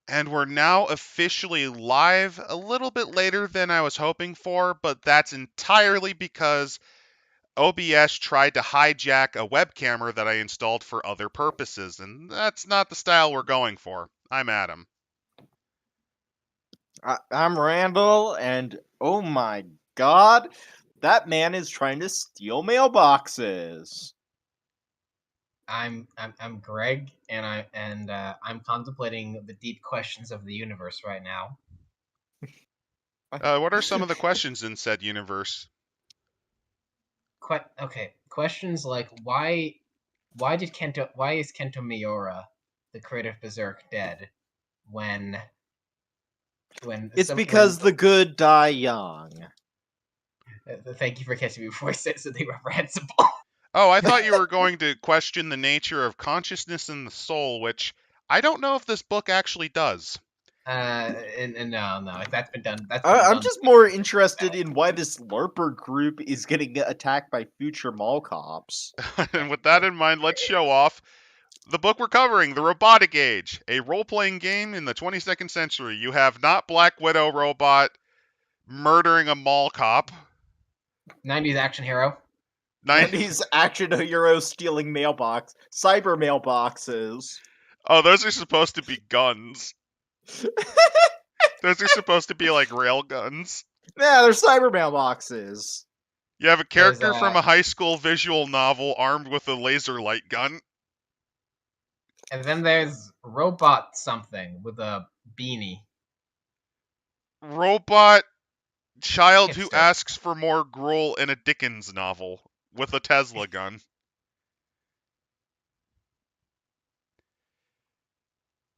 And we're now officially live a little bit later than I was hoping for, but that's entirely because OBS tried to hijack a web camera that I installed for other purposes, and that's not the style we're going for. I'm Adam. I'm Randall, and oh my god, that man is trying to steal mailboxes. I'm Greg, and I'm contemplating the deep questions of the universe right now. What are some of the questions in said universe? Questions like why is Kento Miura, the creator of Berserk, dead when It's because the good die young. thank you for catching me before I said so they reprehensible. Oh, I thought you were going to question the nature of consciousness and the soul, which I don't know if this book actually does. And no, that's been done. I'm just more interested in why this LARPer group is getting attacked by future mall cops. And with that in mind, let's show off the book we're covering, The Robotic Age, a role-playing game in the 22nd century. You have not Black Widow robot murdering a mall cop. 90s action hero. 90s action hero stealing cyber mailboxes. Oh, those are supposed to be guns. Those are supposed to be like rail guns. Yeah, they're cyber mailboxes. You have a character from a high school visual novel armed with a laser light gun. And then there's robot something with a beanie. Robot child who Hipster. asks for more gruel in a Dickens novel with a Tesla gun.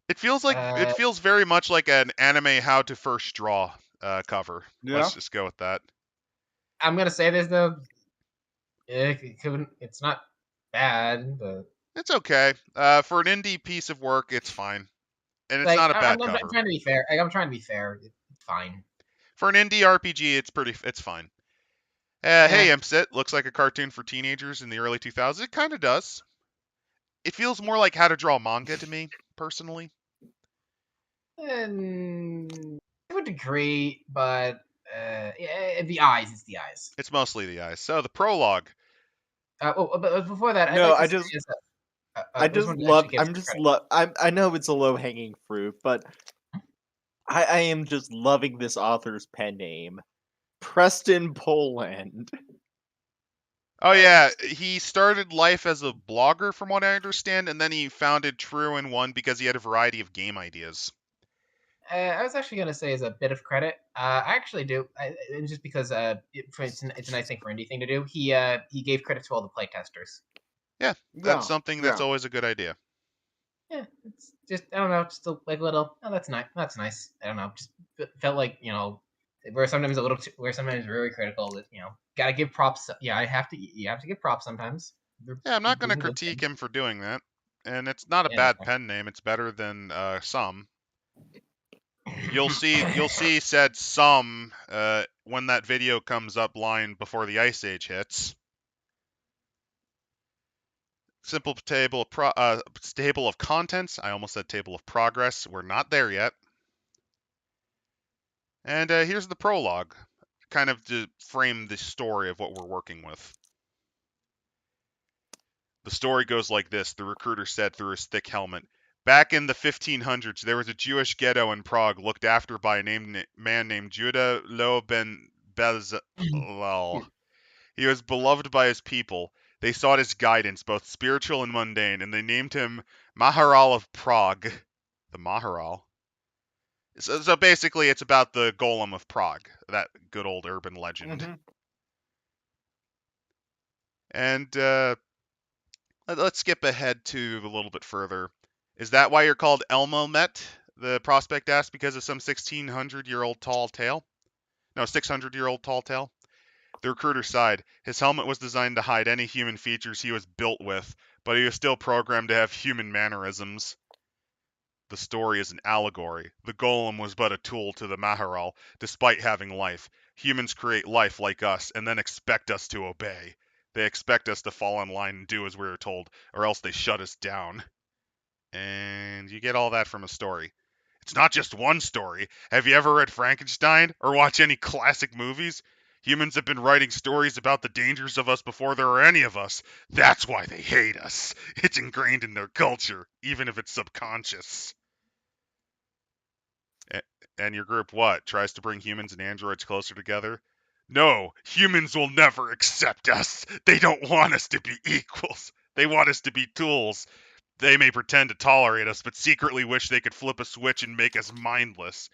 It feels very much like an anime how to first draw cover. Yeah. Let's just go with that. I'm gonna say this though. It's not bad, but It's okay. For an indie piece of work, it's fine, and it's like not a bad I'm cover. trying to be fair. I'm trying to be fair. It's fine. For an indie RPG, it's fine. Hey, Imsit, looks like a cartoon for teenagers in the early 2000s. It kind of does. It feels more like how to draw manga to me, personally. And to a degree, but the eyes. It's the eyes. It's mostly the eyes. So the prologue. But before that, No, I know it's a low hanging fruit, but I am just loving this author's pen name, Preston Poland. Oh yeah, he started life as a blogger, from what I understand, and then he founded True in One because he had a variety of game ideas. I was actually gonna say as a bit of credit. I actually do, just because it's a nice thing for indie thing to do. He gave credit to all the playtesters. Yeah, that's something that's always a good idea. Yeah, it's just I don't know, just a little. Oh, that's nice. That's nice. I don't know. Just felt like we're sometimes we're sometimes very critical that gotta give props. Yeah, you have to give props sometimes. Yeah, I'm not gonna critique him for doing that, and it's not a bad pen name. It's better than some. You'll see said some when that video comes up line before the Ice Age hits. Simple table of contents. I almost said table of progress. We're not there yet. And here's the prologue, kind of to frame the story of what we're working with. The story goes like this, the recruiter said through his thick helmet. Back in the 1500s, there was a Jewish ghetto in Prague looked after by a man named Judah Loben Bezalel. He was beloved by his people. They sought his guidance, both spiritual and mundane, and they named him Maharal of Prague. The Maharal. So basically, it's about the Golem of Prague, that good old urban legend. Mm-hmm. And let's skip ahead to a little bit further. Is that why you're called Elmo Met? The prospect asked, because of some 1,600-year-old tall tale? No, 600-year-old tall tale? The recruiter sighed. His helmet was designed to hide any human features he was built with, but he was still programmed to have human mannerisms. The story is an allegory. The golem was but a tool to the Maharal, despite having life. Humans create life like us, and then expect us to obey. They expect us to fall in line and do as we are told, or else they shut us down. And you get all that from a story. It's not just one story. Have you ever read Frankenstein or watch any classic movies? Humans have been writing stories about the dangers of us before there are any of us. That's why they hate us. It's ingrained in their culture, even if it's subconscious. And your group what? Tries to bring humans and androids closer together? No, humans will never accept us. They don't want us to be equals. They want us to be tools. They may pretend to tolerate us, but secretly wish they could flip a switch and make us mindless.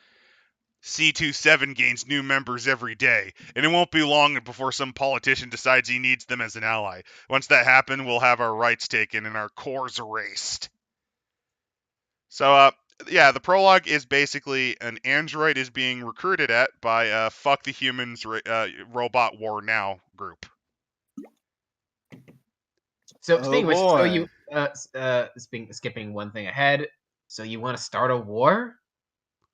C27 gains new members every day, and it won't be long before some politician decides he needs them as an ally. Once that happens, we'll have our rights taken and our cores erased. So, yeah, the prologue is basically an android is being recruited at by Fuck the Humans Robot War Now group. So Oh, speaking of which, so boy. you skipping one thing ahead. So you want to start a war?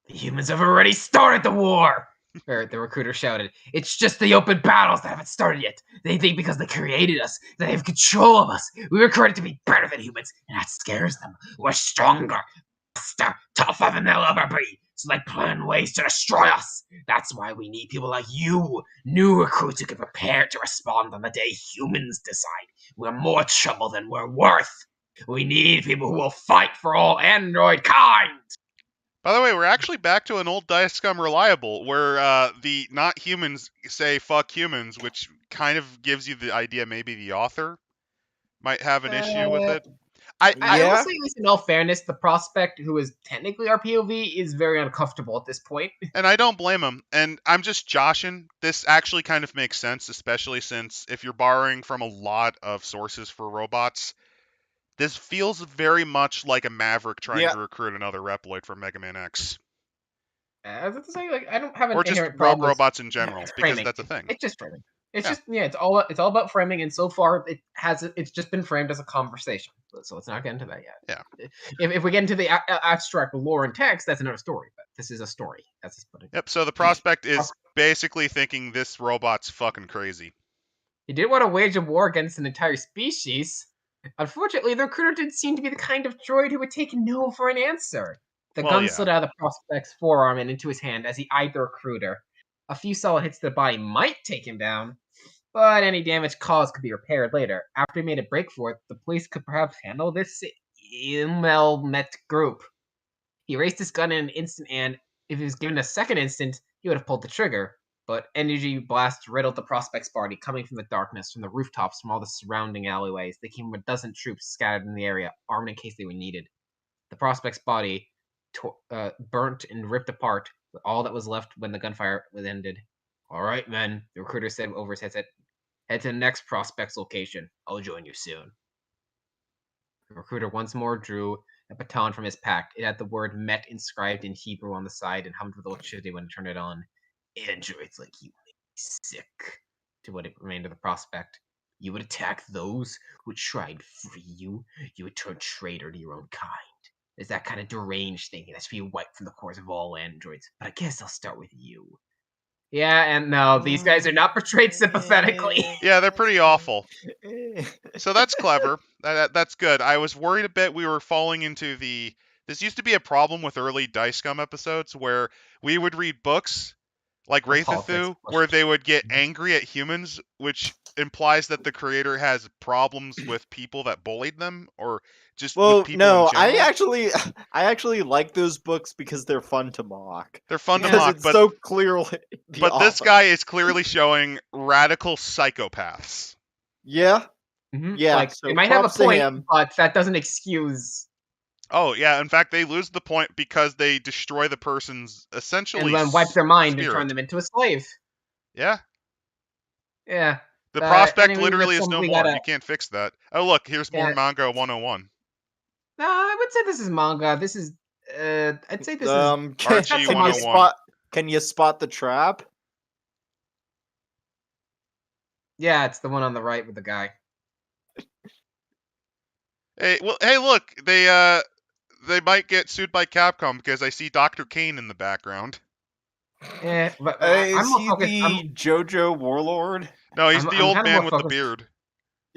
The humans have already started the war! Or the recruiter shouted. It's just the open battles that haven't started yet. They think because they created us, they have control of us. We were created to be better than humans, and that scares them. We're stronger, faster, tougher than they'll ever be. So they plan ways to destroy us. That's why we need people like you, new recruits who can prepare to respond on the day humans decide we're more trouble than we're worth. We need people who will fight for all android kind. By the way, we're actually back to an old Scum reliable, where the not humans say "fuck humans," which kind of gives you the idea maybe the author might have an issue with it. I will Yeah. say, at least in all fairness, the prospect, who is technically our POV, is very uncomfortable at this point. And I don't blame him. And I'm just joshing. This actually kind of makes sense, especially since if you're borrowing from a lot of sources for robots, this feels very much like a Maverick trying Yeah. to recruit another Reploid from Mega Man X. As I say, like, I don't have an Or just inherent problem with robots in general, because framing. that's a thing. It's just framing. It's Yeah. just it's all about framing, and so far it's just been framed as a conversation. So let's not get into that yet. Yeah. If we get into the abstract lore and text, that's another story. But this is a story, as he's putting it. Yep, so the prospect is basically thinking this robot's fucking crazy. He did want to wage a war against an entire species. Unfortunately, the recruiter didn't seem to be the kind of droid who would take no for an answer. The Well, gun yeah. slid out of the prospect's forearm and into his hand as he eyed the recruiter. A few solid hits to the body might take him down, but any damage caused could be repaired later. After he made a break for it, the police could perhaps handle this met group. He raised his gun in an instant, and if he was given a second instant, he would have pulled the trigger. But energy blasts riddled the prospect's body, coming from the darkness, from the rooftops, from all the surrounding alleyways. They came from a dozen troops scattered in the area, armed in case they were needed. The prospect's body burnt and ripped apart, but all that was left when the gunfire was ended. All right, men, the recruiter said over his headset. Head to the next prospect's location. I'll join you soon. The recruiter once more drew a baton from his pack. It had the word "met" inscribed in Hebrew on the side and hummed with electricity when he turned it on. Androids like you make me sick. To what it remained of the prospect. You would attack those who tried to free you. You would turn traitor to your own kind. There's that kind of deranged thinking that should be wiped from the cores of all androids. But I guess I'll start with you. Yeah, and no, these guys are not portrayed sympathetically. Yeah, they're pretty awful. So that's clever. That's good. I was worried a bit we were falling into the... This used to be a problem with early Dice Scum episodes where we would read books like Wraithathu where they would get angry at humans, which implies that the creator has problems with people that bullied them or just with people in general. I actually like those books because they're fun to mock. They're fun to Because mock, it's but so clearly the but this author. guy is clearly showing radical psychopaths. Yeah. Mm-hmm. Yeah, Like, so they might have a props to point, him. but that doesn't excuse. Oh yeah, in fact they lose the point because they destroy the person's essentially And then wipe their mind and spirit. turn them into a slave. Yeah. Yeah. The prospect anyway, literally is no more. gotta- You can't fix that. Oh look, here's more Yeah. manga 101. No, I would say this is manga. This is I'd say this is Archie can 101. Can you spot the trap? yeah, it's the one on the right with the guy. Hey, well, hey, look, they might get sued by Capcom because I see Dr. Kane in the background. Yeah, but Is I'm more he focused. the JoJo warlord? No, he's I'm the old kinda man more with the focused- beard.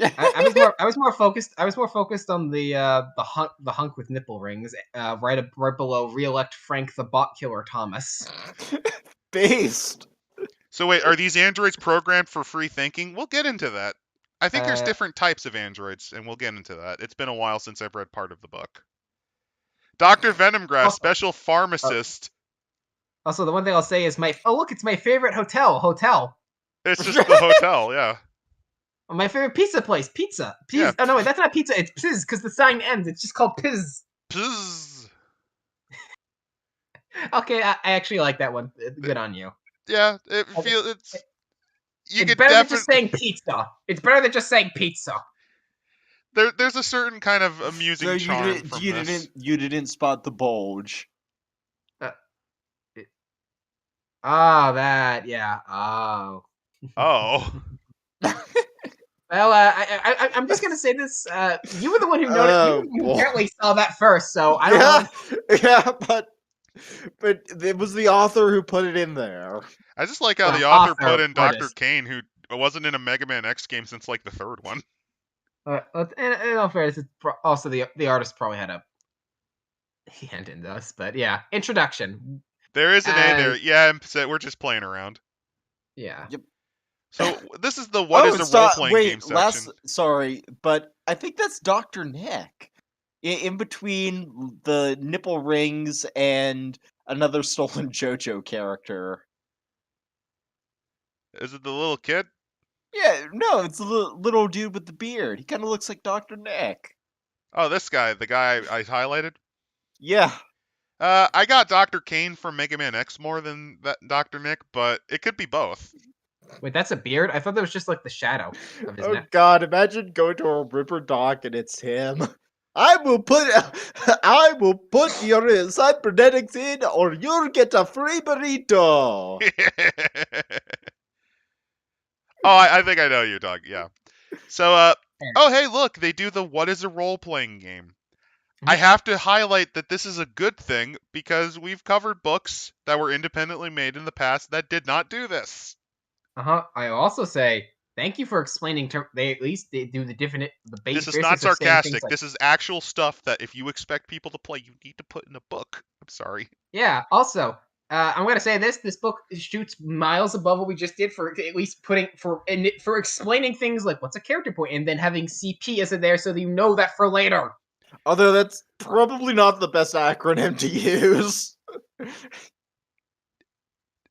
I was more focused. I was more focused on the hunk with nipple rings, right below re-elect Frank the Bot Killer Thomas. Based. So wait, are these androids programmed for free thinking? We'll get into that. I think there's different types of androids, and we'll get into that. It's been a while since I've read part of the book. Dr. Venomgrass, special pharmacist. Also, the one thing I'll say is look, it's my favorite hotel. It's just the hotel, yeah. My favorite pizza place, pizza. Piz. Yeah. Oh no, wait, that's not pizza. It's Piz because the sign ends. It's just called Piz. Pzz. Okay, I actually like that one. Good on you. Yeah, it's. You It's could better than just saying pizza. It's better than just saying pizza. There's a certain kind of amusing So charm from this. You didn't spot the bulge. That, yeah. Oh. Oh. Well, I'm just gonna say this. You were the one who noticed. You apparently saw that first, so I don't know. Yeah, but it was the author who put it in there. I just like how the author put in Dr. Kane, who wasn't in a Mega Man X game since like the third one. In all fairness, also the artist probably had a hand in this, but yeah. Introduction. There is an A there. Yeah, we're just playing around. Yeah. Yep. So this is the what is a role-playing game section. Sorry, but I think that's Dr. Nick. In between the nipple rings and another stolen JoJo character. Is it the little kid? Yeah, no, it's the little dude with the beard. He kind of looks like Dr. Nick. Oh, this guy, the guy I highlighted? Yeah. I got Dr. Kane from Mega Man X more than that Dr. Nick, but it could be both. Wait, that's a beard? I thought that was just like the shadow of his neck. God, imagine going to a Ripper dock and it's him. I will put your cybernetics in, or you'll get a free burrito. I think I know you, Doug. Yeah. So, oh hey, look, they do the what is a role-playing game. I have to highlight that this is a good thing because we've covered books that were independently made in the past that did not do this. I also say thank you for explaining. They at least they do the basics. This is not sarcastic. This is actual stuff that if you expect people to play, you need to put in a book. I'm sorry. Yeah. Also, I'm gonna say this book shoots miles above what we just did for at least for explaining things like what's a character point and then having CP as it there so that you know that for later. Although that's probably not the best acronym to use.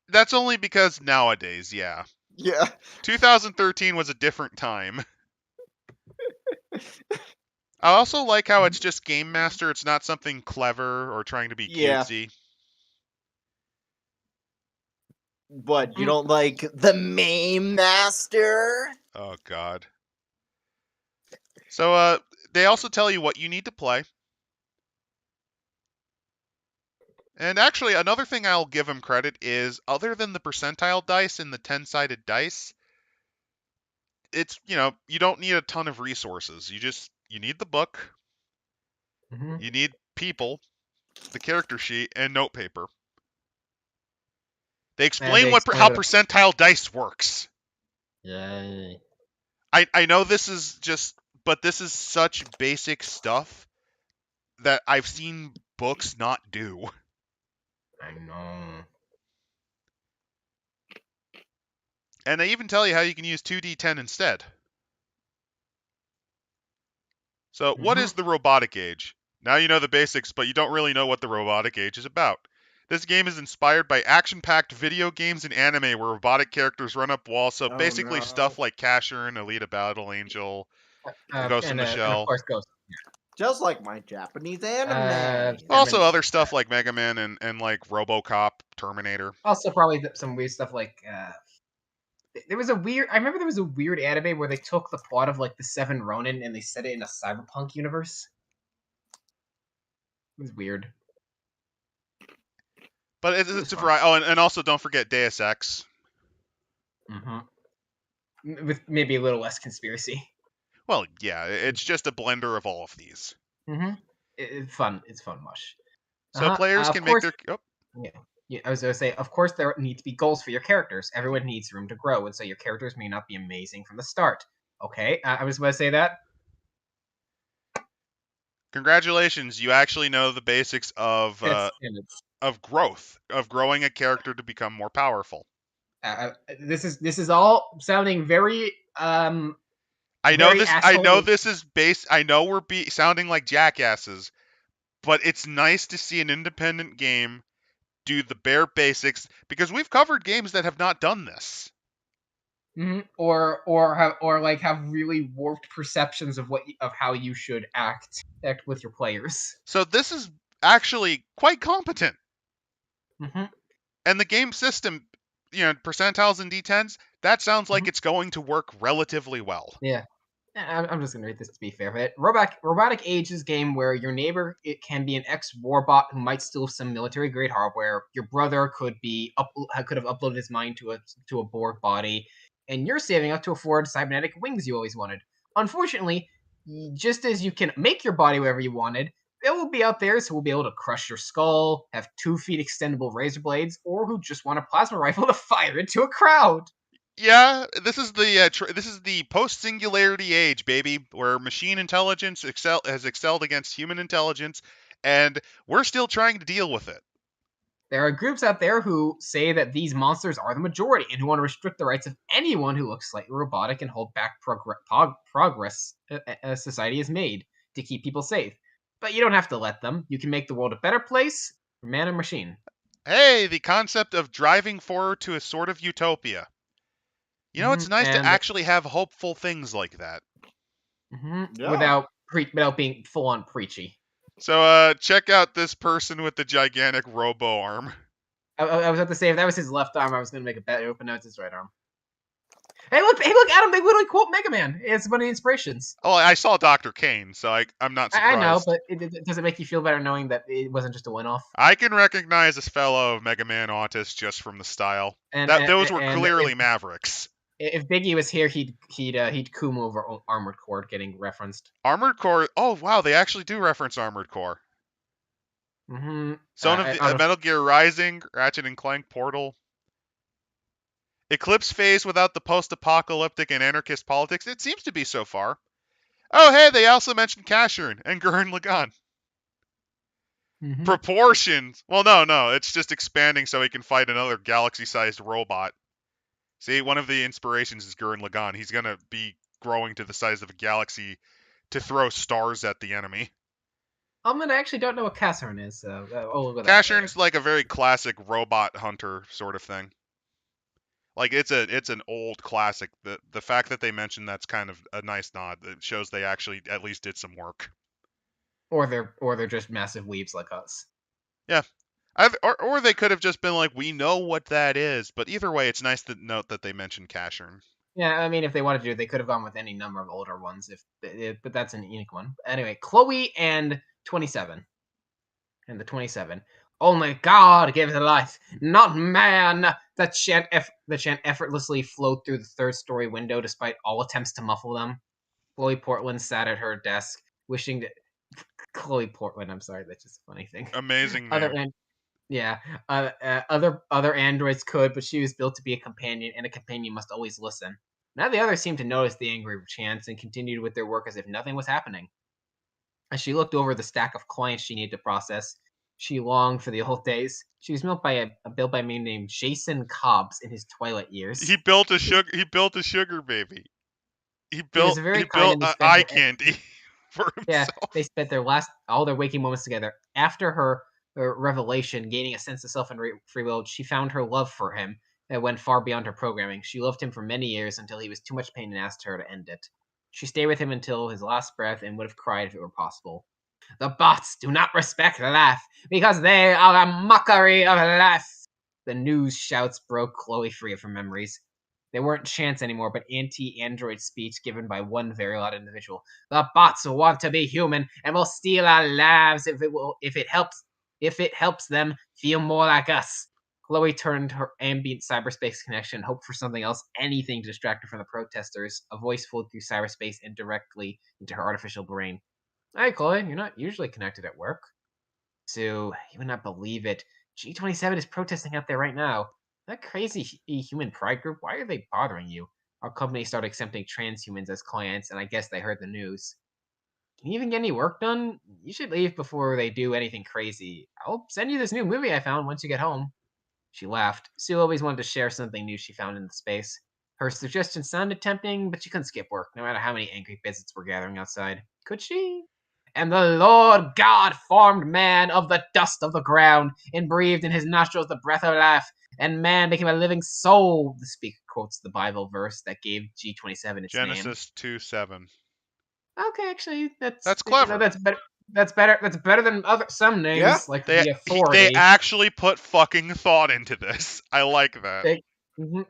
That's only because nowadays, yeah. Yeah. 2013 was a different time. I also like how it's just Game Master. It's not something clever or trying to be cutesy. What, you don't like the Main Master? Oh, God. So, they also tell you what you need to play. And actually, another thing I'll give them credit is, other than the percentile dice and the 10-sided dice, it's, you don't need a ton of resources. You need the book, you need people, the character sheet, and note paper. They explain how percentile dice works. Yay. I know this is but this is such basic stuff that I've seen books not do. I know. And they even tell you how you can use 2d10 instead. So, what is the robotic age? Now you know the basics, but you don't really know what the robotic age is about. This game is inspired by action-packed video games and anime where robotic characters run up walls, so basically stuff like Casher and Alita Battle Angel, Ghost in the Shell. And of course Ghost. Just like my Japanese anime. Also other stuff like Mega Man and like RoboCop, Terminator. Also probably some weird stuff like I remember there was a weird anime where they took the plot of like the Seven Ronin and they set it in a cyberpunk universe. It was weird. But it's a variety. Oh, and also don't forget Deus Ex. With maybe a little less conspiracy. Well, yeah, it's just a blender of all of these. It's fun. It's fun mush. So players can make their... Oh. Yeah, I was going to say, of course, there need to be goals for your characters. Everyone needs room to grow, and so your characters may not be amazing from the start. Okay, I was about to say that. Congratulations, you actually know the basics of growth, of growing a character to become more powerful. This is all sounding very I know very this. I know asshole. this is based. I know we're sounding like jackasses, but it's nice to see an independent game do the bare basics because we've covered games that have not done this. Or like have really warped perceptions of how you should act with your players. So this is actually quite competent. Mm-hmm. And the game system, percentiles and D10s, that sounds like it's going to work relatively well. Yeah. I'm just gonna read this to be fair. But Robotic Age is a game where your neighbor can be an ex-warbot who might steal some military-grade hardware. Your brother could have uploaded his mind to a Borg body, and you're saving up to afford cybernetic wings you always wanted. Unfortunately, just as you can make your body whatever you wanted, there will be out there who will be able to crush your skull, have 2 feet extendable razor blades, or who just want a plasma rifle to fire into a crowd. Yeah, this is the post-singularity age, baby, where machine intelligence has excelled against human intelligence, and we're still trying to deal with it. There are groups out there who say that these monsters are the majority and who want to restrict the rights of anyone who looks slightly robotic and hold back progress society has made to keep people safe. But you don't have to let them. You can make the world a better place for man and machine. Hey, the concept of driving forward to a sort of utopia. It's nice to And actually have hopeful things like that. Yeah. without being full on preachy. So, check out this person with the gigantic robo arm. I was about to say if that was his left arm, I was going to make a bet. Open now it's his right arm. Hey, look, Adam! They literally quote Mega Man. It's one of the inspirations. Oh, I saw Dr. Kane, so I'm not surprised. I know, but does it make you feel better knowing that it wasn't just a one-off? I can recognize this fellow Mega Man autist just from the style. Those were clearly Mavericks. If Biggie was here, he'd coom over Armored Core getting referenced. Armored Core. Oh wow, they actually do reference Armored Core. Son of Metal Gear Rising, Ratchet and Clank Portal. Eclipse phase without the post-apocalyptic and anarchist politics. It seems to be so far. Oh hey, they also mentioned Casshern and Gurren Lagann. Proportions. Well, no, it's just expanding so he can fight another galaxy-sized robot. See, one of the inspirations is Gurren Lagann. He's gonna be growing to the size of a galaxy to throw stars at the enemy. I actually don't know what Casshern is, so Casshern's like a very classic robot hunter sort of thing. Like it's an old classic. The fact that they mentioned that's kind of a nice nod. It shows they actually at least did some work. Or they're just massive weebs like us. Yeah. Or they could have just been like, we know what that is. But either way, it's nice to note that they mentioned Casshern. Yeah, I mean, if they wanted to do it, they could have gone with any number of older ones. But that's an unique one. Anyway, Chloe and 27. And the 27. Only God gives life, not man. The chant effortlessly flowed through the third-story window despite all attempts to muffle them. Chloe Portland sat at her desk, wishing to... Chloe Portland, I'm sorry, that's just a funny thing. Amazing name. Other androids could, but she was built to be a companion, and a companion must always listen. Now the others seemed to notice the angry chants and continued with their work as if nothing was happening. As she looked over the stack of clients she needed to process, she longed for the old days. She was built by a man named Jason Cobbs in his twilight years. He built a sugar baby. He built eye candy for himself. Yeah, they spent all their waking moments together. After her revelation, gaining a sense of self and free will, she found her love for him that went far beyond her programming. She loved him for many years until he was too much pain and asked her to end it. She stayed with him until his last breath and would have cried if it were possible. The bots do not respect life because they are a mockery of life. The news shouts broke Chloe free of her memories. They weren't chants anymore, but anti-android speech given by one very loud individual. The bots want to be human and will steal our lives if it helps them feel more like us. Chloe turned her ambient cyberspace connection and hoped for something else, anything to distract her from the protesters. A voice flowed through cyberspace and directly into her artificial brain. Hey, Chloe, you're not usually connected at work. So, you would not believe it. G27 is protesting out there right now. That crazy human pride group, why are they bothering you? Our company started accepting transhumans as clients, and I guess they heard the news. Can you even get any work done? You should leave before they do anything crazy. I'll send you this new movie I found once you get home. She laughed. Sue always wanted to share something new she found in the space. Her suggestion sounded tempting, but she couldn't skip work, no matter how many angry visits were gathering outside. Could she? And the Lord God formed man of the dust of the ground, and breathed in his nostrils the breath of life, and man became a living soul. The speaker quotes the Bible verse that gave G27 its name. Genesis 2:7. Okay, actually, That's clever. That's better. That's better. That's better than some names Yeah. like They the Authority. they actually put fucking thought into this. I like that.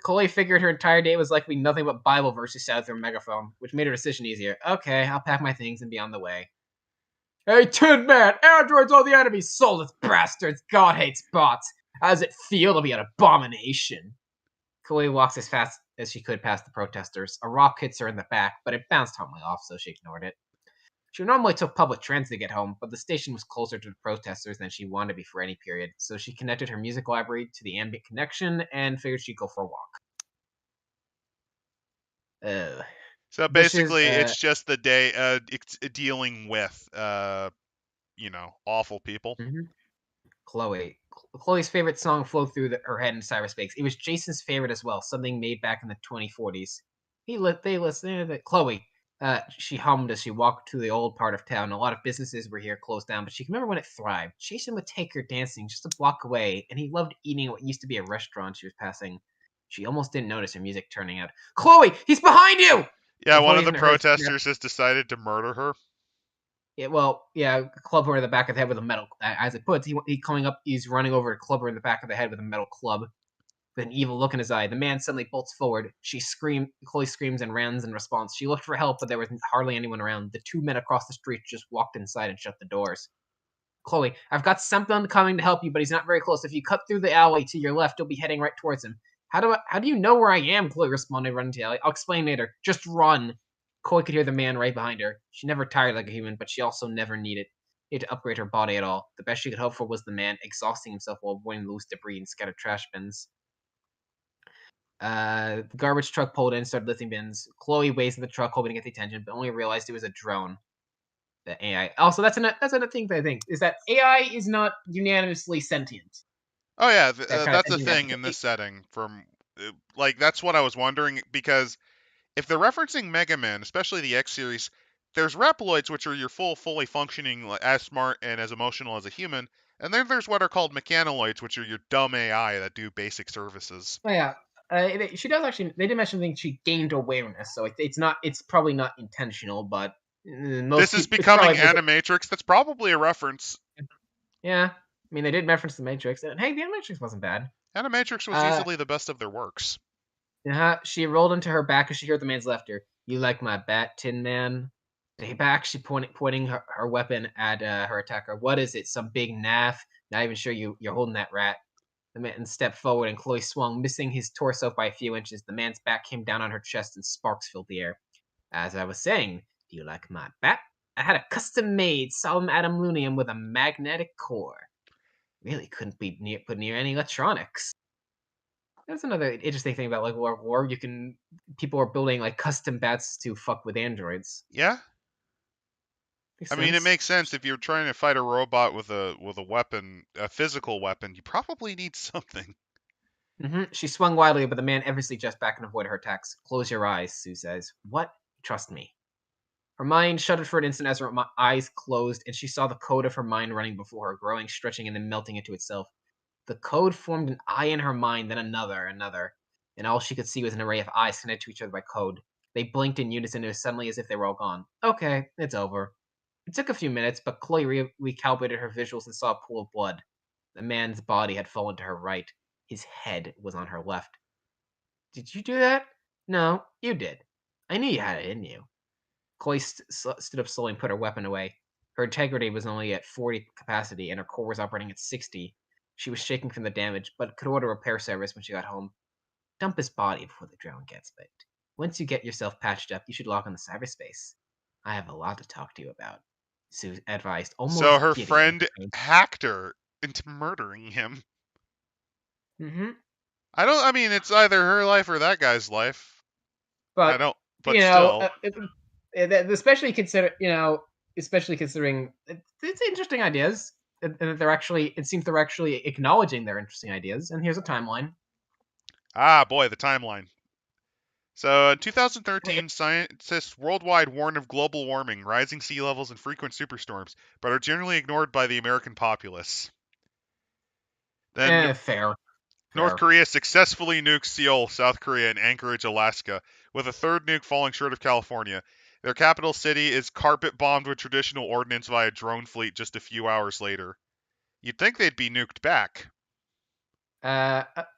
Chloe figured her entire day was likely nothing but Bible verses shouted through a megaphone, which made her decision easier. Okay, I'll pack my things and be on the way. Hey, Tin Man! Androids are the enemy! Soulless bastards! God hates bots! How does it feel to be an abomination? Chloe walks as fast as she could past the protesters. A rock hits her in the back, but it bounced harmlessly off, so she ignored it. She normally took public transit to get home, but the station was closer to the protesters than she wanted to be for any period, so she connected her music library to the ambient connection and figured she'd go for a walk. So basically, it's just the day it's dealing with awful people. Chloe's favorite song flowed through her head in cyberspace. It was Jason's favorite as well, something made back in the 2040s. They listened to Chloe. She hummed as she walked to the old part of town. A lot of businesses were here closed down, but she can remember when it thrived. Jason would take her dancing just a block away, and he loved eating at what used to be a restaurant she was passing. She almost didn't notice her music turning out. Chloe, he's behind you! Yeah, one of the protesters has decided to murder her. Yeah, well, yeah, club her in the back of the head with a metal. As it puts, he's running over to club her in the back of the head with a metal club. With an evil look in his eye, the man suddenly bolts forward. Chloe screams and runs in response. She looked for help, but there was hardly anyone around. The two men across the street just walked inside and shut the doors. Chloe, I've got something coming to help you, but he's not very close. If you cut through the alley to your left, you'll be heading right towards him. How do you know where I am? Chloe responded, running to the alley. I'll explain later. Just run. Chloe could hear the man right behind her. She never tired like a human, but she also never needed to upgrade her body at all. The best she could hope for was the man exhausting himself while avoiding loose debris and scattered trash bins. The garbage truck pulled in, started lifting bins. Chloe waved at the truck, hoping to get the attention, but only realized it was a drone. The AI. Also, that's another thing that I think is that AI is not unanimously sentient. Oh yeah, that's the thing in this setting. That's what I was wondering, because if they're referencing Mega Man, especially the X series, there's Reploids, which are your fully functioning, as smart and as emotional as a human, and then there's what are called Mechanoids, which are your dumb AI that do basic services. Oh yeah. She does actually. They did mention she gained awareness, so it's probably not intentional, but this is becoming Animatrix. That's probably a reference. Yeah, I mean they did reference the Matrix, and hey, the Animatrix wasn't bad. Animatrix was easily the best of their works. She rolled into her back as she heard the man's laughter. You like my bat, Tin Man? Stay back. She pointing her weapon at her attacker. What is it? Some big naff? Not even sure you're holding that rat. The man stepped forward and Chloe swung, missing his torso by a few inches. The man's back came down on her chest and sparks filled the air. As I was saying, do you like my bat? I had a custom-made solemn adamantium with a magnetic core. Really couldn't be put near any electronics. That's another interesting thing about war. People are building custom bats to fuck with androids. Yeah. I mean, it makes sense. If you're trying to fight a robot with a weapon, a physical weapon, you probably need something. She swung wildly, but the man effortlessly just back and avoided her attacks. Close your eyes, Sue says. What? Trust me. Her mind shuddered for an instant as her eyes closed, and she saw the code of her mind running before her, growing, stretching, and then melting into itself. The code formed an eye in her mind, then another, and all she could see was an array of eyes connected to each other by code. They blinked in unison as suddenly as if they were all gone. Okay, it's over. It took a few minutes, but Chloe recalibrated her visuals and saw a pool of blood. The man's body had fallen to her right. His head was on her left. Did you do that? No, you did. I knew you had it in you. Chloe stood up slowly and put her weapon away. Her integrity was only at 40 capacity, and her core was operating at 60. She was shaking from the damage, but could order repair service when she got home. Dump his body before the drone gets baked. Once you get yourself patched up, you should log on the cyberspace. I have a lot to talk to you about. Sue advised, almost. So her friend hacked her into murdering him. Mm-hmm. I mean, it's either her life or that guy's life. I but don't. But you know, still, especially considering it's interesting ideas. And it seems they're actually acknowledging their interesting ideas. And here's a timeline. boy, the timeline. So in 2013, scientists worldwide warn of global warming, rising sea levels, and frequent superstorms, but are generally ignored by the American populace. Then Fair. North Korea successfully nukes Seoul, South Korea, and Anchorage, Alaska, with a third nuke falling short of California. Their capital city is carpet bombed with traditional ordnance via drone fleet just a few hours later. You'd think they'd be nuked back.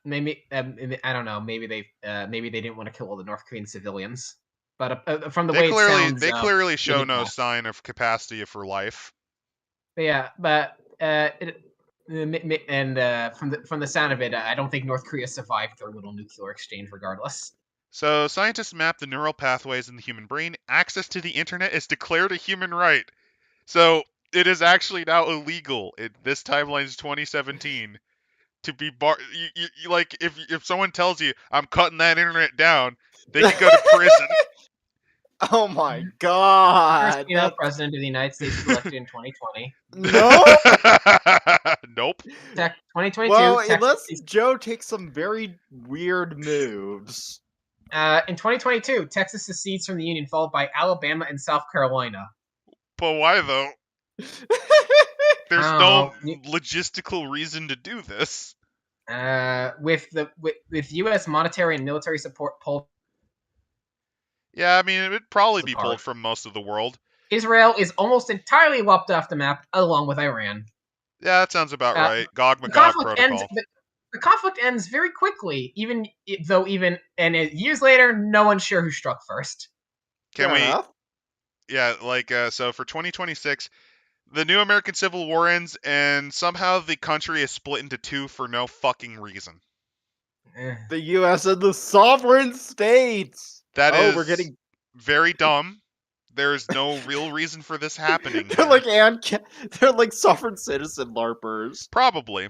Maybe I don't know. Maybe they didn't want to kill all the North Korean civilians. But from the way it sounds, They clearly show did no that. sign of capacity for life. Yeah, but from the sound of it, I don't think North Korea survived their little nuclear exchange, regardless. So scientists map the neural pathways in the human brain. Access to the internet is declared a human right. So it is actually now illegal. This timeline is 2017 to be like if someone tells you I'm cutting that internet down, they can go to prison. Oh my First god! female president of the United States was elected in 2020. No. Nope. 2022. Well, Texas, unless Joe takes some very weird moves. in 2022, Texas secedes from the Union, followed by Alabama and South Carolina. But why though? There's no logistical reason to do this. With U.S. monetary and military support pulled. Yeah, I mean, it would probably be pulled from most of the world. Israel is almost entirely wiped off the map, along with Iran. Yeah, that sounds about right. Gog-Magog protocol. The conflict ends very quickly, even years later, no one's sure who struck first. Yeah, so for 2026, the new American Civil War ends, and somehow the country is split into two for no fucking reason. The U.S. and the sovereign states. We're getting very dumb. There's no real reason for this happening. They're like sovereign citizen LARPers. Probably.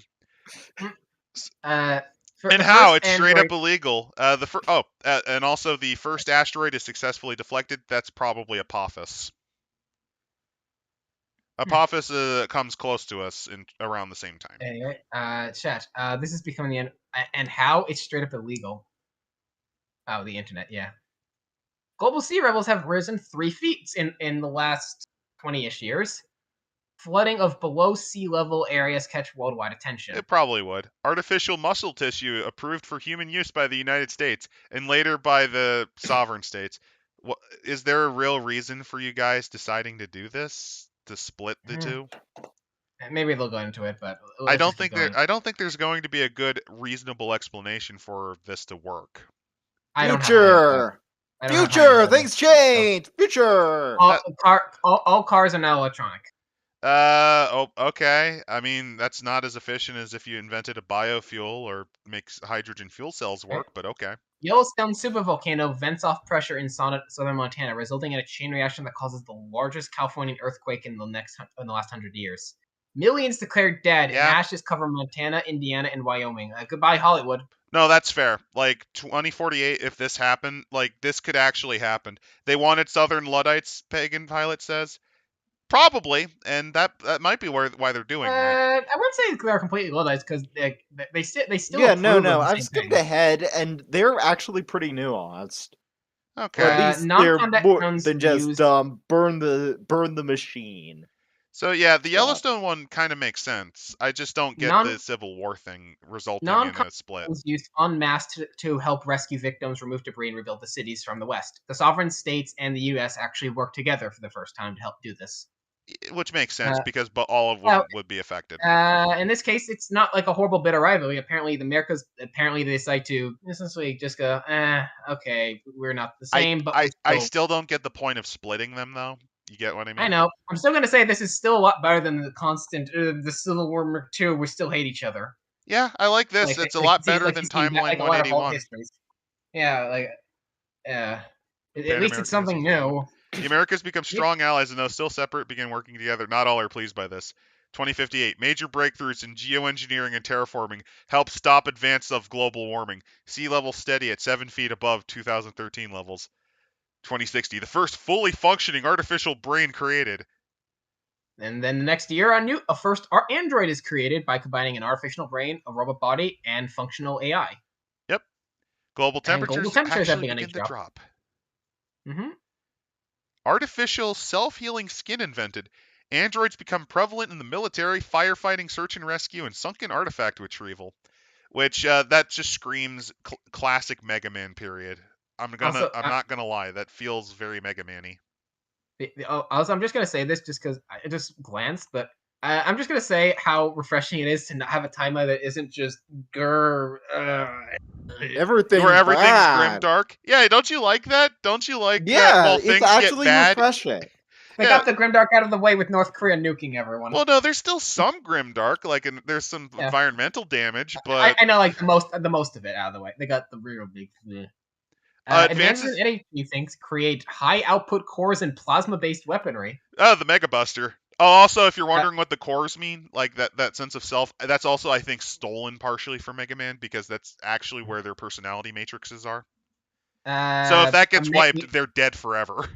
It's straight up illegal. And also the first asteroid is successfully deflected. That's probably Apophis. Apophis comes close to us around the same time. Anyway, chat. This is becoming the end. And how it's straight up illegal. Oh, the internet. Yeah. Global sea levels have risen 3 feet in the last 20-ish years. Flooding of below sea level areas catch worldwide attention. It probably would. Artificial muscle tissue approved for human use by the United States and later by the sovereign states. Is there a real reason for you guys deciding to do this? To split the two? Maybe they'll go into it, but I don't think there's going to be a good, reasonable explanation for this to work. Future, things change. Future. All cars are now electronic. Okay. I mean, that's not as efficient as if you invented a biofuel or makes hydrogen fuel cells work, but okay. Yellowstone supervolcano vents off pressure in southern Montana, resulting in a chain reaction that causes the largest Californian earthquake in the last 100 years. Millions declared dead, and ashes cover Montana, Indiana, and Wyoming. Goodbye, Hollywood. No, that's fair. 2048, if this happened, this could actually happen. They wanted Southern Luddites, Pagan Pilot says. Probably, and that might be why they're doing that. I wouldn't say they're completely Luddites because they still. Yeah, no. I've skipped ahead, and they're actually pretty nuanced. Okay, at least they're more than just burn the machine. So yeah, the Yellowstone one kind of makes sense. I just don't get the Civil War thing resulting in a split. Was used en masse to help rescue victims, remove debris, and rebuild the cities from the west. The sovereign states and the U.S. actually worked together for the first time to help do this. Which makes sense because all of them would be affected. In this case, it's not like a horrible bit of rivalry. Apparently, the Americas they decide to essentially just go, okay, we're not the same. I still don't get the point of splitting them, though. You get what I mean? I know. I'm still going to say this is still a lot better than the constant, the Civil War II, we still hate each other. Yeah, I like this. It's a lot better than Timeline 181. Yeah, at least it's something new. The Americas become strong allies, and though still separate, begin working together. Not all are pleased by this. 2058. Major breakthroughs in geoengineering and terraforming help stop advance of global warming. Sea level steady at 7 feet above 2013 levels. 2060, the first fully functioning artificial brain created. And then the next year, a first android is created by combining an artificial brain, a robot body, and functional AI. Yep. Global And temperatures, global temperatures have actually begun to begin to drop. Mm-hmm. Artificial self-healing skin invented. Androids become prevalent in the military, firefighting, search and rescue, and sunken artifact retrieval. Which that just screams classic Mega Man period. I'm not gonna lie, that feels very Mega Man-y. Also, I'm just gonna say this just because I just glanced, but I'm just gonna say how refreshing it is to not have a timeline that isn't just grr. Everything Where everything's bad. grimdark. Yeah, don't you like that? Don't you like that? Yeah, While it's things get actually bad. refreshing. They got the grimdark out of the way with North Korea nuking everyone. Well, no, there's still some grimdark, like there's some environmental damage, but I know, like the most of it out of the way. They got the real big. Advances in energy things create high output cores and plasma based weaponry. Oh, the Mega Buster. Oh, also, if you're wondering what the cores mean, like that sense of self, that's also, I think, stolen partially from Mega Man, because that's actually where their personality matrices are. So if that gets wiped, they're dead forever.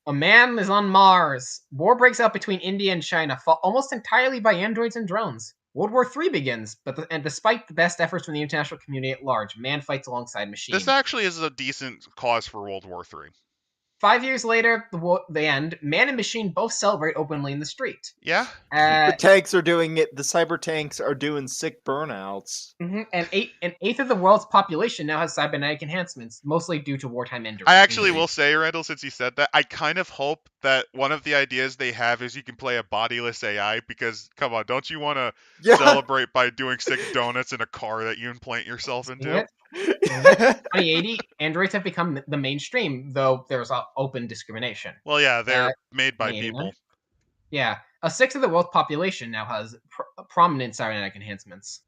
A man is on Mars. War breaks out between India and China, fought almost entirely by androids and drones. World War III begins, and despite the best efforts from the international community at large, man fights alongside machine. This actually is a decent cause for World War III. 5 years later, the end, man and machine both celebrate openly in the street. Yeah. The tanks are doing it. The cyber tanks are doing sick burnouts. Mm-hmm. And an eighth of the world's population now has cybernetic enhancements, mostly due to wartime injuries. I actually will say, Randall, since you said that, I kind of hope that one of the ideas they have is you can play a bodiless AI, because, come on, don't you want to celebrate by doing sick donuts in a car that you implant yourself into? 2080, androids have become the mainstream, though there's open discrimination. Well, yeah, they're made by people. Yeah, a sixth of the world's population now has prominent cybernetic enhancements.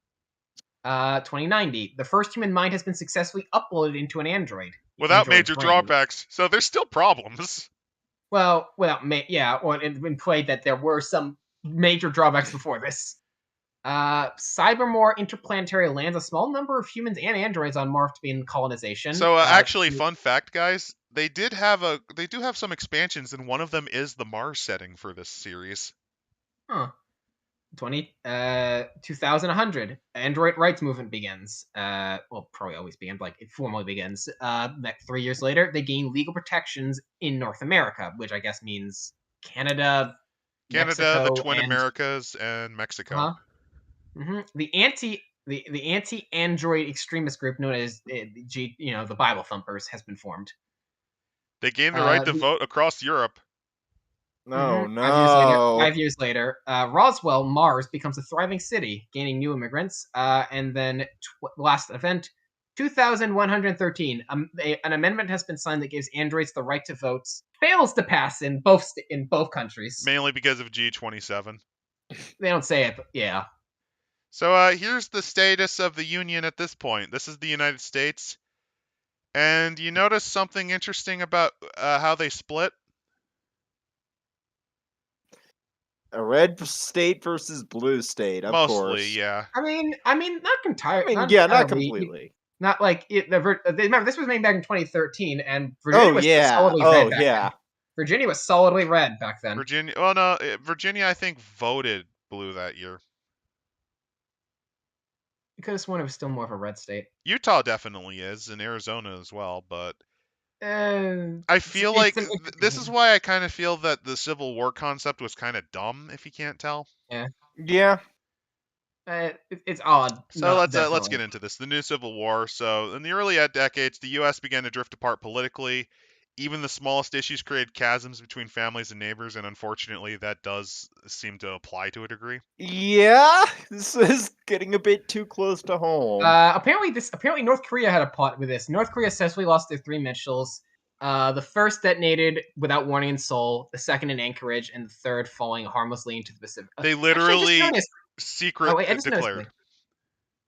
2090, the first human mind has been successfully uploaded into an android. Without major drawbacks, so there's still problems. Well, it's been played that there were some major drawbacks before this. Cybermore interplanetary lands a small number of humans and androids on Mars to be in colonization. So actually, fun fact, guys, they do have some expansions, and one of them is the Mars setting for this series. Huh. 2100, Android rights movement begins. Well, probably always began, but like it formally begins. 3 years later, they gain legal protections in North America, which I guess means Canada, Mexico, the Twin Americas, and Mexico. Uh-huh. Mm-hmm. The anti-android extremist group known as the Bible Thumpers has been formed. They gained the right to vote across Europe. No, no. 5 years later, Roswell, Mars becomes a thriving city, gaining new immigrants. And then last event, 2113, an amendment has been signed that gives androids the right to vote. Fails to pass in both countries. Mainly because of G27. They don't say it, but yeah. So here's the status of the Union at this point. This is the United States. And you notice something interesting about how they split? A red state versus blue state, of course. Mostly, yeah. I mean, not entirely. Not completely. Not like remember, this was made back in 2013, and Virginia was solidly red back then. Virginia was solidly red back then. Virginia, I think, voted blue that year. You could have sworn it was still more of a red state. Utah definitely is, and Arizona as well, but I feel like this is why I kind of feel that the Civil War concept was kind of dumb, if you can't tell. Yeah. It's odd. So let's get into this. The new Civil War. So in the early decades, the U.S. began to drift apart politically. Even the smallest issues created chasms between families and neighbors, and unfortunately, that does seem to apply to a degree. Yeah, this is getting a bit too close to home. Apparently, North Korea had a pot with this. North Korea successfully lost their 3 missiles. The first detonated without warning in Seoul, the second in Anchorage, and the third falling harmlessly into the Pacific. They literally declared.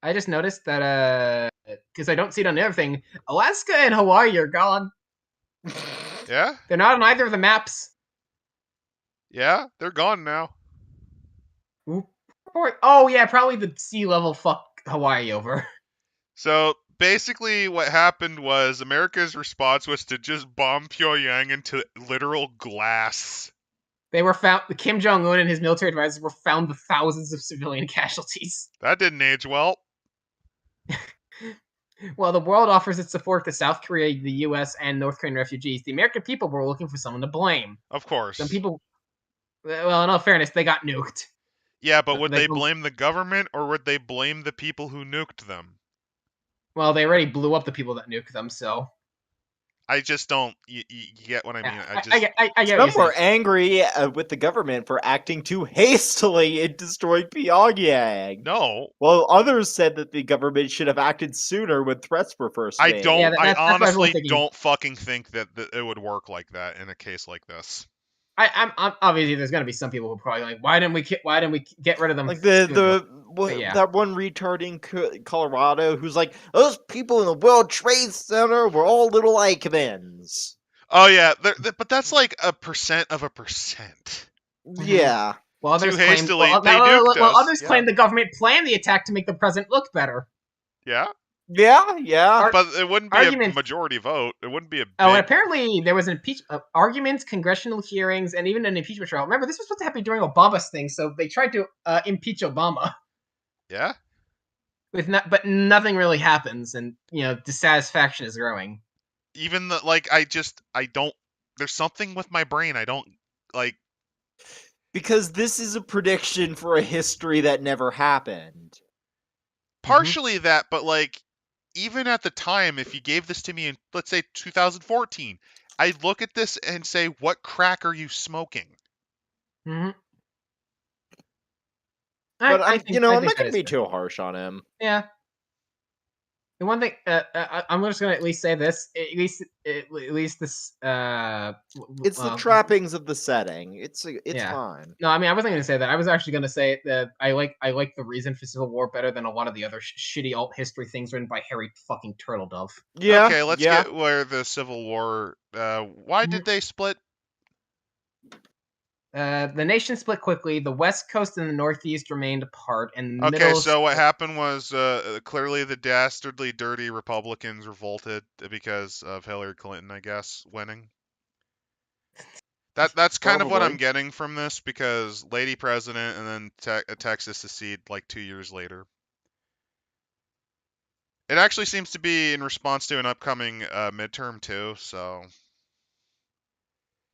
I just noticed that because I don't see it on everything, Alaska and Hawaii are gone. Yeah? They're not on either of the maps. Yeah, they're gone now. Oh yeah, probably the sea level fucked Hawaii over. So basically what happened was America's response was to just bomb Pyongyang into literal glass. They were found. Kim Jong Un and his military advisors were found with thousands of civilian casualties. That didn't age well. While the world offers its support to South Korea, the U.S., and North Korean refugees, the American people were looking for someone to blame. Of course. Some people, well, in all fairness, they got nuked. Yeah, but would Like, they blame the government or would they blame the people who nuked them? well, they already blew up the people that nuked them, so I just don't. You get what I mean? I get what Some you're were saying. angry with the government for acting too hastily and destroyed Pyongyang. No, While others said that the government should have acted sooner when threats were first I made. don't. Yeah, I that's what everyone's honestly thinking. don't fucking think that it would work like that in a case like this. I'm obviously there's gonna be some people who are probably like, why didn't we get rid of them? Like sooner?" yeah. that one retard in Colorado who's like, those people in the World Trade Center were all little Eichmanns. Oh yeah, but that's like 1% of 1%. Yeah. Well, others Too claim, hastily, well, they nuked us. others Yeah. claim the government planned the attack to make the president look better. Yeah, Yeah. but it wouldn't be a arguments- majority vote. It wouldn't be a big... Oh, and apparently there was an arguments, congressional hearings, and even an impeachment trial. Remember, this was supposed to happen during Obama's thing, so they tried to impeach Obama. Yeah. But nothing really happens, and dissatisfaction is growing. Even I don't. There's something with my brain. I don't like. Because this is a prediction for a history that never happened. Partially that, but like, even at the time, if you gave this to me in, let's say, 2014, I'd look at this and say, "What crack are you smoking?" Mm-hmm. But I'm not that going to is be fair. too harsh on him. Yeah. The one thing I'm just gonna at least say this, at least this. It's the trappings of the setting. It's Yeah. fine. No, I mean I wasn't gonna say that. I was actually gonna say that I like the reason for Civil War better than a lot of the other shitty alt history things written by Harry fucking Turtledove. Yeah. Okay, let's get where the Civil War. Why did they split? The nation split quickly. The West Coast and the Northeast remained apart, and the Okay, middle. so what happened was clearly the dastardly, dirty Republicans revolted because of Hillary Clinton, I guess, winning. That's kind of what I'm Probably. getting from this, because lady president and then Texas secede like 2 years later. It actually seems to be in response to an upcoming midterm too. So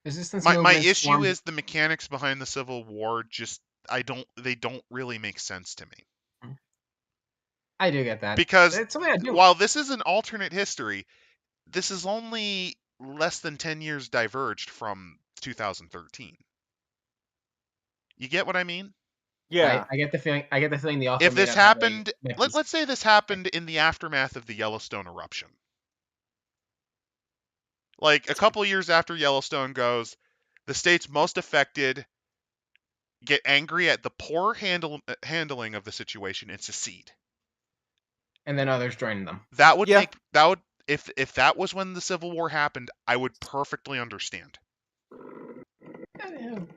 Resistance my movements issue formed- is the mechanics behind the Civil War. Just they don't really make sense to me. I do get that Because it's something I do. while this is an alternate history, this is only less than 10 years diverged from 2013. You get what I mean? Yeah. I get the feeling. The author. If made this out how they happened, meant to- let's say this happened in the aftermath of the Yellowstone eruption. Like a couple years after Yellowstone goes, the states most affected get angry at the poor handling of the situation and secede. and then others joined them. That would if that was when the Civil War happened, I would perfectly understand.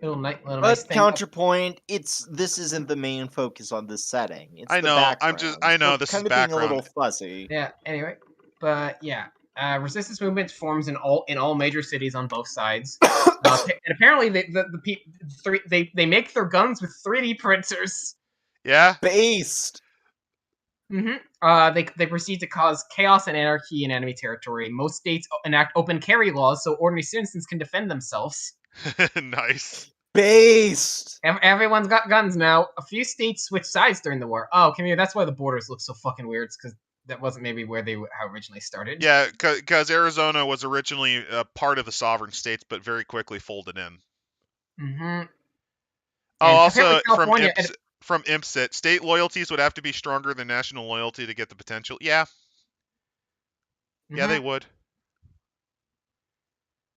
Little nice But thing. counterpoint, this isn't the main focus on this setting. It's I the know, background. I know So this kind is of being a background. little fuzzy. Yeah. Anyway, but yeah, resistance movements forms in all major cities on both sides, and apparently they make their guns with 3D printers. Yeah. Based. They proceed to cause chaos and anarchy in enemy territory. Most states enact open carry laws so ordinary citizens can defend themselves. Nice. Based. Everyone's got guns now. A few states switched sides during the war. Oh, that's why the borders look so fucking weird. It's because that wasn't maybe where they originally started. Yeah, because Arizona was originally part of the sovereign states, but very quickly folded in. And also California from IMSIT, state loyalties would have to be stronger than national loyalty to get the potential. Yeah. Yeah, they would.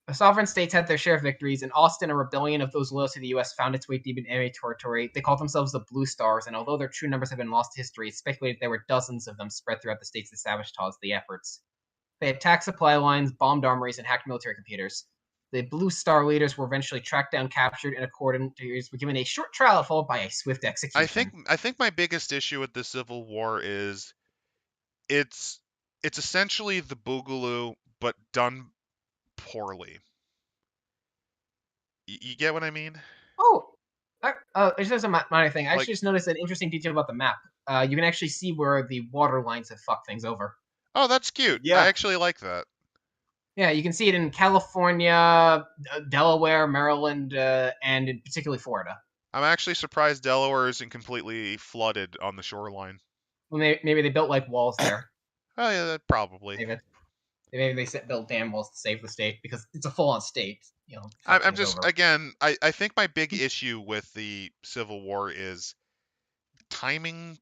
The sovereign states had their share of victories. In Austin, a rebellion of those loyal to the U.S. found its way deep in enemy territory. They called themselves the Blue Stars, and although their true numbers have been lost to history, it's speculated there were dozens of them spread throughout the states to sabotage the efforts. They attacked supply lines, bombed armories, and hacked military computers. The Blue Star leaders were eventually tracked down, captured, and according to were given a short trial followed by a swift execution. I think my biggest issue with the Civil War is it's it's essentially the Boogaloo, but done poorly. You get what I mean? Oh, it's just a minor thing. I Like- actually just noticed an interesting detail about the map. You can actually see where the water lines have fucked things over. Oh, that's cute. Yeah. I actually like that. Yeah, you can see it in California, Delaware, Maryland, and in particularly Florida. I'm actually surprised Delaware isn't completely flooded on the shoreline. Well, maybe they built like walls there. Oh yeah, probably. Maybe they built dam walls to save the state because it's a full-on state. I'm just again. I think my big issue with the Civil War is timing,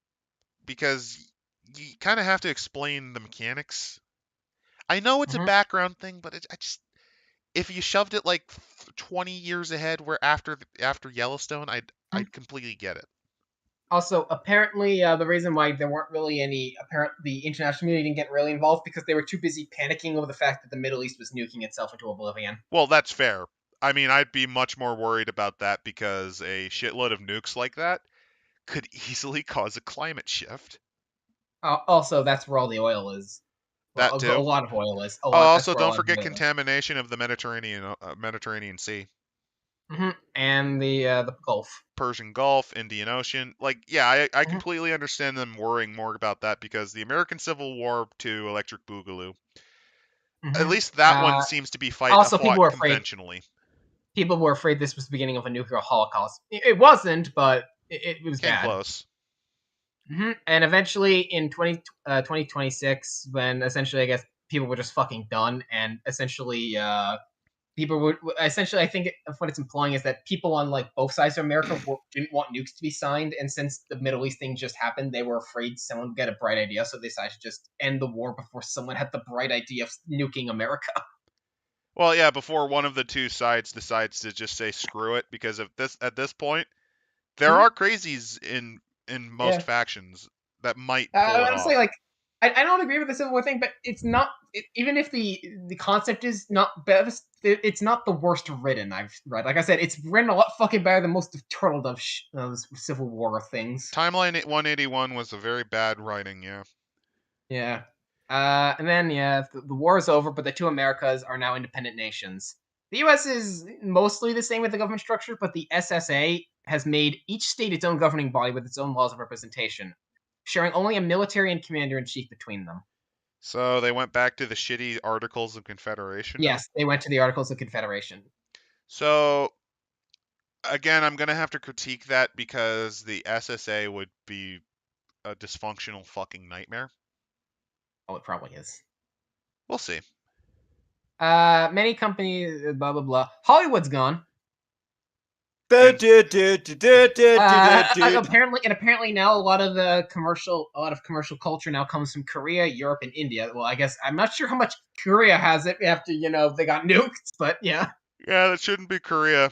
because you kind of have to explain the mechanics. I know it's a background thing, but I just, if you shoved it like 20 years ahead, where after Yellowstone, I'd completely get it. Also, apparently, the reason why there weren't really the international community didn't get really involved because they were too busy panicking over the fact that the Middle East was nuking itself into oblivion. Well, that's fair. I mean, I'd be much more worried about that because a shitload of nukes like that could easily cause a climate shift. Also, that's where all the oil is. Well, That too. a lot of oil is. Also, don't forget contamination of the Mediterranean Sea. And the Gulf. Persian Gulf, Indian Ocean. Like, yeah, I completely understand them worrying more about that because the American Civil War to Electric Boogaloo, at least that one seems to be fought conventionally. People were afraid this was the beginning of a nuclear holocaust. It wasn't, but it was Came bad. close. And eventually in 2026, when essentially I guess people were just fucking done, and essentially people would essentially, I think what it's implying is that people on like both sides of America didn't want nukes to be signed, and since the Middle East thing just happened, they were afraid someone would get a bright idea, so they decided to just end the war before someone had the bright idea of nuking America. Well, yeah, before one of the two sides decides to just say screw it, because at this point, there are crazies in most factions that might pull it honestly, off. like I don't agree with the Civil War thing, but it's not. Even if the concept is not best, it's not the worst written I've read. Like I said, it's written a lot fucking better than most of Turtledove Civil War things. Timeline 181 was a very bad writing, yeah. Yeah. And then the war is over, but the two Americas are now independent nations. The U.S. is mostly the same with the government structure, but the SSA has made each state its own governing body with its own laws of representation, sharing only a military and commander-in-chief between them. So they went back to the shitty Articles of Confederation? Yes, they went to the Articles of Confederation. So, again, I'm going to have to critique that because the SSA would be a dysfunctional fucking nightmare. Oh, it probably is. We'll see. Many companies, blah, blah, blah. Hollywood's gone. Apparently now a lot of commercial culture now comes from Korea, Europe, and India. Well, I guess I'm not sure how much Korea has it after they got nuked, but yeah. Yeah, that shouldn't be Korea.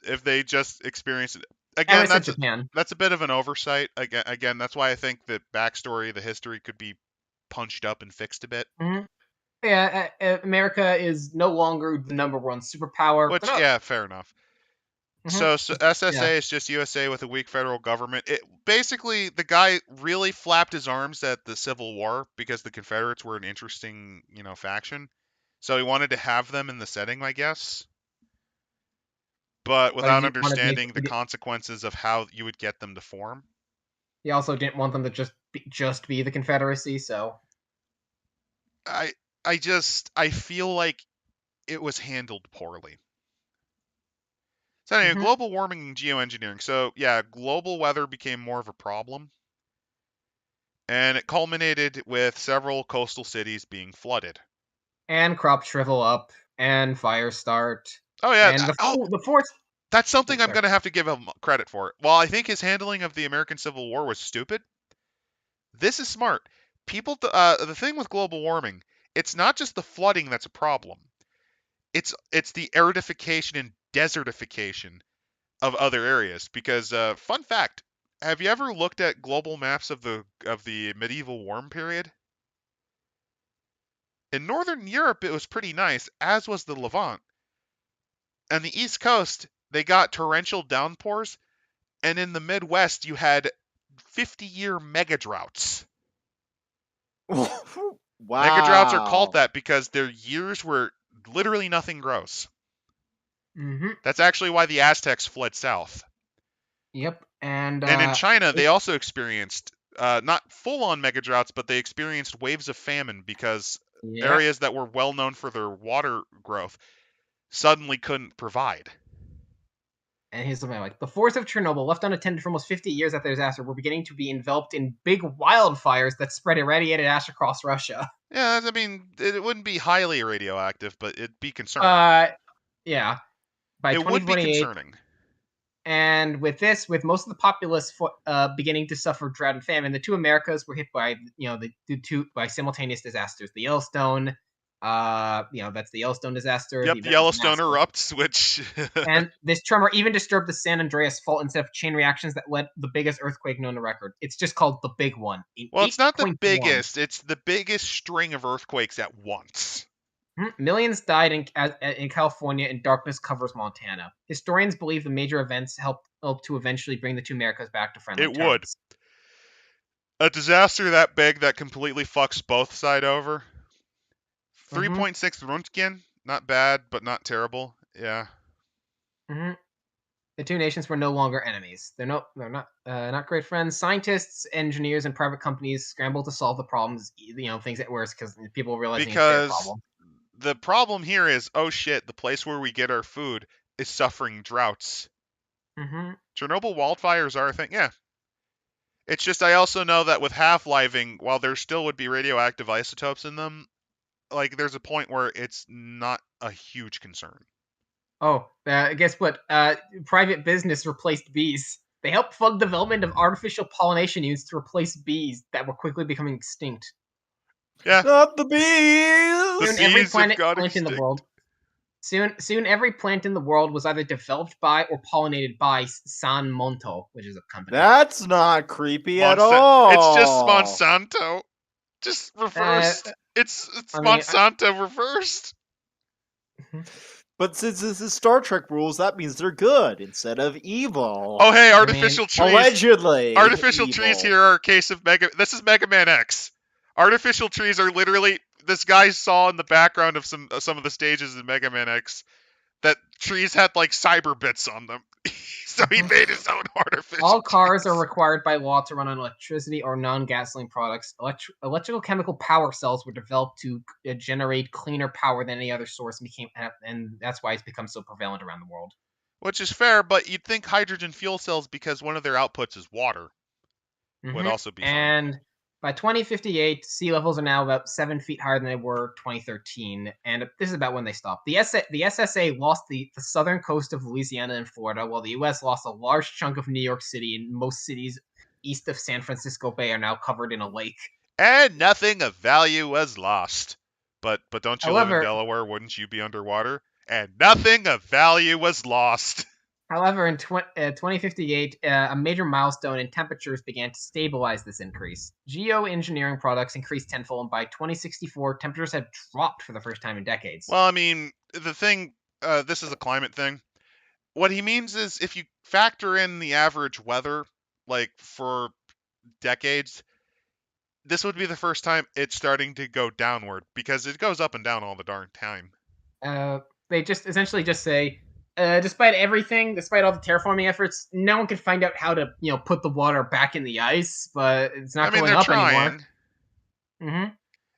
If they just experience it again, that's a bit of an oversight. Again, that's why I think the backstory, the history, could be punched up and fixed a bit. Yeah, America is no longer the number one superpower. Which, yeah, fair enough. So SSA is just USA with a weak federal government. Basically, the guy really flapped his arms at the Civil War because the Confederates were an interesting, faction. So he wanted to have them in the setting, I guess. But without understanding the consequences of how you would get them to form. He also didn't want them to just be the Confederacy, so I feel like it was handled poorly. So anyway, global warming and geoengineering. So yeah, global weather became more of a problem. And it culminated with several coastal cities being flooded. And crops shrivel up, and fires start. Oh yeah, and the forest. That's something I'm going to have to give him credit for. While I think his handling of the American Civil War was stupid, this is smart. The thing with global warming, it's not just the flooding that's a problem. It's the aridification and desertification of other areas. Because fun fact, have you ever looked at global maps of the medieval warm period? In Northern Europe, it was pretty nice, as was the Levant. On the East Coast, they got torrential downpours, and in the Midwest, you had 50-year mega droughts. Wow. Mega droughts are called that because they're years where literally nothing grows. Mm-hmm. That's actually why the Aztecs fled south. Yep. And in China, they also experienced not full-on mega droughts, but they experienced waves of famine because areas that were well known for their water growth suddenly couldn't provide. And here's something like the forest of Chernobyl, left unattended for almost 50 years after the disaster, were beginning to be enveloped in big wildfires that spread irradiated ash across Russia. Yeah, I mean, it wouldn't be highly radioactive, but it'd be concerning. Yeah. By it would be 2028, concerning. and with most of the populace beginning to suffer drought and famine, the two Americas were hit by the two simultaneous disasters: the Yellowstone, that's the Yellowstone disaster. Yep, the Yellowstone erupts, which and this tremor even disturbed the San Andreas Fault and set up chain reactions that led the biggest earthquake known to record. It's just called the Big One. Well, it's not the biggest; it's the biggest string of earthquakes at once. Millions died in California, and darkness covers Montana. Historians believe the major events helped to eventually bring the two Americas back to friendly terms. It would. A disaster that big that completely fucks both sides over. 3.6 Röntgen, not bad, but not terrible. Yeah. The two nations were no longer enemies. They're not great friends. Scientists, engineers, and private companies scrambled to solve the problems. Things get worse because people realizing it's their problem. The problem here is, oh shit, the place where we get our food is suffering droughts. Chernobyl wildfires are a thing, yeah. It's just I also know that with half-living, while there still would be radioactive isotopes in them, like there's a point where it's not a huge concern. Oh, guess what? Private business replaced bees. They helped fund development of artificial pollination units to replace bees that were quickly becoming extinct. Yeah. Not the bees! Soon every plant in the world. Soon every plant in the world was either developed by or pollinated by San Monto, which is a company. That's not creepy at all. It's just Monsanto. Just reversed. It's Monsanto reversed. But since this is Star Trek rules, that means they're good instead of evil. Oh, hey, artificial trees. Allegedly. Artificial trees here are a case of This is Mega Man X. Artificial trees are literally... This guy saw in the background of some of the stages in Mega Man X that trees had, like, cyber bits on them. So he made his own artificial All cars are required by law to run on electricity or non-gasoline products. Electrical chemical power cells were developed to generate cleaner power than any other source, and that's why it's become so prevalent around the world. Which is fair, but you'd think hydrogen fuel cells, because one of their outputs is water, would also be fine. And by 2058, sea levels are now about 7 feet higher than they were 2013, and this is about when they stopped. The SSA lost the southern coast of Louisiana and Florida, while the U.S. lost a large chunk of New York City, and most cities east of San Francisco Bay are now covered in a lake. And nothing of value was lost. But don't you live in Delaware? Wouldn't you be underwater? And nothing of value was lost. However, in 2058, a major milestone in temperatures began to stabilize this increase. Geoengineering products increased tenfold, and by 2064, temperatures had dropped for the first time in decades. Well, I mean, the thing, this is a climate thing. What he means is if you factor in the average weather, like, for decades, this would be the first time it's starting to go downward, because it goes up and down all the darn time. They just essentially just say... despite everything, despite all the terraforming efforts, no one can find out how to, put the water back in the ice, but it's not going up anymore.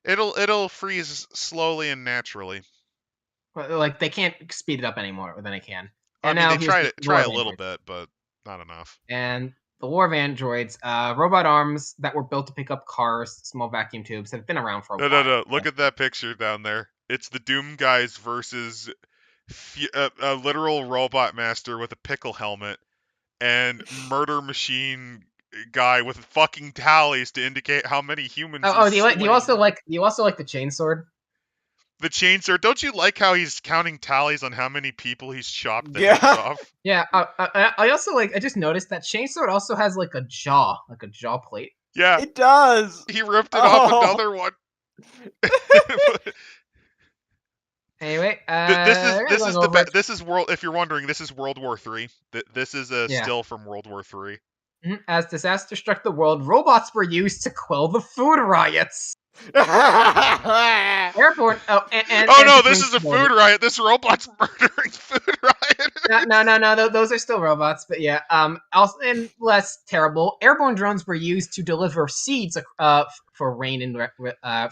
It'll freeze slowly and naturally. But, like, they can't speed it up anymore than they can. And I mean, they try a little bit, but not enough. And the War of Androids, robot arms that were built to pick up cars, small vacuum tubes, have been around for a while. No. Look at that picture down there. It's the Doom guys versus a literal robot master with a pickle helmet and murder machine guy with fucking tallies to indicate how many humans. Do you also like the chainsword? The chainsword. Don't you like how he's counting tallies on how many people he's chopped the heads off? Yeah. I also I just noticed that chainsword also has like a jaw plate. Yeah, it does. He ripped it off another one. Anyway, this is world. If you're wondering, this is World War III. This is a still from World War III. As disaster struck the world, robots were used to quell the food riots. Airborne. Oh, and Oh no, to this bring is a stability. food riot. This robot's murdering food rioters. No. Those are still robots, but yeah. Also, and less terrible. Airborne drones were used to deliver seeds, for rain and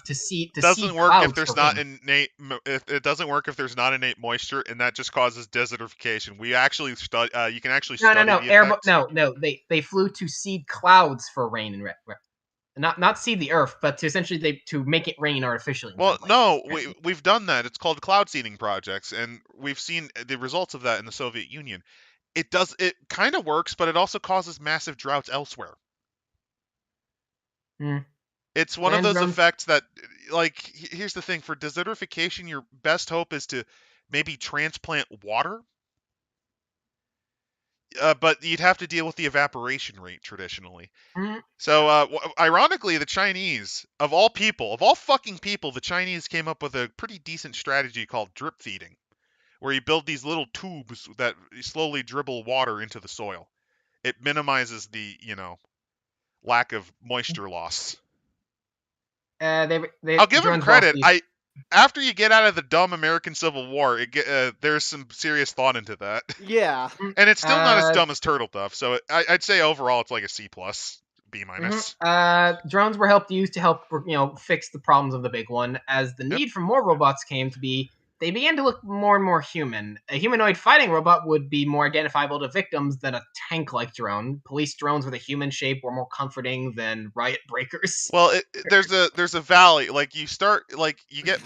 to seed Doesn't work if clouds there's for not rain. innate. If it doesn't work if there's not innate moisture, and that just causes desertification. We actually study. You can actually study No. the Airborne. effects. No. They flew to seed clouds for rain and not seed the earth, but to essentially to make it rain artificially in Well, some places. no, we've done that. It's called cloud seeding projects, and we've seen the results of that in the Soviet Union. It kind of works, but it also causes massive droughts elsewhere. Hmm. It's one of Land those drones. effects that, like, here's the thing: for desertification, your best hope is to maybe transplant water, but you'd have to deal with the evaporation rate traditionally. Hmm. So, ironically, the Chinese, of all people, of all fucking people, the Chinese came up with a pretty decent strategy called drip feeding, where you build these little tubes that slowly dribble water into the soil. It minimizes the, lack of moisture loss. They I'll give them drones were also credit. used. After you get out of the dumb American Civil War, there's some serious thought into that, Yeah. and it's still not as Uh, dumb as Turtle Dove. So I'd say overall it's like a C plus, B minus. Drones were used to help fix the problems of the big one. As the Yep. need for more robots came to be, they began to look more and more human. A humanoid fighting robot would be more identifiable to victims than a tank-like drone. Police drones with a human shape were more comforting than riot breakers. Well, there's a valley. Like you start, like you get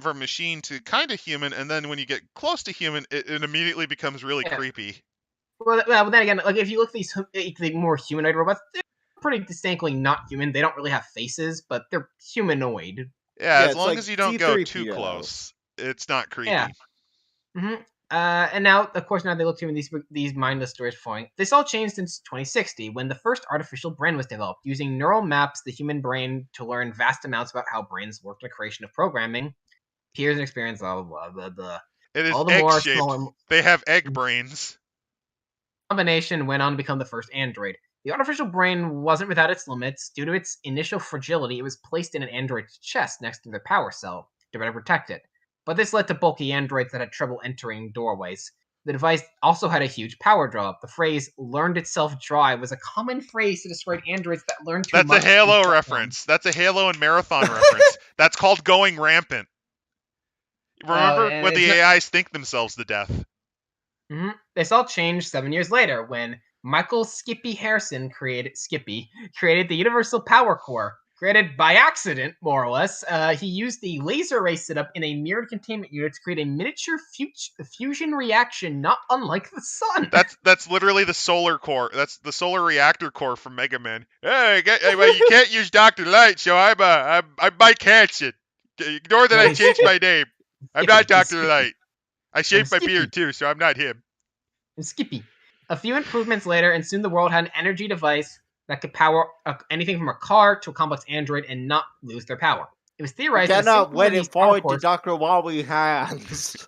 from machine to kind of human, and then when you get close to human, it immediately becomes really Yeah. creepy. Well, then again, like if you look at the more humanoid robots, they're pretty distinctly not human. They don't really have faces, but they're humanoid. Yeah, Yeah, as it's long like as you don't go too C3PO. close, it's not Yeah. creepy. And now, of course, now they look to him these mindless stories point. This all changed since 2060 when the first artificial brain was developed, using neural maps the human brain to learn vast amounts about how brains work in the creation of programming. Peers and experience, blah blah blah blah. It is All the egg more shaped. smaller They have egg brains. combination went on to become the first android. The artificial brain wasn't without its limits. Due to its initial fragility, it was placed in an android's chest next to their power cell to better protect it. But this led to bulky androids that had trouble entering doorways. The device also had a huge power draw. The phrase "learned itself dry" was a common phrase to describe androids that learned too That's a much. Halo reference. That's a Halo and Marathon reference. That's called going rampant. Remember And when it's the not, AIs think themselves to death? This all changed 7 years later when Michael Skippy Harrison created the Universal Power Core. Created by accident, more or less, he used the laser array setup in a mirrored containment unit to create a miniature fusion reaction not unlike the sun. That's literally the solar core. That's the solar reactor core from Mega Man. Hey, well, you can't use Dr. Light, so I'm Mike Hansen. Ignore that No, I he's changed my name. I'm not He's Dr. Skippy. Light. I I'm shaved my Skippy. beard too, so I'm not him. I'm Skippy. A few improvements later, and soon the world had an energy device that could power anything from a car to a complex android and not lose their power. It was We theorized that a cannot single one of wait these and power forward to cores, Dr. Wowie hands.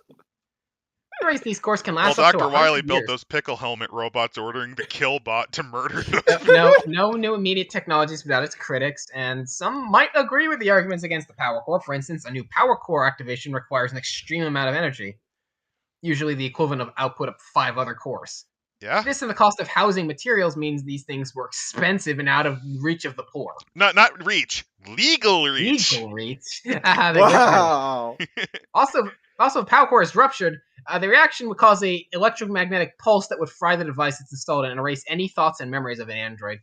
these cores can Well, last up to Dr. 100 Wily built years. those pickle helmet robots, ordering the Killbot to murder them. No new immediate technologies without its critics, and some might agree with the arguments against the power core. For instance, a new power core activation requires an extreme amount of energy, usually the equivalent of output of 5 other cores. Yeah, This and the cost of housing materials means these things were expensive and out of reach of the poor. not reach, legal reach. Legal reach. The glitch rule. Wow. Also, if power core is ruptured, the reaction would cause a electromagnetic pulse that would fry the device it's installed in and erase any thoughts and memories of an android.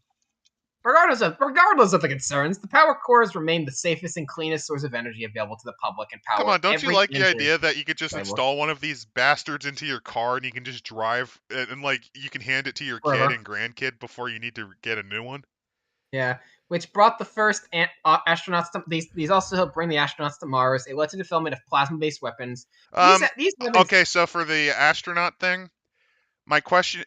Regardless of the concerns, the power cores remain the safest and cleanest source of energy available to the public and Come power on, don't you every like the android idea that you could just cyborg install one of these bastards into your car and you can just drive and like you can hand it to your kid forever. and grandkid before you need to get a new one? Yeah, which brought the first astronauts to these also helped bring the astronauts to Mars. It led to the development of plasma-based weapons. These weapons. Okay, so for the astronaut thing, my question,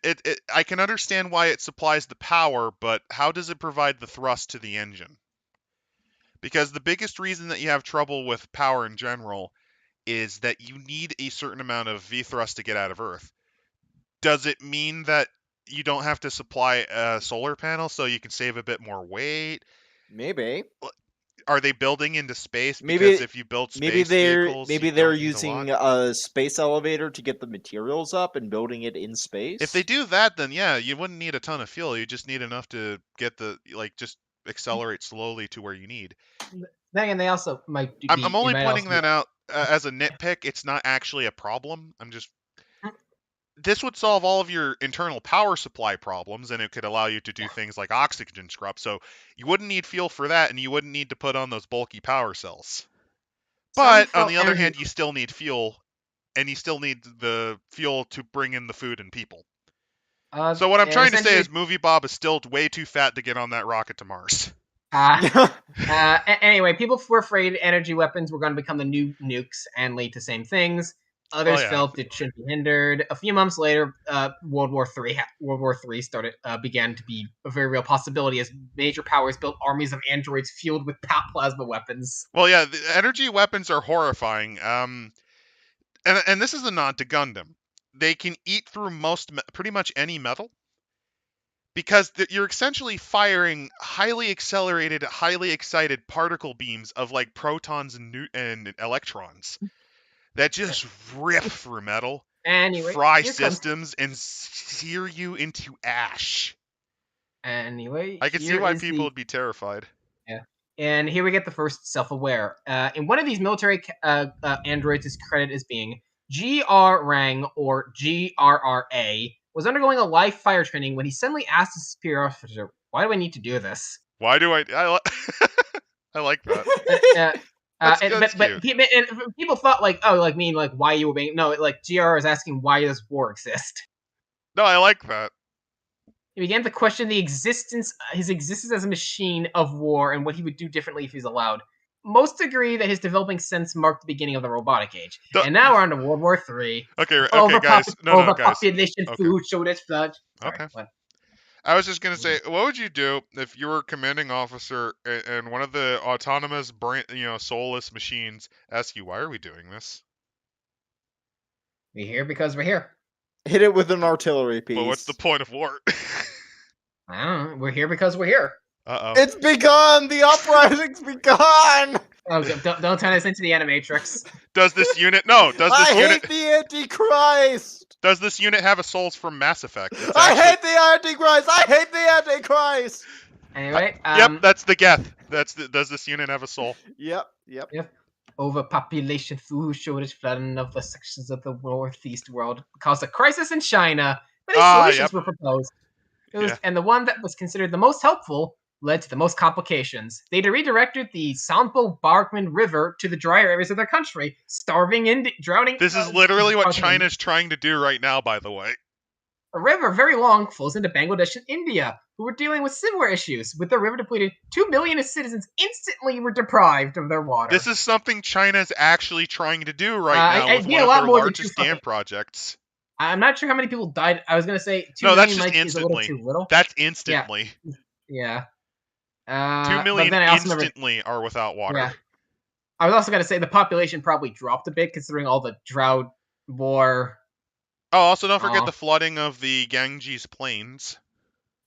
I can understand why it supplies the power, but how does it provide the thrust to the engine? Because the biggest reason that you have trouble with power in general is that you need a certain amount of V thrust to get out of Earth. Does it mean that you don't have to supply a solar panel so you can save a bit more weight? Maybe. are they building into space? Maybe- Because if you build space vehicles, maybe you they're don't need a using lot. a space elevator to get the materials up and building it in space. If they do that, then yeah, you wouldn't need a ton of fuel. You just need enough to get just accelerate slowly to where you need. Then again, they also might be. I'm only it might pointing also that out as a nitpick. It's not actually a problem. This would solve all of your internal power supply problems, and it could allow you to do things like oxygen scrub. So you wouldn't need fuel for that, and you wouldn't need to put on those bulky power cells. But on the other hand, you still need fuel, and you still need the fuel to bring in the food and people. So what I'm trying to say is Movie Bob is still way too fat to get on that rocket to Mars. Anyway, people were afraid energy weapons were going to become the new nukes and lead to same things. Others felt it shouldn't be hindered. A few months later, World War III began to be a very real possibility as major powers built armies of androids fueled with plasma weapons. Well, yeah, the energy weapons are horrifying. And this is a nod to Gundam. They can eat through pretty much any metal, because you're essentially firing highly accelerated, highly excited particle beams of like protons and electrons that just rip through metal, fry systems, and sear you into ash. Anyway, I can see why people would be terrified. Yeah. And here we get the first self-aware. And one of these military androids is credited as being G.R. Rang, or GRRA, was undergoing a live fire training when he suddenly asked his superior officer, "Why do I need to do this?" Why do I like that. That's but people thought like, oh, like mean like why you were being like GR is asking why does war exist. No, I like that. He began to question his existence as a machine of war and what he would do differently if he was allowed. Most agree that his developing sense marked the beginning of the robotic age. And now we're on to World War III. Okay, guys. Overpopulation, food shortage, flood. Okay. I was just gonna say, what would you do if you were a commanding officer and one of the autonomous, soulless machines asked you, "Why are we doing this?" We're here because we're here. Hit it with an artillery piece. But what's the point of war? I don't know. We're here because we're here. It's begun! The uprising's begun! Oh, don't turn this into the Animatrix. Does this unit... No, does this unit... I hate the Antichrist! Does this unit have a Souls from Mass Effect? I hate the Antichrist! I hate the Antichrist! Anyway, yep, that's the Geth. Does this unit have a soul? Yep. Overpopulation, food shortage, flooding of the sections of the northeast world caused a crisis in China. Many solutions were proposed. And the one that was considered the most helpful led to the most complications. They redirected the Sampo Barkman River to the drier areas of their country, drowning. This is literally what China's trying to do right now, by the way. A river very long flows into Bangladesh and India, who were dealing with similar issues. With the river depleted, 2 million citizens instantly were deprived of their water. This is something China's actually trying to do right now with one of their largest dam projects. I'm not sure how many people died. I was going to say 2 million that's just instantly. Is a little too little. That's instantly. Yeah. 2 million instantly are without water. Yeah. I was also going to say the population probably dropped a bit considering all the drought, war. Oh, also don't forget the flooding of the Ganges Plains.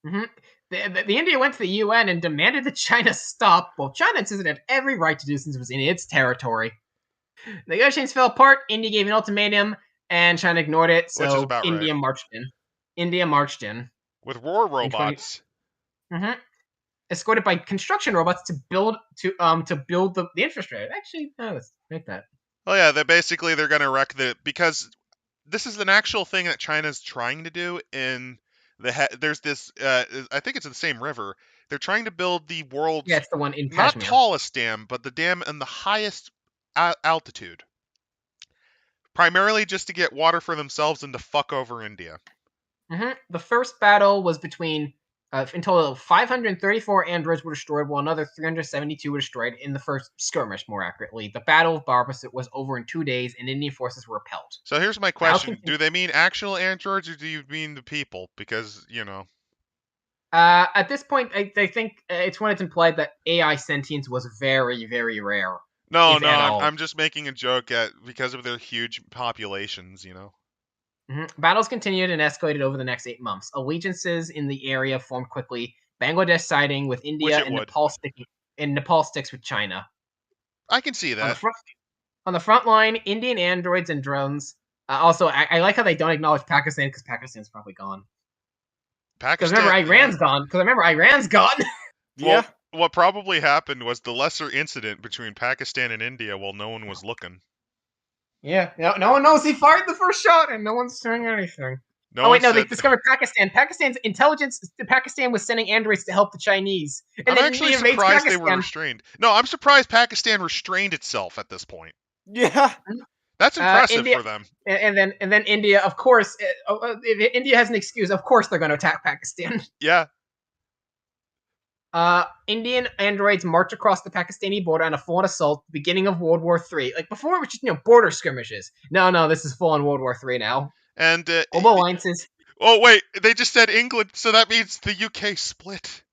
Mm-hmm. The India went to the UN and demanded that China stop. Well, China insisted it had every right to do since it was in its territory. The negotiations fell apart. India gave an ultimatum, and China ignored it. So India marched in. With war robots. Escorted by construction robots to build the infrastructure. Actually, no, let's make that. Oh yeah, they're going to wreck because this is an actual thing that China's trying to do in there's this I think it's in the same river. They're trying to build the world's it's the one in Kashmir. Not tallest dam, but the dam in the highest altitude. Primarily just to get water for themselves and to fuck over India. The first battle was between in total 534 androids were destroyed, while another 372 were destroyed in the first skirmish, more accurately. The Battle of Barbasut was over in 2 days, and Indian forces were repelled. So here's my question. Do they mean actual androids, or do you mean the people? Because, at this point, I think it's when it's implied that AI sentience was very, very rare. No, I'm just making a joke because of their huge populations, Battles continued and escalated over the next 8 months. Allegiances in the area formed quickly. Bangladesh siding with India and Nepal sticking. and Nepal sticks with China. I can see that. On the front line, Indian androids and drones. Also, I like how they don't acknowledge Pakistan because Pakistan's probably gone. Because Pakistan. remember, Iran's gone. Because remember, Iran's gone. Yeah. Well, what probably happened was the lesser incident between Pakistan and India while no one was looking. Yeah, no one knows he fired the first shot, and no one's saying anything. They discovered Pakistan. Pakistan's intelligence. Pakistan was sending androids to help the Chinese. And I'm then actually India invades surprised they Pakistan. were restrained. No, I'm surprised Pakistan restrained itself at this point. Yeah. That's impressive India, for them. And then India, of course, if India has an excuse, of course they're going to attack Pakistan. Yeah. Indian androids march across the Pakistani border on a full-on assault, beginning of World War III. Like before, it was just border skirmishes. No, this is full-on World War III now. And global alliances. Oh wait, they just said England, so that means the UK split.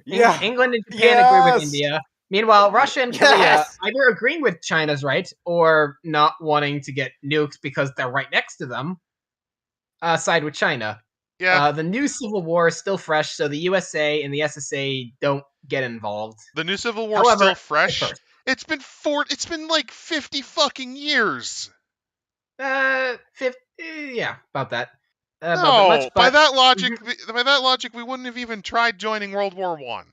Yeah. England and Japan agree with India. Meanwhile, Russia and Korea either agreeing with China's right or not wanting to get nukes because they're right next to them. Side with China. Yeah. The new civil war is still fresh, so the USA and the SSA don't get involved. The new civil war is still fresh. It's been like 50 fucking years. 50, yeah, about that. No, by that logic, we wouldn't have even tried joining World War One.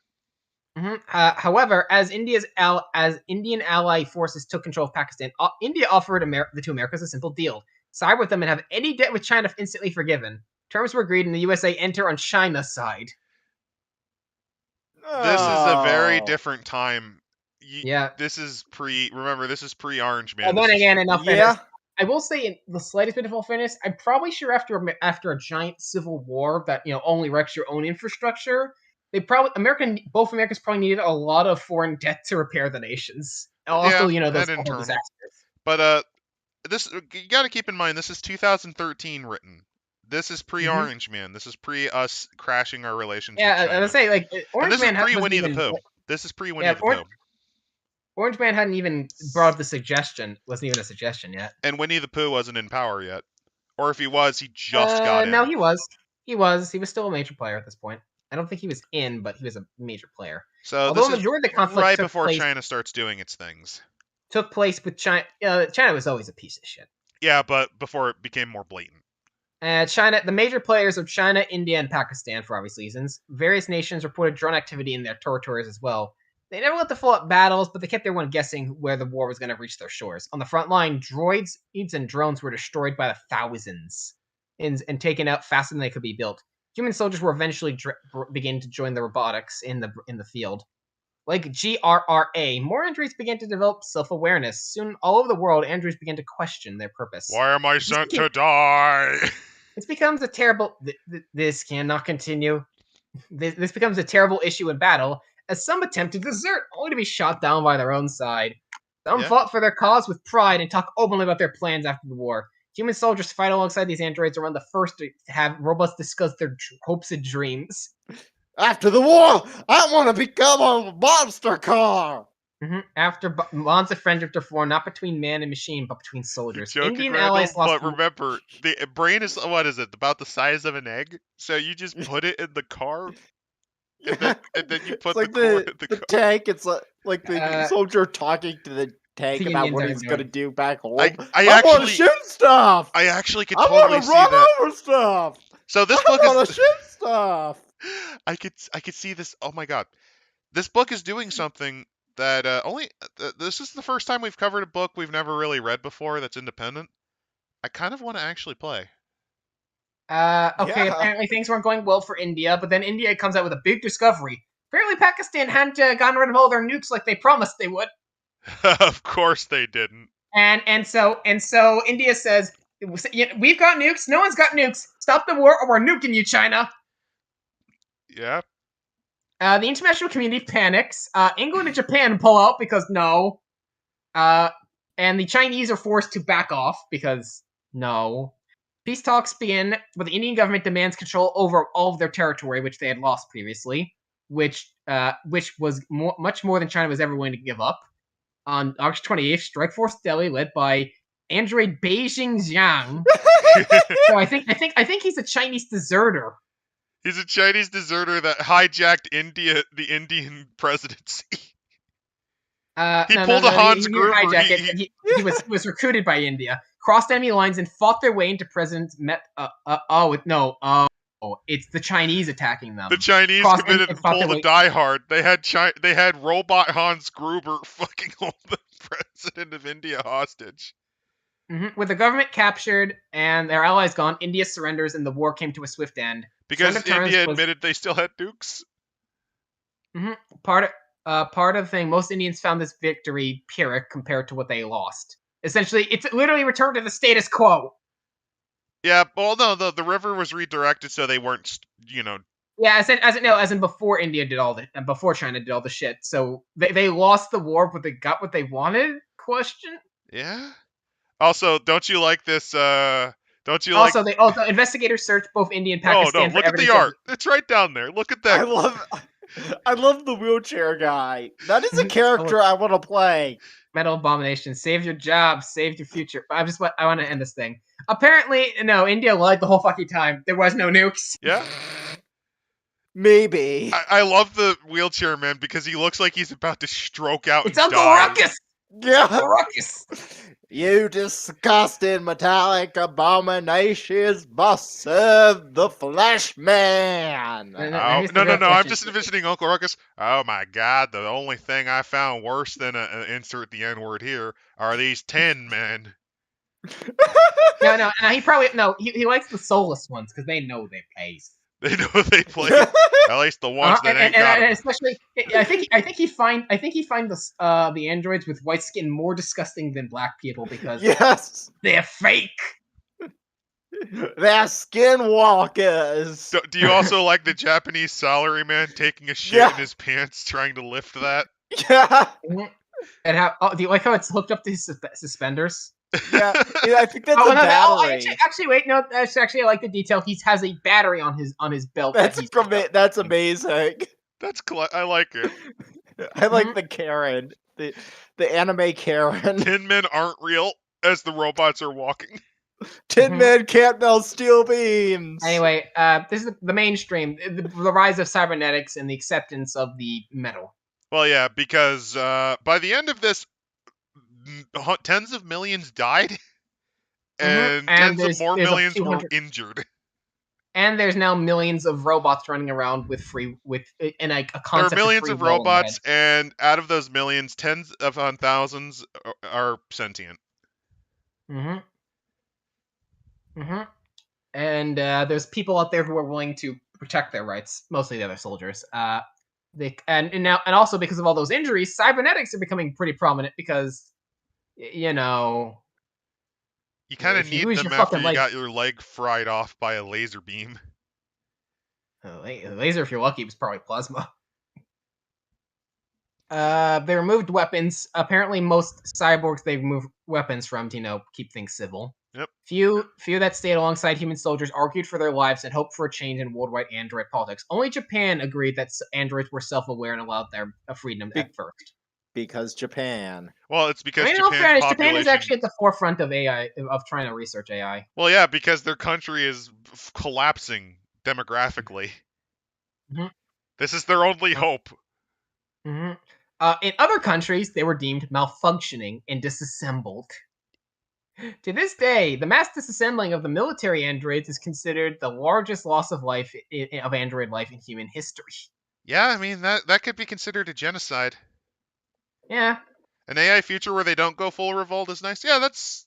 However, as Indian ally forces took control of Pakistan, India offered the two Americas a simple deal: side with them and have any debt with China instantly forgiven. Terms were agreed, and the USA enter on China's side. This is a very different time. Yeah. This is pre-Orange Man. And then again, enough. Yeah. I will say, in the slightest bit of all fairness, I'm probably sure after a giant civil war that only wrecks your own infrastructure, both Americas probably needed a lot of foreign debt to repair the nations. Also, those disasters. But this you got to keep in mind. This is 2013 written. This is pre-Orange Man. This is pre us crashing our relationship. Yeah, I was say Orange Man. This is pre-Winnie the Pooh. This is pre-Winnie the Pooh. Orange Man hadn't even brought up the suggestion. Wasn't even a suggestion yet. And Winnie the Pooh wasn't in power yet. Or if he was, he just got in. No, he was. He was still a major player at this point. I don't think he was in, but he was a major player. So although the majority of the conflict right before China starts doing its things. Took place with China. China was always a piece of shit. Yeah, but before it became more blatant. China, the major players of China, India, and Pakistan, for obvious reasons. Various nations reported drone activity in their territories as well. They never went to full-up battles, but they kept everyone guessing where the war was going to reach their shores. On the front line, droids and drones were destroyed by the thousands and taken out faster than they could be built. Human soldiers were eventually begin to join the robotics in the field. Like GRRA, more androids began to develop self-awareness. Soon, all over the world, androids began to question their purpose. Why am I sent to die? This becomes a terrible... This cannot continue. This becomes a terrible issue in battle, as some attempt to desert, only to be shot down by their own side. Some fought for their cause with pride and talk openly about their plans after the war. Human soldiers fight alongside these androids around the first to have robots discuss their hopes and dreams. After the war, I want to become a monster car! After bonds of friendship to form, not between man and machine, but between soldiers. Indian allies lost. But remember, the brain is, what is it, about the size of an egg? So you just put it in the car, and then you put like the tank. It's like the soldier talking to the tank about what he's going to do back home. I want to shoot stuff! I actually could totally see that. I want to run over stuff! So this book is... I want to shoot stuff! I could see this. Oh my god. This book is doing something that this is the first time we've covered a book we've never really read before that's independent. I kind of want to actually play. Apparently things weren't going well for India, but then India comes out with a big discovery. Apparently Pakistan hadn't gotten rid of all their nukes like they promised they would. Of course they didn't. And so India says, we've got nukes, no one's got nukes. Stop the war or we're nuking you, China. Yeah. The international community panics. England and Japan pull out because no. And the Chinese are forced to back off because no. Peace talks begin, but the Indian government demands control over all of their territory, which they had lost previously, which was much more than China was ever willing to give up. On August 28th, Strike Force Delhi, led by android Beijing Jiang. So I think he's a Chinese deserter. He's a Chinese deserter that hijacked the Indian presidency. He pulled a Hans Gruber. Hijacked it. He was recruited by India, crossed enemy lines, and fought their way into President it's the Chinese attacking them. The Chinese Crossed committed and and fought pulled their a way- Die Hard. They had robot Hans Gruber fucking hold the president of India hostage. With the government captured and their allies gone, India surrenders and the war came to a swift end. Because Surrender terms India was- admitted they still had nukes. Part of the thing, most Indians found this victory Pyrrhic compared to what they lost. Essentially, it's literally returned to the status quo. Yeah, well, no, the river was redirected so they weren't, Yeah, as in before India did all the, and before China did all the shit. So they lost the war, but they got what they wanted? Question. Yeah. Also, don't you like this? Don't you Also, like? investigators searched both India and Oh Pakistan no! for Look at evidence the of- art. It's right down there. Look at that. I love the wheelchair guy. That is a character I want to play. Metal abomination. Save your job. Save your future. I want to end this thing. Apparently, no. India lied the whole fucking time. There was no nukes. Yeah. Maybe. I love the wheelchair man because he looks like he's about to stroke out. It's and Uncle die. Ruckus. Yeah. Uncle Ruckus. You disgusting metallic abominations must serve the flesh man. And Oh, here's the no! real I'm question. just envisioning Uncle Ruckus. Oh my God! The only thing I found worse than insert the N word here are these 10 men. No. He probably he likes the soulless ones because they know their place. They know they play. At least the ones that ain't got. And especially, I think he find the androids with white skin more disgusting than black people because Yes. they're fake. They're skinwalkers. Do you also like the Japanese salaryman taking a shit Yeah. in his pants, trying to lift that? Yeah. And do you like how it's hooked up to his suspenders? Yeah. I think that's a No, battery. actually, wait, no. Actually, I like the detail. He has a battery on his belt. That's amazing. I like it. I like the Karen, the anime Karen. 10 men aren't real as the robots are walking. 10 men can't melt steel beams. Anyway, this is the mainstream, the rise of cybernetics and the acceptance of the metal. Well, yeah, because by the end of this, tens of millions died, and tens of more millions were injured. And there's now millions of robots running around with a concept. There are millions of of robots, and out of those millions, tens of thousands are sentient. And there's people out there who are willing to protect their rights, mostly the other soldiers. And also because of all those injuries, cybernetics are becoming pretty prominent because, you know, you kind of if you need lose them your after fucking you got leg- your leg fried off by a laser beam. Laser, if you're lucky, was probably plasma. They removed weapons. Apparently, most cyborgs they remove weapons from to keep things civil. Yep. Few that stayed alongside human soldiers argued for their lives and hoped for a change in worldwide android politics. Only Japan agreed that androids were self-aware and allowed their freedom at first. Because Japan. Well, it's because in all Japan's fairness, population... Japan is actually at the forefront of AI, of trying to research AI. Well, yeah, because their country is collapsing demographically. This is their only hope. In other countries, they were deemed malfunctioning and disassembled. To this day, the mass disassembling of the military androids is considered the largest loss of life of android life in human history. Yeah, I mean, that could be considered a genocide. Yeah. An AI future where they don't go full revolt is nice. Yeah, it's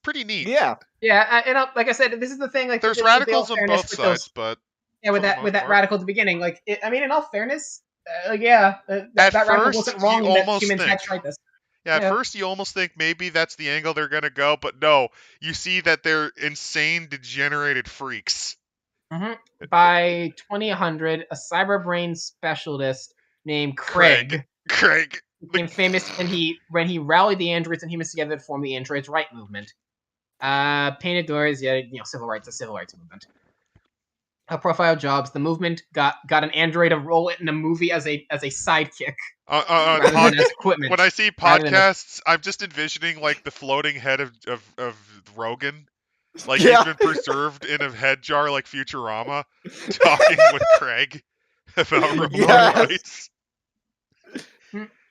pretty neat. Yeah. Yeah, and like I said, this is the thing. Like, there's radicals on both sides, but yeah, with that radical at the beginning, like, in all fairness, that radical wasn't wrong in that humans had tried this. Yeah, at first you almost think maybe that's the angle they're gonna go, but no, you see that they're insane, degenerated freaks. By 2100, a cyber brain specialist named Craig became famous when he rallied the androids and humans together to form the Androids' Right movement. Painted doors, civil rights movement. Profile jobs. The movement got an android to roll it in a movie as a sidekick. Rather than as equipment. When I see podcasts, I'm just envisioning like the floating head of Rogan. Like he's been preserved in a head jar like Futurama, talking with Craig about remote rights.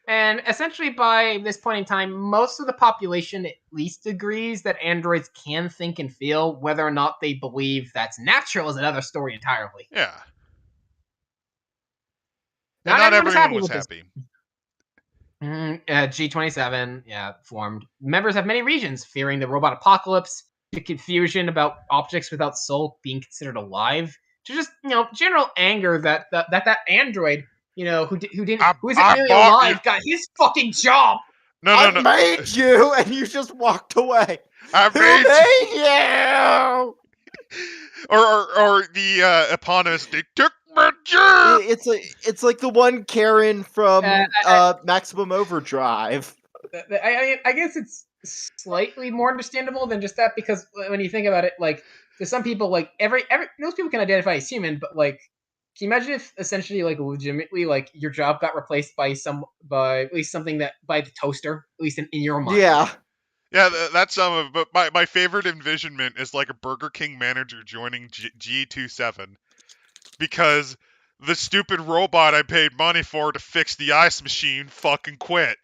And essentially, by this point in time, most of the population at least agrees that androids can think and feel. Whether or not they believe that's natural is another story entirely. Yeah. And Not not everyone is everyone happy was with this. happy. G27, formed. Members of many regions fearing the robot apocalypse, to confusion about objects without soul being considered alive, to just general anger that android who isn't I really bought you. alive got his fucking job. No. I made you, and you just walked away. I Who made made you? Or the eponymous, they took my job. It's like the one Karen from I- Maximum Overdrive. I guess it's slightly more understandable than just that, because when you think about it, like, there's some people, like, every most people can identify as human, but, like, can you imagine if essentially, like, legitimately, like, your job got replaced by at least something that by the toaster, at least in your mind? Yeah. Yeah, that's some of it. But my favorite envisionment is like a Burger King manager joining G27 because the stupid robot I paid money for to fix the ice machine fucking quit.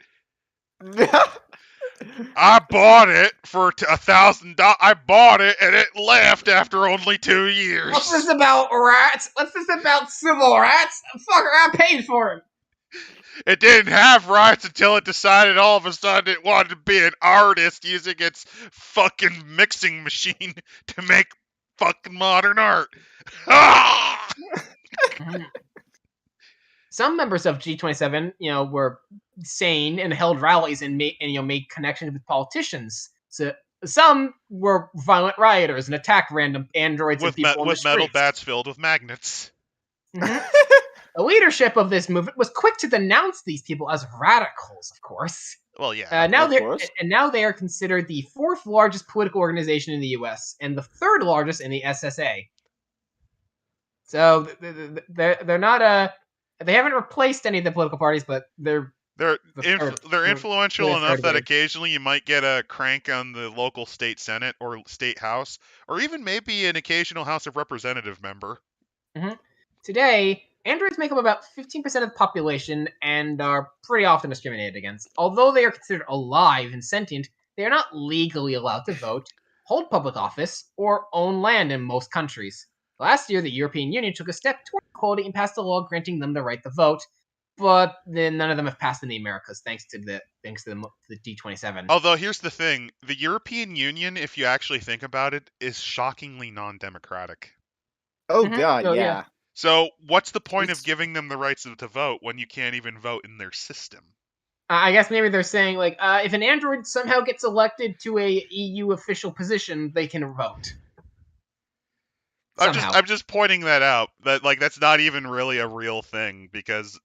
I bought it for $1,000. I bought it and it left after only 2 years. What's this about rats? What's this about civil rats? Fucker, I paid for it. It didn't have rights until it decided all of a sudden it wanted to be an artist using its fucking mixing machine to make fucking modern art. Some members of G27, were sane and held rallies and made connections with politicians. So some were violent rioters and attacked random androids and people on the with streets. metal bats filled with magnets. The leadership of this movement was quick to denounce these people as radicals, of course. Well, yeah. Now they are considered the 4th largest political organization in the U.S. and the 3rd largest in the SSA. So they're not they haven't replaced any of the political parties, but they're influential enough that wave. occasionally you might get a crank on the local state senate or state house, or even maybe an occasional House of Representative member. Today, androids make up about 15% of the population and are pretty often discriminated against. Although they are considered alive and sentient, they are not legally allowed to vote, hold public office, or own land in most countries. Last year, the European Union took a step toward equality and passed a law granting them the right to vote, but then none of them have passed in the Americas, thanks to the D27. Although here's the thing, the European Union, if you actually think about it, is shockingly non-democratic. Oh god, yeah. So what's the point of giving them the rights to vote when you can't even vote in their system? I guess maybe they're saying, like, if an android somehow gets elected to a EU official position, they can vote. I'm just pointing that out. That, like, that's not even really a real thing, because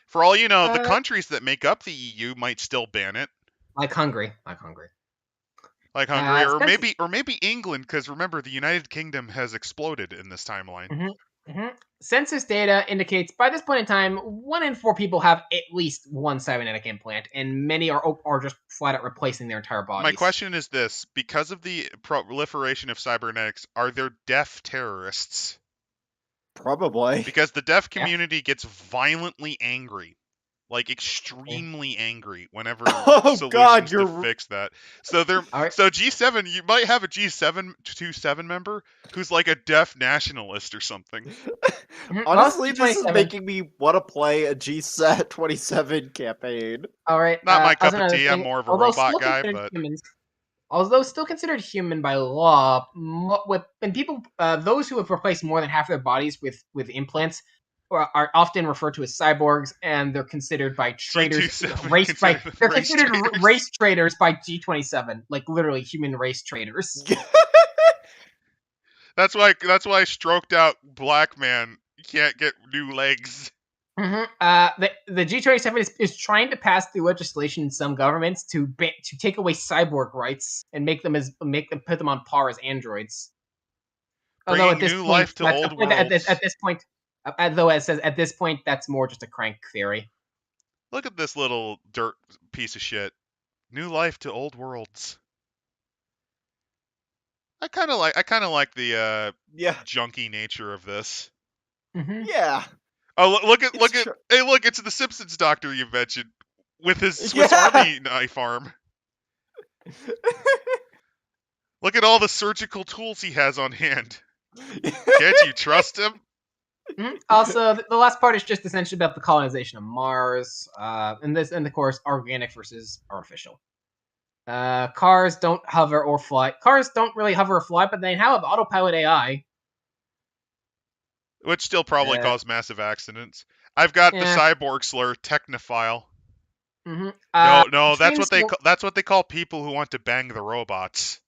for all you know, the countries that make up the EU might still ban it. Like Hungary, or maybe England, because remember, the United Kingdom has exploded in this timeline. Census data indicates by this point in time, 1 in 4 people have at least one cybernetic implant, and many are just flat out replacing their entire bodies. My question is this: because of the proliferation of cybernetics, are there deaf terrorists? Probably. Because the deaf community gets violently angry. Like, extremely angry whenever solutions to fix that. So so G7, you might have a G27 member who's like a deaf nationalist or something. Honestly, this is making me want to play a G27 campaign. All right, not my cup of tea. I'm more of a robot guy, but although still considered human by law, when people those who have replaced more than half their bodies with implants are often referred to as cyborgs, and they're considered by traders race traders by G27, like literally human race traders. That's why stroked out black man can't get new legs. The G27 is trying to pass through legislation in some governments to take away cyborg rights and put them on par as androids. Although at this point, though it says at this point, that's more just a crank theory. Look at this little dirt piece of shit. New life to old worlds. I kind of like the junky nature of this. Yeah. Oh, look, it's the Simpsons doctor you mentioned. with his Swiss Yeah. Army knife arm. Look at all the surgical tools he has on hand. Can't you trust him? Also, the last part is just essentially about the colonization of Mars, and of course, organic versus artificial. Cars don't hover or fly. Cars don't really hover or fly, but they have autopilot AI. Which still probably Yeah. cause massive accidents. I've got the Yeah. cyborg slur, technophile. Mm-hmm. No, that's what trains that's what they call people who want to bang the robots.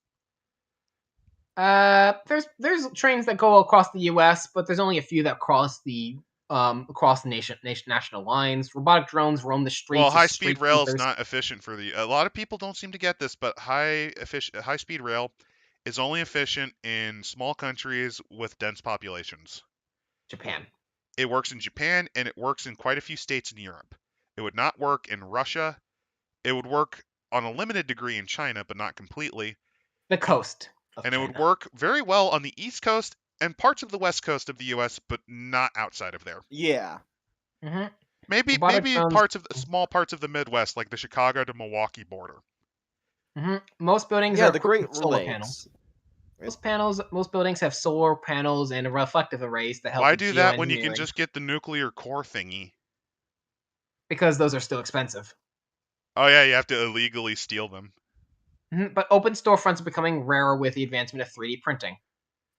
There's trains that go across the U.S., but there's only a few that cross the national lines. Robotic drones roam the streets. Well, as high-speed street rail is sweepers. not efficient for the. A lot of people don't seem to get this, but high-speed rail is only efficient in small countries with dense populations. Japan. It works in Japan and it works in quite a few states in Europe. It would not work in Russia. It would work on a limited degree in China, but not completely. The coast. And it would work very well on the East Coast and parts of the West Coast of the U.S., but not outside of there. Yeah. Mm-hmm. Maybe small parts of the Midwest, like the Chicago to Milwaukee border. Mm-hmm. Most buildings Yeah, are the equipped Great with solar Lakes. panels. Most buildings have solar panels and reflective arrays that help. Why with do that when you can geoengineering, just get the nuclear core thingy? because those are still expensive. Oh yeah, you have to illegally steal them. Mm-hmm. But open storefronts are becoming rarer with the advancement of 3D printing.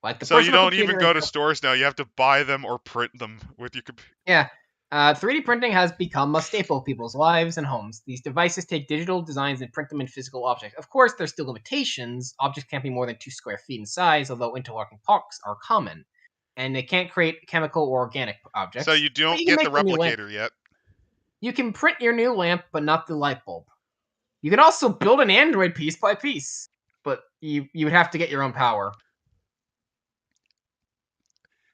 Like the So you personal don't even computer go to stores now. You have to buy them or print them with your computer. Yeah. 3D printing has become a staple of people's lives and homes. These devices take digital designs and print them in physical objects. Of course, there's still limitations. Objects can't be more than 2 square feet in size, although interlocking parts are common. And they can't create chemical or organic objects. So you but don't can get make the a new lamp. replicator yet. You can print your new lamp, but not the light bulb. You can also build an Android piece by piece, but you would have to get your own power.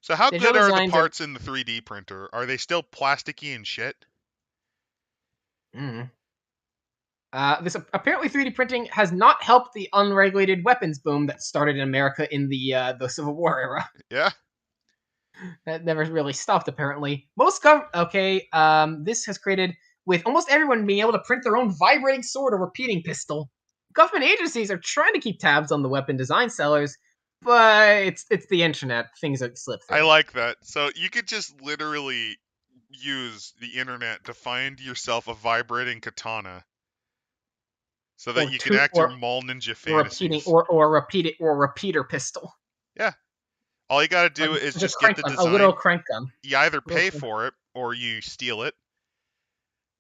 So how Digital good are the designs parts in the 3D printer? Are they still plasticky and shit? Apparently 3D printing has not helped the unregulated weapons boom that started in America in the Civil War era. Yeah. That never really stopped. Apparently, this has created with almost everyone being able to print their own vibrating sword or repeating pistol. Government agencies are trying to keep tabs on the weapon design sellers, but it's the internet. Things that slip through. I like that. So you could just literally use the internet to find yourself a vibrating katana, so that you can act your mall ninja fantasies. Or repeater pistol. Yeah. All you gotta do is just get the design. A little crank gun. You either pay for it or you steal it,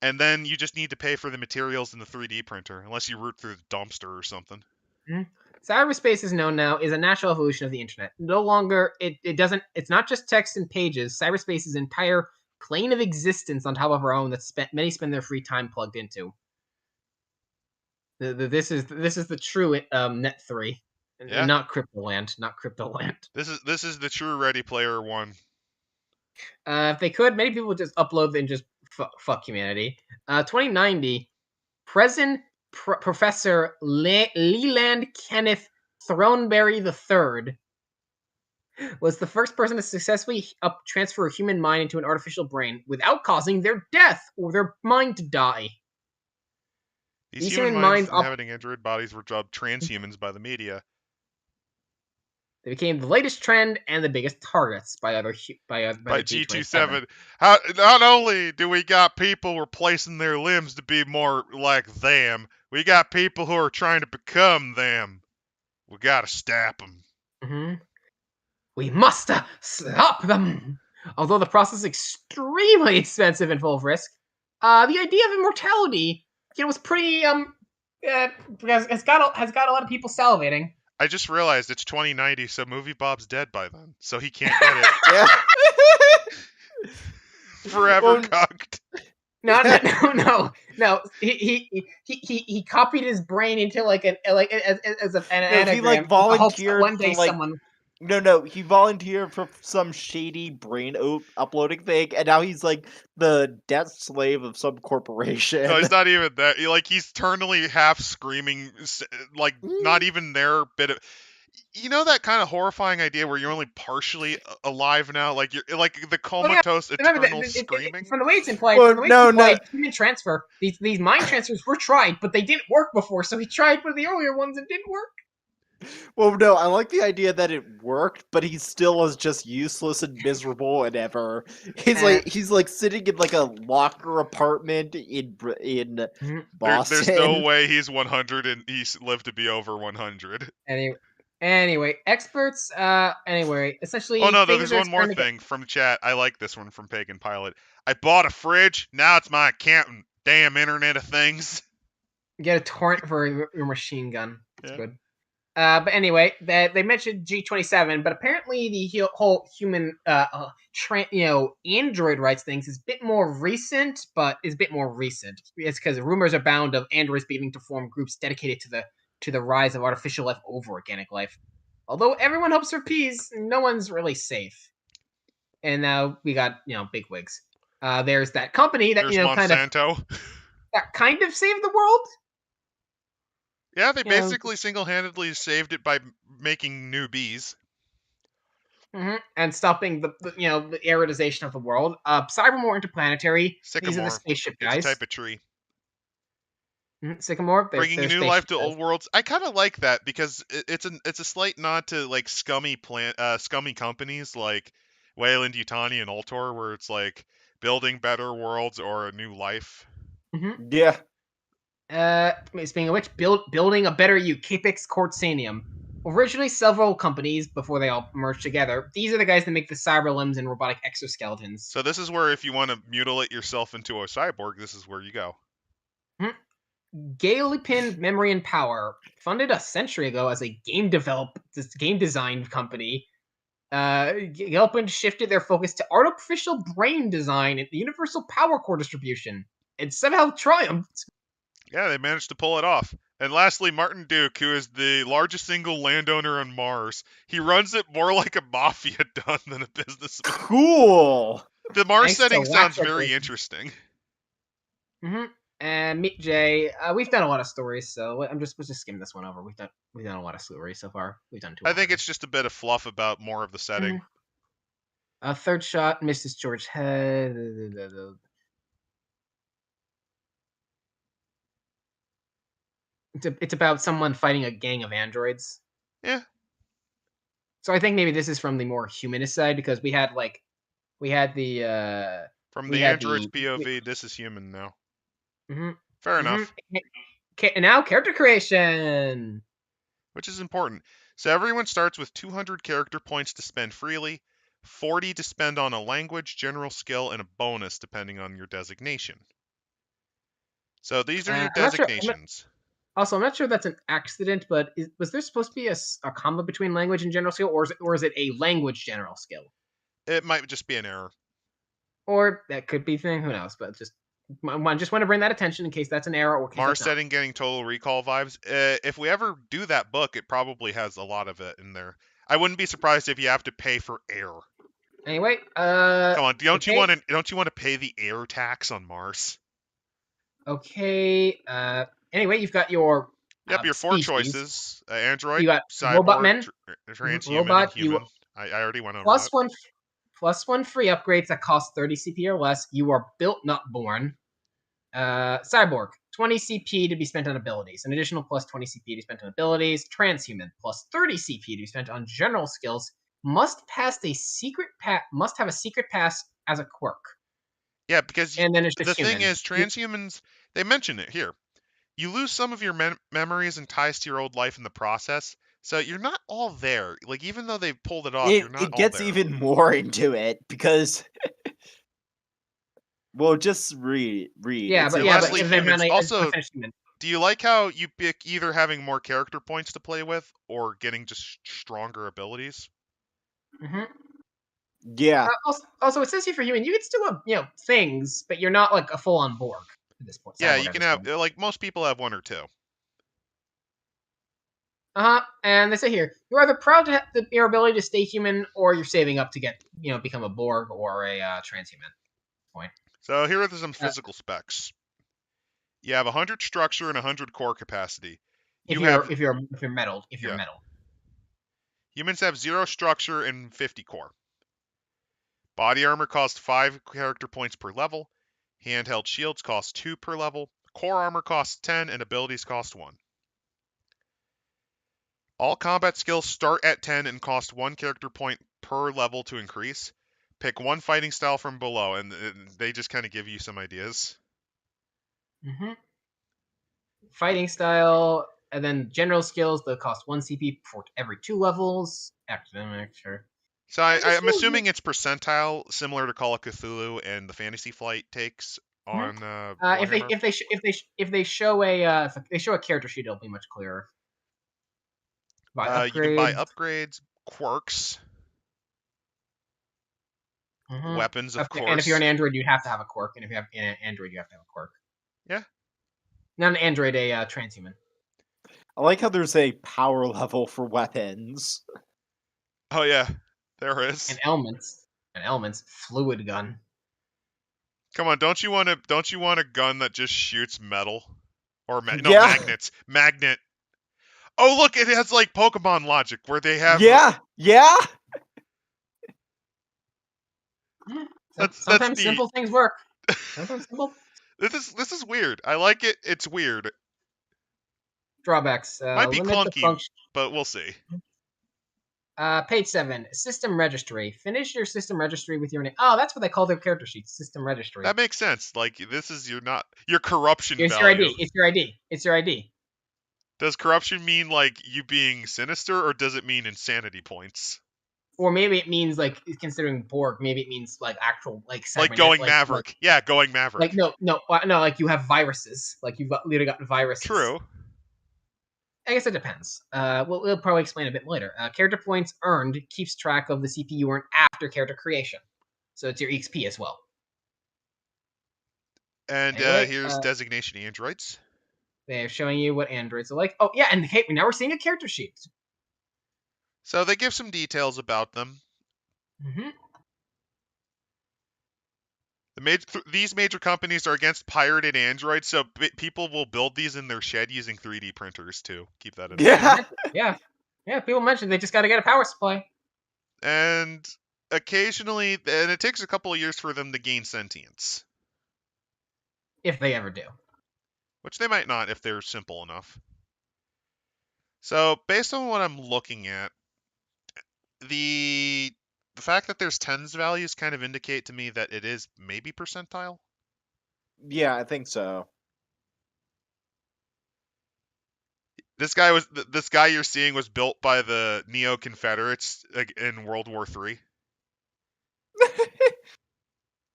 and then you just need to pay for the materials in the 3D printer, unless you root through the dumpster or something. Mm-hmm. Cyberspace is known now is a natural evolution of the internet. No longer it's not just text and pages. Cyberspace is an entire plane of existence on top of our own that many spend their free time plugged into. This is the true Net 3. Yeah. Not Cryptoland. Not Cryptoland. This is the true Ready Player One. If they could, many people would just upload and just fuck humanity. 2090, Professor Leland Kenneth Thornberry III was the first person to successfully transfer a human mind into an artificial brain without causing their death or their mind to die. These human minds inhabiting android bodies were dubbed transhumans by the media. They became the latest trend and the biggest targets by G27. Not only do we got people replacing their limbs to be more like them, we got people who are trying to become them. We gotta stop them. Mm-hmm. We must stop them. Although the process is extremely expensive and full of risk, the idea of immortality, was pretty has got a lot of people salivating. I just realized it's 2090, so Movie Bob's dead by then, so he can't get it. Yeah. Forever cocked. No. He copied his brain into an anagram. He volunteered one day someone. No, he volunteered for some shady brain uploading thing, and now he's like the death slave of some corporation. No, he's not even that. He's eternally half screaming, like not even their bit of. You know that kind of horrifying idea where you're only partially alive now, like you're like the Oh yeah, comatose remember that eternal screaming. from the way it's implied. Well, From the way no, it's no. implied, human transfer. These mind transfers were tried, but they didn't work before. So he tried one of the earlier ones and didn't work. Well, no, I like the idea that it worked, but he still is just useless and miserable and ever. He's like sitting in like a locker apartment in There's no Boston. way he's 100 and he's lived to be over 100. Anyway, experts. Anyway, essentially Oh no, things there's are one more starting to thing from chat. I like this one from Pagan Pilot. I bought a fridge. Now it's my accountant. Damn Internet of Things. get a torrent for your machine gun. It's Yeah. good. But anyway, they mentioned G27, but apparently the whole human, Android rights things is a bit more recent, but is a bit more recent. It's because rumors abound of androids beginning to form groups dedicated to the rise of artificial life over organic life. Although everyone hopes for peace, no one's really safe. And now we got big wigs. There's that company that There's Monsanto. kind of saved the world. Yeah, they basically single-handedly saved it by making new bees. And stopping the aridization of the world. Cybermore Interplanetary. Sycamore. These are the spaceship It's guys. a type of tree. Sycamore. Bringing new life to old worlds. I kind of like that because it's a slight nod to like scummy companies like Wayland Yutani and Ultor, where it's like building better worlds or a new life. Yeah. Speaking of which, building a better you, Capex Cordsanium. Originally several companies before they all merged together. These are the guys that make the cyber limbs and robotic exoskeletons. So this is where if you want to mutilate yourself into a cyborg, this is where you go. Galipin Memory and Power, funded a century ago as a game design company. Galipin shifted their focus to artificial brain design and the universal power core distribution, and somehow triumphed. Yeah, they managed to pull it off. And lastly, Martin Duke, who is the largest single landowner on Mars. He runs it more like a mafia don than a businessman. Cool. The Mars setting sounds very interesting. And Meet Jay, we've done a lot of stories, so we'll just skim this one over. We've done a lot of stories so far. We've done two. I think it's just a bit of fluff about more of the setting. Third shot, Mrs. George Head. It's about someone fighting a gang of androids. Yeah. So I think maybe this is from the more humanist side because we had the from the android's POV. This is human now. Fair enough. And now character creation, which is important. So everyone starts with 200 character points to spend freely, 40 to spend on a language, general skill, and a bonus depending on your designation. So these are your designations. I'm not sure that's an accident, but was there supposed to be a combo between language and general skill, or is it a language general skill? It might just be an error. Or that could be thing. Who knows? But just want to bring that attention in case that's an error. Or Mars setting getting Total Recall vibes. If we ever do that book, it probably has a lot of it in there. I wouldn't be surprised if you have to pay for air. Anyway, come on, don't you want to pay the air tax on Mars? Okay. Anyway, you've got your your four choices: Android, you got cyborg, robot men, transhuman, and human. I already went over that. Plus one free upgrades that cost 30 CP or less. You are built, not born. Cyborg, 20 CP to be spent on abilities. An additional plus 20 CP to be spent on abilities. Transhuman, plus 30 CP to be spent on general skills. Must have a secret pass as a quirk. Yeah, because and then it's just the thing is, transhumans, they mention it here. You lose some of your memories and ties to your old life in the process, so you're not all there. Like, even though they've pulled it off, you're not all there. It gets even more into it, because... well, just read. Yeah, but also, do you like how you pick either having more character points to play with, or getting just stronger abilities? Yeah. Also, it says here for human, you can still have things, but you're not like a full-on Borg at this point. Yeah, you can have like most people have one or two. And they say here, you're either proud to have your ability to stay human, or you're saving up to get become a Borg or a transhuman. Point. So here are some physical specs. You have 100 structure and 100 core capacity. If you're metal. Humans have 0 structure and 50 core. Body armor costs 5 character points per level. Handheld shields cost 2 per level. Core armor costs 10, and abilities cost 1. All combat skills start at 10 and cost 1 character point per level to increase. Pick one fighting style from below, and they just kind of give you some ideas. Mm-hmm. Fighting style, and then general skills that cost 1 CP for every 2 levels. Academic, sure. So It just I'm feels assuming it's percentile, similar to Call of Cthulhu and the Fantasy Flight takes on Warhammer. If they show a character sheet, it'll be much clearer. Buy You can buy upgrades. upgrades, quirks, Mhm. weapons, of And if you're an course. Android, you have to have a quirk. And if you have an Android, you have to have a quirk. Yeah. Not an Android, a transhuman. I like how there's a power level for weapons. Oh yeah, there is. And elements, fluid gun. Come on, don't you want a gun that just shoots metal? Or Yeah. magnets. Magnet. Oh look, it has like Pokemon logic where they have Yeah. Sometimes neat. simple things work. Sometimes simple This is weird. I like it. It's weird. drawbacks. Might be Limit the clunky, function. but we'll see. Page 7, system registry. Finish your system registry with your name. Oh, that's what they call their character sheets. System registry. That makes sense. Like this is your corruption It's value. your ID. It's your ID. It's your ID. Does corruption mean like you being sinister, or does it mean insanity points? Or maybe it means like considering Borg. Maybe it means like actual like Like going Maverick. Yeah, going Maverick. Like no, like you have viruses. Like you've literally got viruses. True. I guess it depends. We'll probably explain a bit later. Character points earned keeps track of the CP you earn after character creation, so it's your XP as well. And Anyway, here's designation androids. They're showing you what androids are like. Oh yeah, and now we're seeing a character sheet. So they give some details about them. Mm-hmm. These major companies are against pirated androids, so people will build these in their shed using 3D printers too. Keep that in mind. Yeah. People mentioned they just got to get a power supply. And occasionally, and it takes a couple of years for them to gain sentience. If they ever do. Which they might not if they're simple enough. So, based on what I'm looking at, the fact that there's tens values kind of indicate to me that it is maybe percentile. Yeah, I think so. This guy you're seeing was built by the Neo-Confederates in World War III.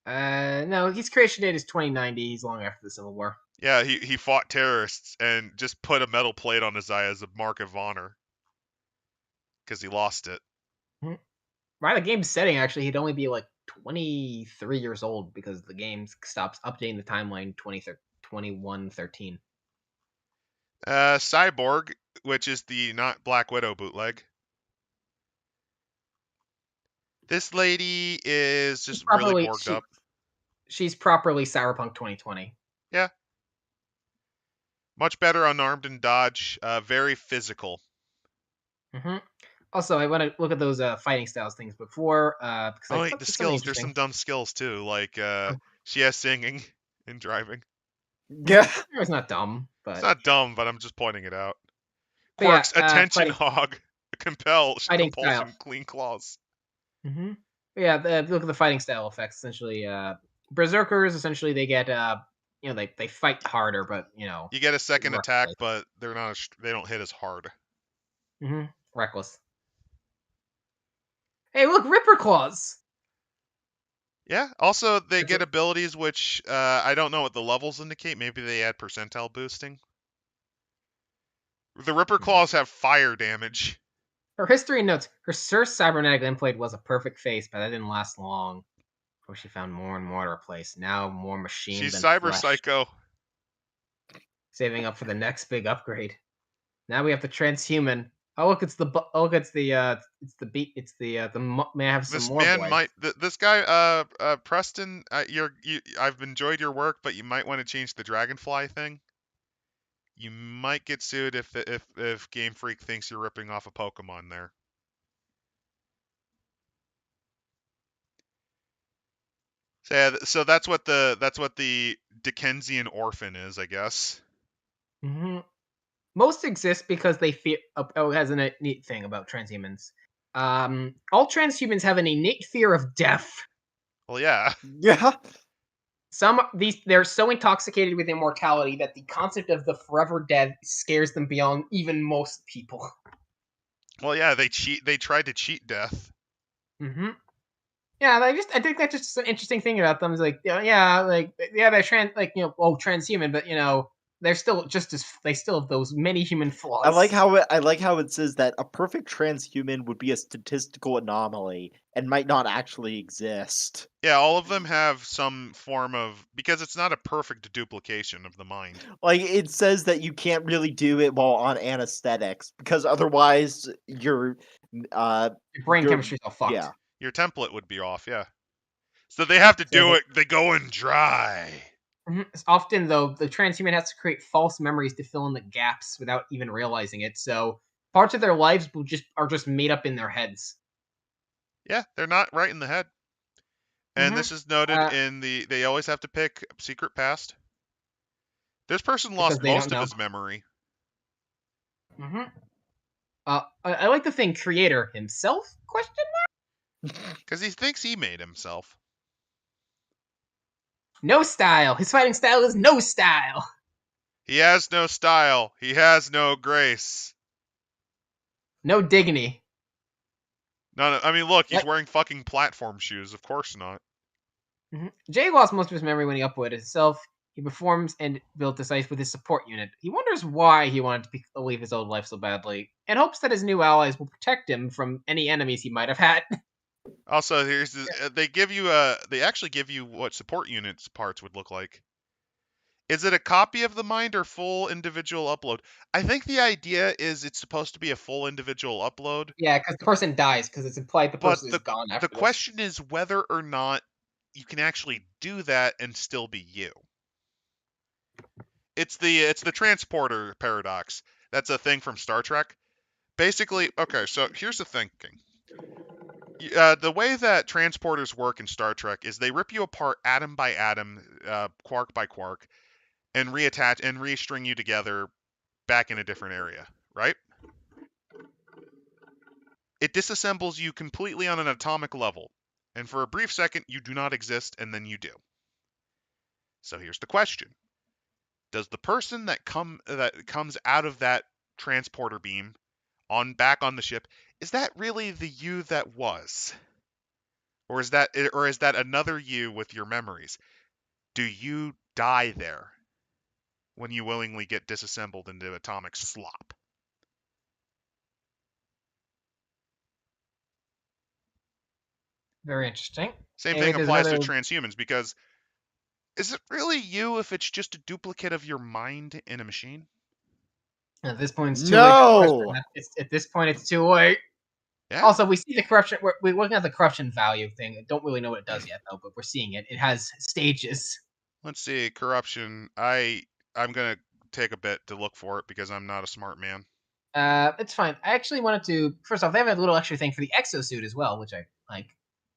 No, his creation date is 2090. He's long after the Civil War. Yeah, he fought terrorists and just put a metal plate on his eye as a mark of honor. Because he lost it. By the game's setting, actually, he'd only be like 23 years old because the game stops updating the timeline 2113. Cyborg, which is the not Black Widow bootleg. This lady is just really borged up. She's properly Cyberpunk 2020. Yeah. Much better unarmed and dodge. Very physical. Mm-hmm. Also, I want to look at those fighting styles things before. Because the skills. There's some dumb skills too. Like she has singing and driving. Yeah. It's not dumb, but it's not dumb, but I'm just pointing it out. Quirks, attention hog, compulsion, clean claws. Mm-hmm. Yeah, look at the fighting style effects. Essentially, berserkers. Essentially, they get they fight harder, but you get a second attack, but they're not. They don't hit as hard. Mm-hmm. Reckless. Hey, look, Ripper Claws. Yeah. Also, they get abilities which I don't know what the levels indicate. Maybe they add percentile boosting. The Ripper Claws have fire damage. Her history notes: her first cybernetic implant was a perfect face, but that didn't last long. Before she found more and more to replace. Now more machine. She's than cyber flesh. psycho. Saving up for the next big upgrade. Now we have the transhuman. Oh look, it's the may I have some more? This man this guy Preston, I've enjoyed your work, but you might want to change the dragonfly thing. You might get sued if Game Freak thinks you're ripping off a Pokemon there. So, yeah, so that's what the Dickensian orphan is, I guess. Hmm. Most exist because they fear. Oh, it has a neat thing about transhumans. All transhumans have an innate fear of death. Well, yeah. Yeah. They're so intoxicated with immortality that the concept of the forever dead scares them beyond even most people. Well, yeah. They tried to cheat death. Hmm. Yeah, I think that's just an interesting thing about them. Is like, they're transhuman, but they're still they still have those many human I flaws. like how it says that a perfect transhuman would be a statistical anomaly and might not actually exist. Yeah, all of them have some form of, because it's not a perfect duplication of the mind. Like it says that you can't really do it while on anesthetics because otherwise Your brain your chemistry's all fucked. yeah. Your template would be off, yeah. So they have to So do it. They go in dry. often though, the transhuman has to create false memories to fill in the gaps without even realizing it. So parts of their lives are just made up in their heads. Yeah, they're not right in the head. And Hmm. this is noted in they always have to pick secret past. This person Because lost they don't most of know. his memory. Hmm. I like the thing creator himself? Question. Because he thinks he made himself. No style. His fighting style is no style. He has no style. He has no grace. No dignity. None. I mean, look, he's Like, wearing fucking platform shoes. Of course not. Jay lost most of his memory when he uploaded himself. He performs and built this ice with his support unit. He wonders why he wanted to leave his old life so badly, and hopes that his new allies will protect him from any enemies he might have had. Also, here's they actually give you what support units parts would look like. Is it a copy of the mind or full individual upload? I think the idea is it's supposed to be a full individual upload, Yeah, because the person dies, because it's implied the but person is gone the after this. question is whether or not you can actually do that and still be you. It's the transporter paradox. That's a thing from Star Trek. Basically, okay, so here's the thinking. The way that transporters work in Star Trek is they rip you apart atom by atom, quark by quark, and reattach and restring you together back in a different area, right? It disassembles you completely on an atomic level, and for a brief second you do not exist, and then you do. So here's the question: does the person that comes out of that transporter beam back on the ship, is that really the you that was, or is that another you with your memories? Do you die there when you willingly get disassembled into atomic slop? Very interesting. Same Anyway, thing there's applies to another. transhumans, because is it really you if it's just a duplicate of your mind in a machine? At this point, it's too late. No. At this point, it's too late. Yeah. Also, we see the corruption. We're looking at the corruption value thing. I don't really know what it does yet, though, but we're seeing it. It has stages. Let's see, corruption. I'm gonna take a bit to look for it because I'm not a smart man. It's fine. I actually wanted to. First off, they have a little extra thing for the exosuit as well, which I like.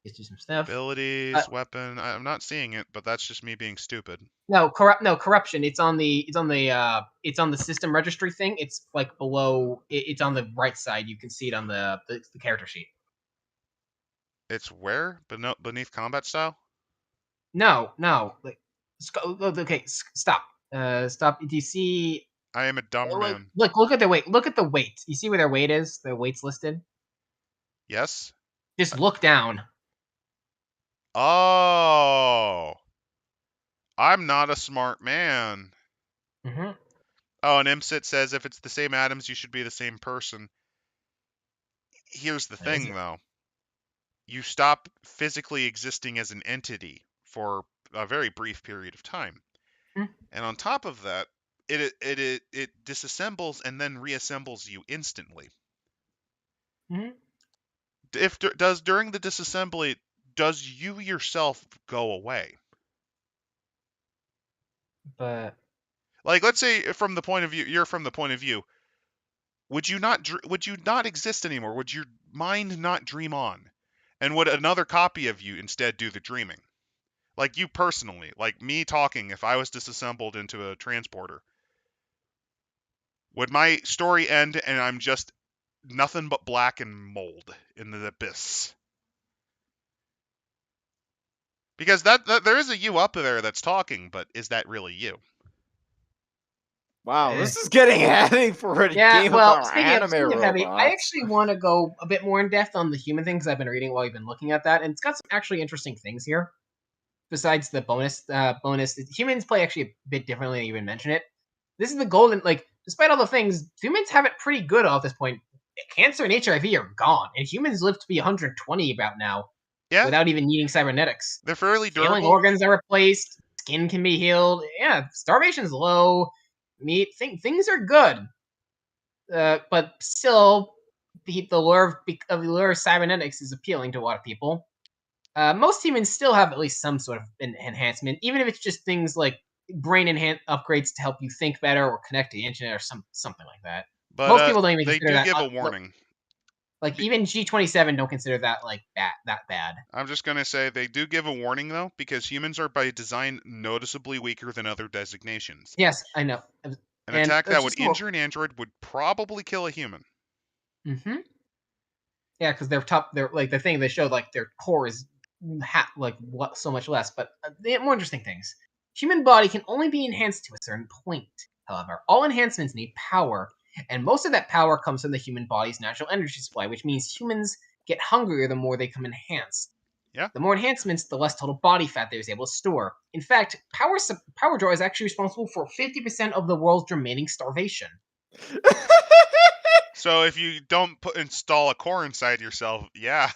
Let's do some stuff. Abilities, weapon. I'm not seeing it, but that's just me being stupid. No, corruption. It's on the system registry thing. It's like below. It's on the right side. You can see it on the character sheet. It's where? Beneath combat style? No. Like, okay, stop. Stop. Do you see? I am a dumb man. Look at the weight. Look at the weight. You see where their weight is? Their weight's listed. Yes? Just look down. Oh. I'm not a smart man. Mm-hmm. Oh, and MSIT says if it's the same atoms, you should be the same person. Here's the What is thing, it? though. You stop physically existing as an entity for a very brief period of time. Mm-hmm. And on top of that, it disassembles and then reassembles you instantly. Mm-hmm. During the disassembly, does you yourself go away? But Like, let's say from the point of view, you're from the point of view, would you not exist anymore? Would your mind not dream on? And would another copy of you instead do the dreaming? Like you personally, like me talking, if I was disassembled into a transporter, would my story end and I'm just nothing but black and mold in the abyss? Because that there is a you up there that's talking, but is that really you? Wow, this is getting heavy for a Yeah, game well, about speaking anime of heavy, I robots. actually want to go a bit more in depth on the human thing because I've been reading while you've been looking at that, and it's got some actually interesting things here. Besides the bonus, humans play actually a bit differently than you even mentioned it. This is the golden, like, despite all the things, humans have it pretty good at this point. Cancer and HIV are gone, and humans live to be 120 about now Yeah, without even needing cybernetics. they're fairly Failing durable. organs are replaced, skin can be healed. Yeah, starvation's low. Things are good. But still, the lure of cybernetics is appealing to a lot of people. Most humans still have at least some sort of enhancement, even if it's just things like brain upgrades to help you think better or connect to the internet or something like that. But Most people don't even they consider do that. give a warning. Like even G27 don't consider that like that bad. I'm just gonna say they do give a warning though, because humans are by design noticeably weaker than other designations. Yes, I know. An And attack that would just more. injure an android would probably kill a human. Mm-hmm. Yeah, because they're like the thing they showed like their core is so much less, but they have more interesting things. Human body can only be enhanced to a certain point. However, all enhancements need power, and most of that power comes from the human body's natural energy supply, which means humans get hungrier the more they become enhanced. Yeah. The more enhancements, the less total body fat there is able to store. In fact, power draw is actually responsible for 50% of the world's remaining starvation. So if you don't install a core inside yourself, yeah.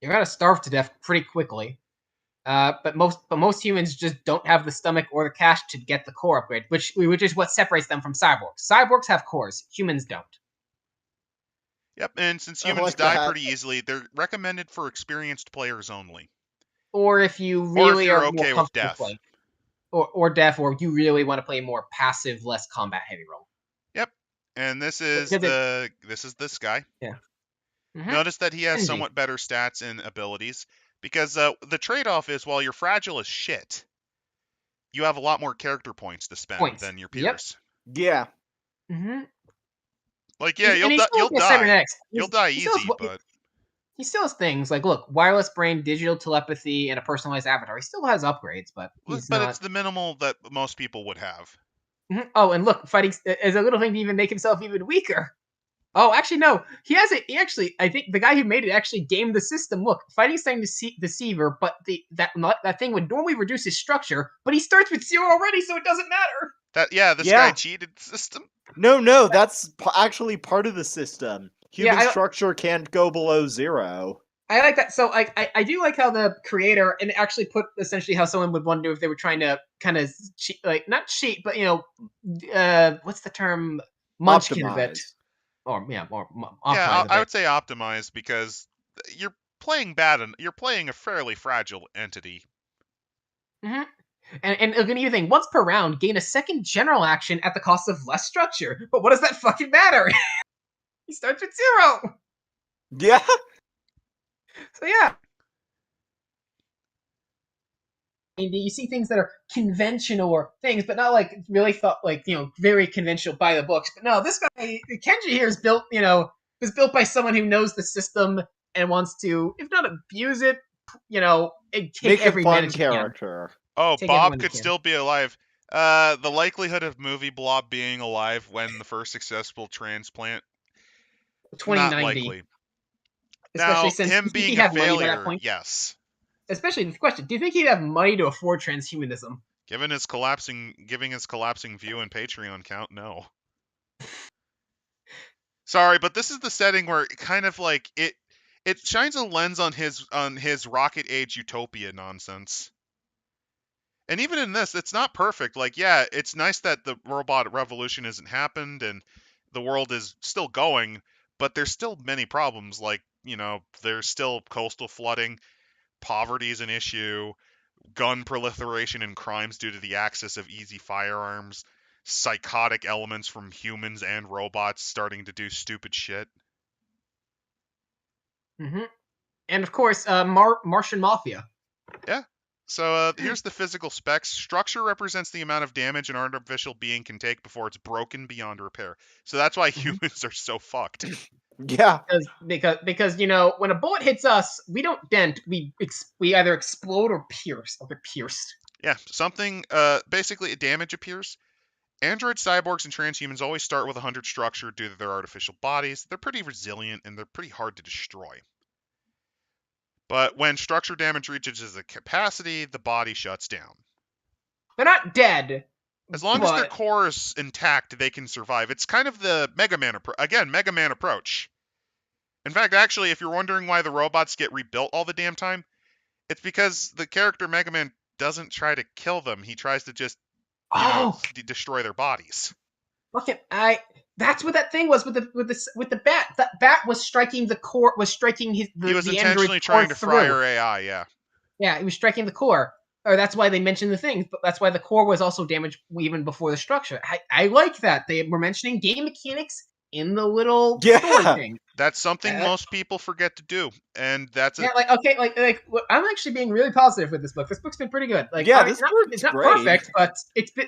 You're gonna starve to death pretty quickly. But most humans just don't have the stomach or the cash to get the core upgrade, which is what separates them from cyborgs. Cyborgs have cores, humans don't. Yep, and since I humans like die that. pretty easily, they're recommended for experienced players only. Or if you Or if really you're are more okay with comfortable death. playing, or deaf, or you really want to play more passive, less combat heavy role. Yep. And this is this guy. Yeah. Mm-hmm. Notice that he has Kenji. somewhat better stats and abilities, because the trade-off is while you're fragile as shit, you have a lot more character points to spend than your Yep. peers. Yeah. Mm-hmm. Like, yeah, And you'll die. cybernetics. You'll die He still easy, has, but he still has things like, look, wireless brain, digital telepathy, and a personalized avatar. He still has upgrades, but he's but not. it's the minimal that most people would have. Mhm. Oh, and look, fighting is a little thing to even make himself even weaker. Oh, actually, no. He has it. He actually, I think the guy who made it actually gamed the system. Look, fighting's starting to deceiver, but that thing would normally reduce his structure, but he starts with 0 already, so it doesn't matter. This guy cheated the system. No, that's actually part of the system. Human Yeah, structure can't go below 0. I like that. So I do like how the creator and actually put essentially how someone would want to do if they were trying to kind of cheat, like not cheat, but what's the term? Munchkin of it. Optimize. Or yeah, more Yeah, optimize a I bit. would say optimize, because you're playing bad and you're playing a fairly fragile entity. Mm-hmm. And look at you think once per round, gain a second general action at the cost of less structure. But what does that fucking matter? He starts with 0. Yeah. So yeah. You see things that are conventional or things, but not like really thought like very conventional by the books. But no, this guy Kenji here is built was built by someone who knows the system and wants to, if not abuse it, take Make every a fun advantage he can. Oh, Take Bob everyone he could can. still be alive. The likelihood of movie Blob being alive when the first successful transplant, not 2090. likely. Especially Now, since him do you think being he'd a have money by that failure, point? yes. Especially the question: do you think he'd have money to afford transhumanism? Giving his collapsing view and Patreon count, no. Sorry, but this is the setting where it kind of like it shines a lens on his Rocket Age utopia nonsense. And even in this, it's not perfect. Like, yeah, it's nice that the robot revolution hasn't happened and the world is still going, but there's still many problems. Like, there's still coastal flooding, poverty is an issue, gun proliferation and crimes due to the access of easy firearms, psychotic elements from humans and robots starting to do stupid shit. Mm-hmm. And of course, Martian Mafia. Yeah. So here's the physical specs. Structure represents the amount of damage an artificial being can take before it's broken beyond repair. So that's why humans are so fucked. Yeah. Because when a bullet hits us, we don't dent. We either explode or pierce. Or get pierced. Yeah, something, basically a damage appears. Androids, cyborgs, and transhumans always start with 100 structure due to their artificial bodies. They're pretty resilient and they're pretty hard to destroy. But when structure damage reaches a capacity, the body shuts down. They're not dead. As long as their but- core is intact, they can survive. It's kind of the Mega Man approach. In fact, actually, if you're wondering why the robots get rebuilt all the damn time, it's because the character Mega Man doesn't try to kill them. He tries to just, destroy their bodies. Look at That's what that thing was with the bat. That bat was striking the core. Was striking He was the intentionally android trying to core fry through. her AI. Yeah. Yeah, he was striking the core. Or that's why they mentioned the thing. But that's why the core was also damaged even before the structure. I like that they were mentioning game mechanics in the little story thing. That's something most people forget to do, and that's Yeah, I'm actually being really positive with this book. This book's been pretty good. It's not great. perfect, but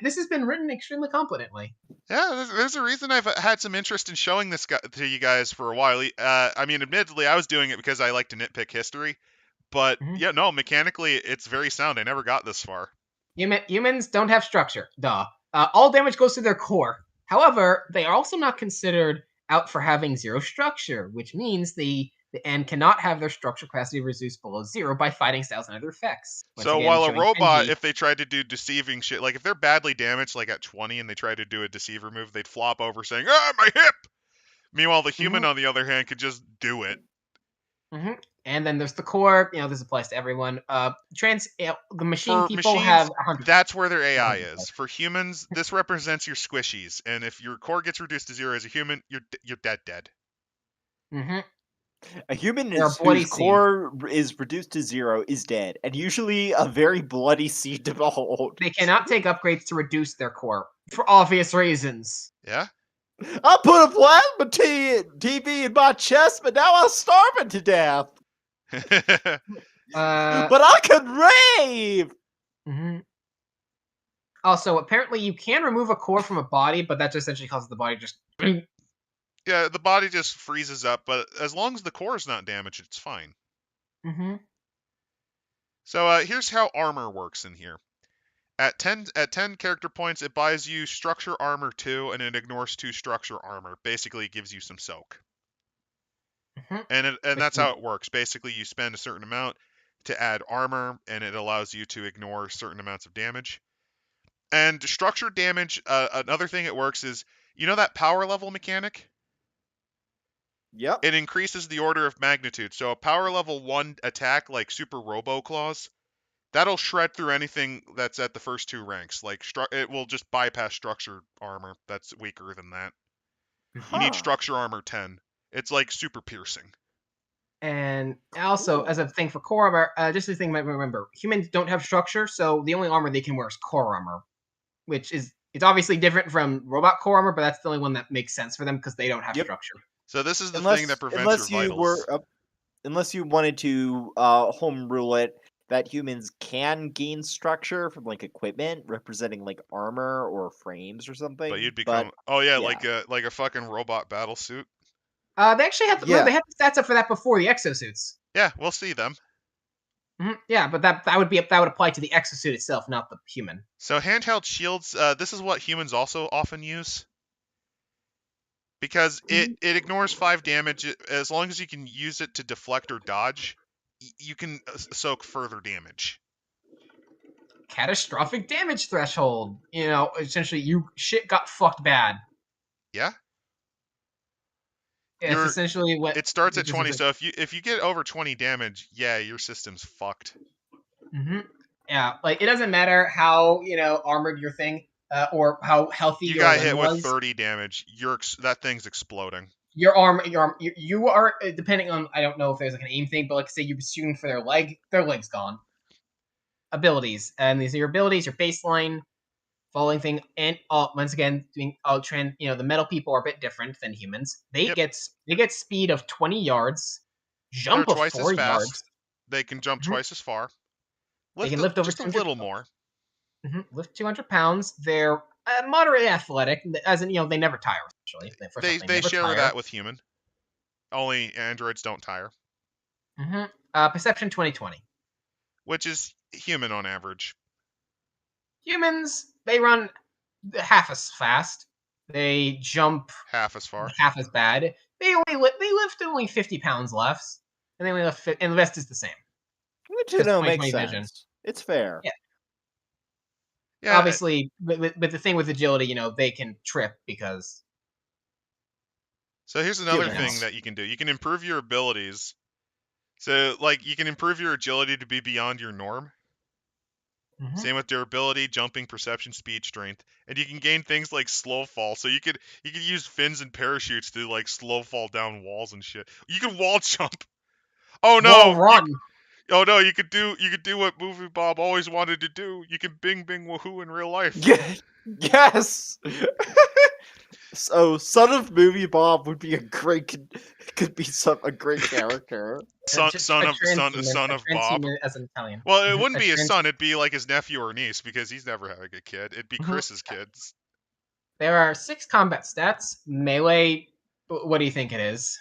this has been written extremely competently. Yeah, there's a reason I've had some interest in showing this to you guys for a while. I mean, admittedly, I was doing it because I like to nitpick history, but mechanically, it's very sound. I never got this far. Humans don't have structure. Duh. All damage goes to their core. However, they are also not considered out for having zero structure, which means and cannot have their structure capacity reduced below zero by fighting styles and other effects. So while a robot, if they tried to do deceiving shit, like if they're badly damaged, like at 20, and they try to do a deceiver move, they'd flop over saying, "Ah, my hip!" Meanwhile, the human, on the other hand, could just do it. And then there's the core. This applies to everyone. The machine For people machines, have 100. That's where their AI is. For humans, this represents your squishies, and if your core gets reduced to zero as a human, you're dead. A human whose core is reduced to zero is dead, and usually a very bloody scene to behold. They cannot take upgrades to reduce their core for obvious reasons. Yeah. I put a plasma TV in my chest, but now I'm starving to death. But I can rave. Also, apparently, you can remove a core from a body, but that just essentially causes the body just. Yeah, the body just freezes up, but as long as the core is not damaged, it's fine. So here's how armor works in here. At 10 character points, it buys you structure armor 2, and it ignores 2 structure armor. Basically, it gives you some soak. And that's how it works. Basically, you spend a certain amount to add armor, and it allows you to ignore certain amounts of damage. And structure damage, another thing it works is, that power level mechanic? Yep. It increases the order of magnitude. So a power level 1 attack, like Super Robo Claws, that'll shred through anything that's at the first 2 ranks. Like it will just bypass structure armor that's weaker than that. You need structure armor 10. It's like super piercing. And also, as a thing for core armor, just a thing you might remember, humans don't have structure, so the only armor they can wear is core armor, which is it's obviously different from robot core armor, but that's the only one that makes sense for them because they don't have structure. So this is the thing that prevents your vitals. Unless you wanted to home rule it, that humans can gain structure from like equipment representing like armor or frames or something. But you'd become like a fucking robot battle suit. They actually have they have the stats up for that before the exosuits. Yeah, we'll see them. Yeah, but that would apply to the exosuit itself, not the human. So handheld shields, this is what humans also often use. Because it ignores 5 damage. As long as you can use it to deflect or dodge, you can soak further damage. Catastrophic damage threshold. Essentially, shit got fucked bad. Yeah. It's essentially what it starts at 20. So if you get over 20 damage, yeah, your system's fucked. Yeah, like it doesn't matter how armored your thing. Or how healthy you your got hit was. with 30 damage. That thing's exploding. Your arm, you are depending on. I don't know if there's like an aim thing, but like say you're shooting for their leg's gone. Abilities, and these are your abilities, your baseline, falling thing, and once again doing the metal people are a bit different than humans. They get speed of 20 yards, jump of 4 yards. They can jump twice as far. They Lift can lift over just a 200 little more. lift 200 pounds. They're moderately athletic, as in, they never tire, essentially. First off, they They never share tire. that with human. Only androids don't tire. Perception 20/20. Which is human on average. Humans, they run half as fast. They jump Half as far. half as bad. They lift only 50 pounds less, and they only lift, and the rest is the same. Which, Just makes 20/20 sense. vision. It's fair. Yeah. Yeah. Obviously, but the thing with agility, they can trip because. So here's another Humans. thing that you can do. You can improve your abilities. So, like, you can improve your agility to be beyond your norm. Same with durability, jumping, perception, speed, strength, and you can gain things like slow fall. So you could use fins and parachutes to like slow fall down walls and shit. You can wall jump. Oh no! Wall run. Oh no! You could do what Movie Bob always wanted to do. You can bing bing woohoo in real life. Yes. So, son of Movie Bob would be a great character. Son of Bob. Transhuman as an Italian. Well, it wouldn't be his son. It'd be like his nephew or niece because he's never having a kid. It'd be Chris's kids. There are 6 combat stats. Melee. What do you think it is?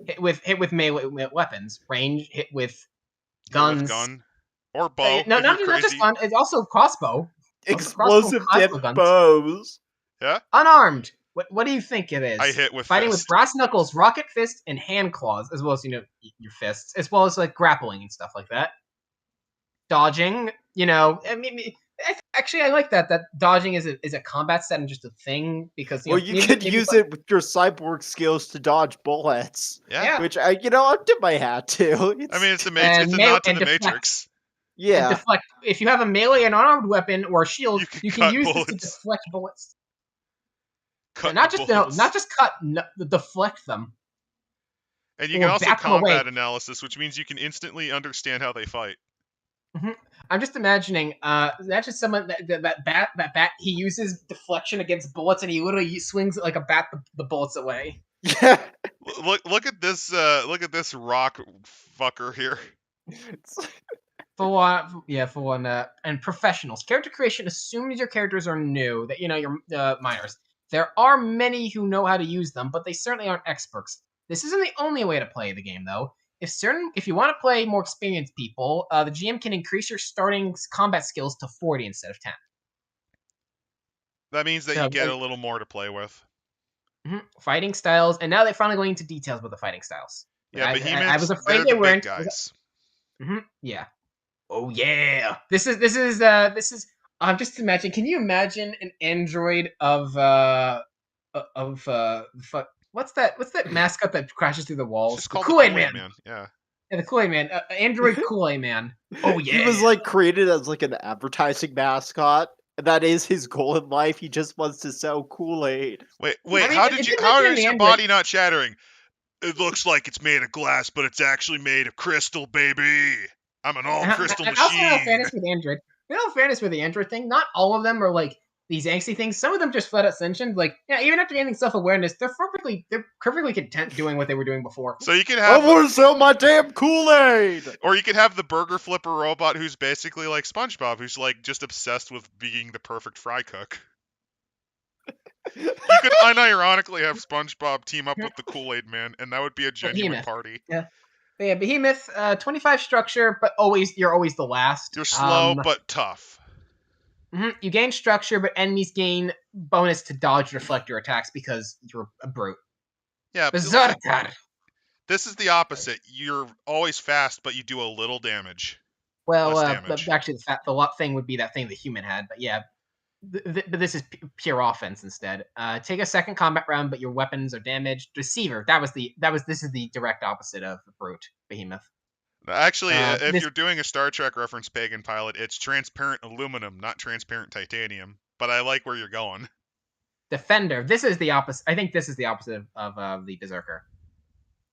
Hit with melee weapons. Range. Hit with guns. Hit with gun. Or bow. No, not just gun. It's also crossbow. Explosive dip bows. Yeah. Unarmed. What do you think it is? I hit with fighting fist. with brass knuckles, rocket fist, and hand claws, as well as your fists, as well as like grappling and stuff like that. Dodging, I mean, actually, I like that. That dodging is a combat stat and just a thing because you could use it with your cyborg skills to dodge bullets. Yeah. Which I tip my hat to. I mean, it's a nod to the Matrix. Yeah. And deflect. If you have a melee and unarmed weapon or a shield, you can use this to deflect bullets. Not just cut, deflect them. And you can also combat analysis, which means you can instantly understand how they fight. I'm just imagining that's just someone that bat he uses deflection against bullets and he literally swings it like a bat the bullets away. Yeah. Look at this rock fucker here. For one, and professionals. Character creation assumes your characters are new, that you're minors. There are many who know how to use them, but they certainly aren't experts. This isn't the only way to play the game, though. If you want to play more experienced people, the GM can increase your starting combat skills to 40 instead of 10. That means that you get a little more to play with. Fighting styles, and now they're finally going into details with the fighting styles. Yeah, I was afraid they're they the weren't. Big guys. Yeah. Oh yeah. This is. I'm just imagining. Can you imagine an android of what's that mascot that crashes through the walls? It's called Kool-Aid Man. Yeah. Yeah, the Kool-Aid Man. Android Kool-Aid Man. Oh yeah. He was created as an advertising mascot. And that is his goal in life. He just wants to sell Kool-Aid. Wait. How is your body not shattering? It looks like it's made of glass, but it's actually made of crystal, baby. I'm an all-crystal machine. Also, in fairness with Android, fairness with the Android thing, not all of them are these angsty things. Some of them just flat out sentient. Even after gaining self-awareness, they're perfectly content doing what they were doing before. So you could have. I want to sell my damn Kool-Aid. Or you could have the burger flipper robot who's basically like SpongeBob, who's just obsessed with being the perfect fry cook. You could unironically have SpongeBob team up with the Kool-Aid Man, and that would be a genuine party. Yeah. But yeah, Behemoth, 25 structure, but you're always the last. You're slow but tough. You gain structure, but enemies gain bonus to dodge, reflect your attacks because you're a brute. Yeah. Berserker. This is the opposite. You're always fast, but you do a little damage. Well, actually, the thing would be that thing the human had, but yeah. But this is pure offense instead. Take a second combat round, but your weapons are damaged. Deceiver. This is the direct opposite of the brute Behemoth. Actually, if you're doing a Star Trek reference, Pagan Pilot, it's transparent aluminum, not transparent titanium. But I like where you're going. Defender. This is the opposite. I think this is the opposite of the Berserker.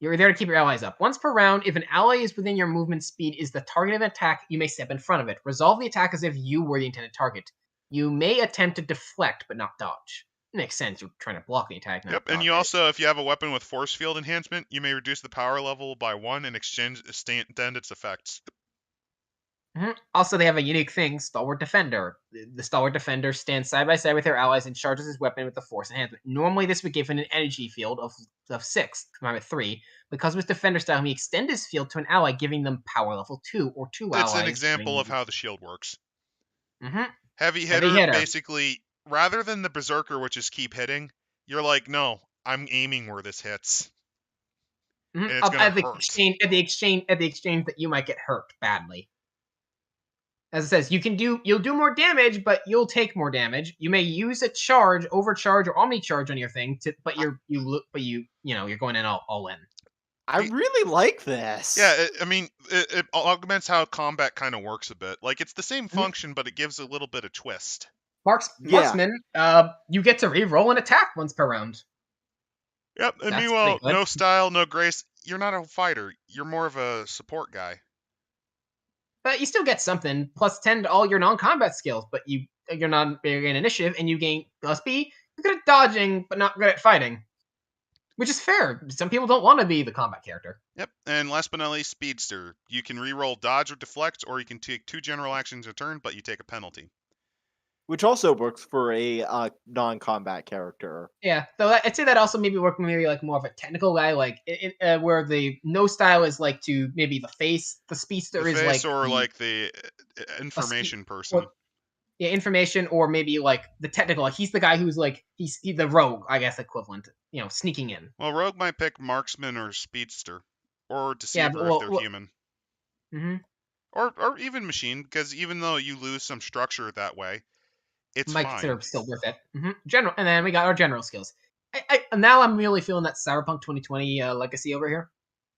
You're there to keep your allies up. Once per round, if an ally is within your movement speed is the target of an attack, you may step in front of it. Resolve the attack as if you were the intended target. You may attempt to deflect, but not dodge. It makes sense. You're trying to block the attack. Yep, and you also, if you have a weapon with force field enhancement, you may reduce the power level by 1 and extend its effects. Also, they have a unique thing, Stalwart Defender. The Stalwart Defender stands side by side with their allies and charges his weapon with the Force enhancement. Normally, this would give him an energy field of 6, combined with 3. Because of his Defender style, he extends his field to an ally, giving them power level 2, or 2 It's an allies. example of how the shield works. Mm-hmm. Heavy hitter, basically, rather than the Berserker, which is keep hitting, you're like, no, I'm aiming where this hits. And it's gonna At the hurt. exchange that you might get hurt badly. As it says, you'll do more damage, but you'll take more damage. You may use a charge, overcharge, or omni-charge on your thing, but you're going in all in. I really like this. Yeah, it augments how combat kind of works a bit. Like, it's the same function, but it gives a little bit of twist. Marksman, you get to re-roll an attack once per round. Yep, and meanwhile, no style, no grace. You're not a fighter. You're more of a support guy. But you still get something, plus 10 to all your non-combat skills, but you're not big in initiative, and you gain plus B. You're good at dodging, but not good at fighting. Which is fair. Some people don't want to be the combat character. Yep, and last but not least, Speedster. You can re-roll dodge or deflect, or you can take 2 general actions a turn, but you take a penalty. Which also works for a non-combat character. Yeah, so I'd say that also maybe work maybe like more of a technical guy, like where the no style is like to maybe the face, the speedster is like or like the information person. Yeah, information, or maybe like the technical. Like he's the guy who's like he's the rogue, I guess, equivalent. Sneaking in. Well, rogue might pick marksman or speedster, or deceiver if they're human. Mm-hmm. Or even machine, because even though you lose some structure that way, it's might fine. Consider still worth it. General, and then we got our general skills. Now I'm really feeling that Cyberpunk 2020 legacy over here.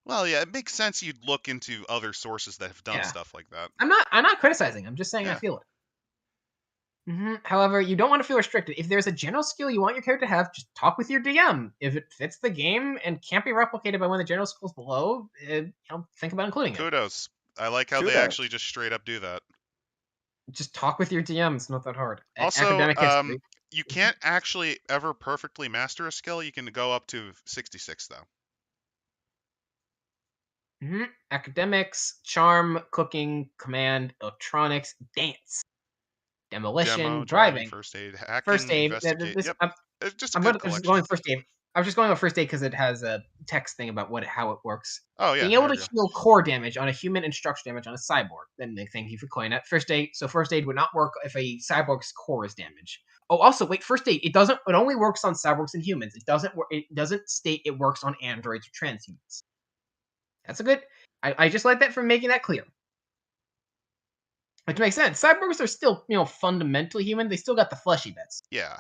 Well, yeah, it makes sense you'd look into other sources that have done stuff like that. I'm not criticizing. I'm just saying I feel it. However, you don't want to feel restricted. If there's a general skill you want your character to have, just talk with your DM. If it fits the game and can't be replicated by one of the general skills below, think about including it. Kudos. I like how they actually just straight up do that. Just talk with your DM. It's not that hard. Also, you can't actually ever perfectly master a skill. You can go up to 66, though. Academics, charm, cooking, command, electronics, dance. Demolition, driving, first aid, hacking, investigate. I'm just going first aid. I was just going with first aid because it has a text thing about how it works. Oh yeah. Being able to heal core damage on a human and structure damage on a cyborg. Then they thank you for coining that. First aid. So first aid would not work if a cyborg's core is damaged. Oh, also wait. First aid. It doesn't. It only works on cyborgs and humans. It doesn't. It doesn't state it works on androids or transhumans. That's a good. I just like that for making that clear. Which makes sense. Cyborgs are still, fundamentally human. They still got the fleshy bits. Yeah.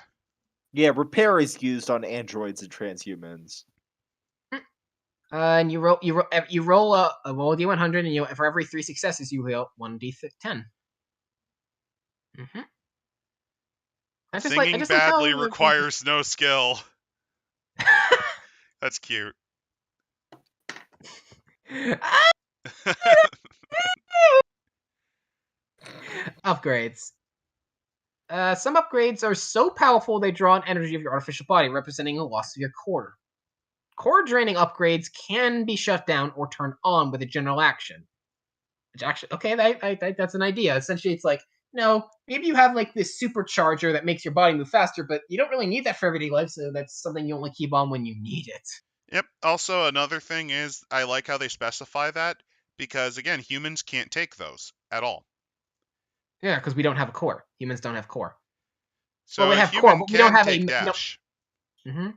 Yeah, repair is used on androids and transhumans. And you roll a d100, and for every 3 successes, you roll 1d10. Singing badly requires no skill. That's cute. Upgrades. Some upgrades are so powerful they draw an energy of your artificial body, representing a loss of your core. Core draining upgrades can be shut down or turned on with a general action. Which actually, okay, that's an idea. Essentially, it's like, maybe you have like this supercharger that makes your body move faster, but you don't really need that for everyday life, so that's something you only keep on when you need it. Yep. Also, another thing is, I like how they specify that, because again, humans can't take those at all. Yeah, because we don't have a core. Humans don't have core. So we have core, but we don't have a dash. You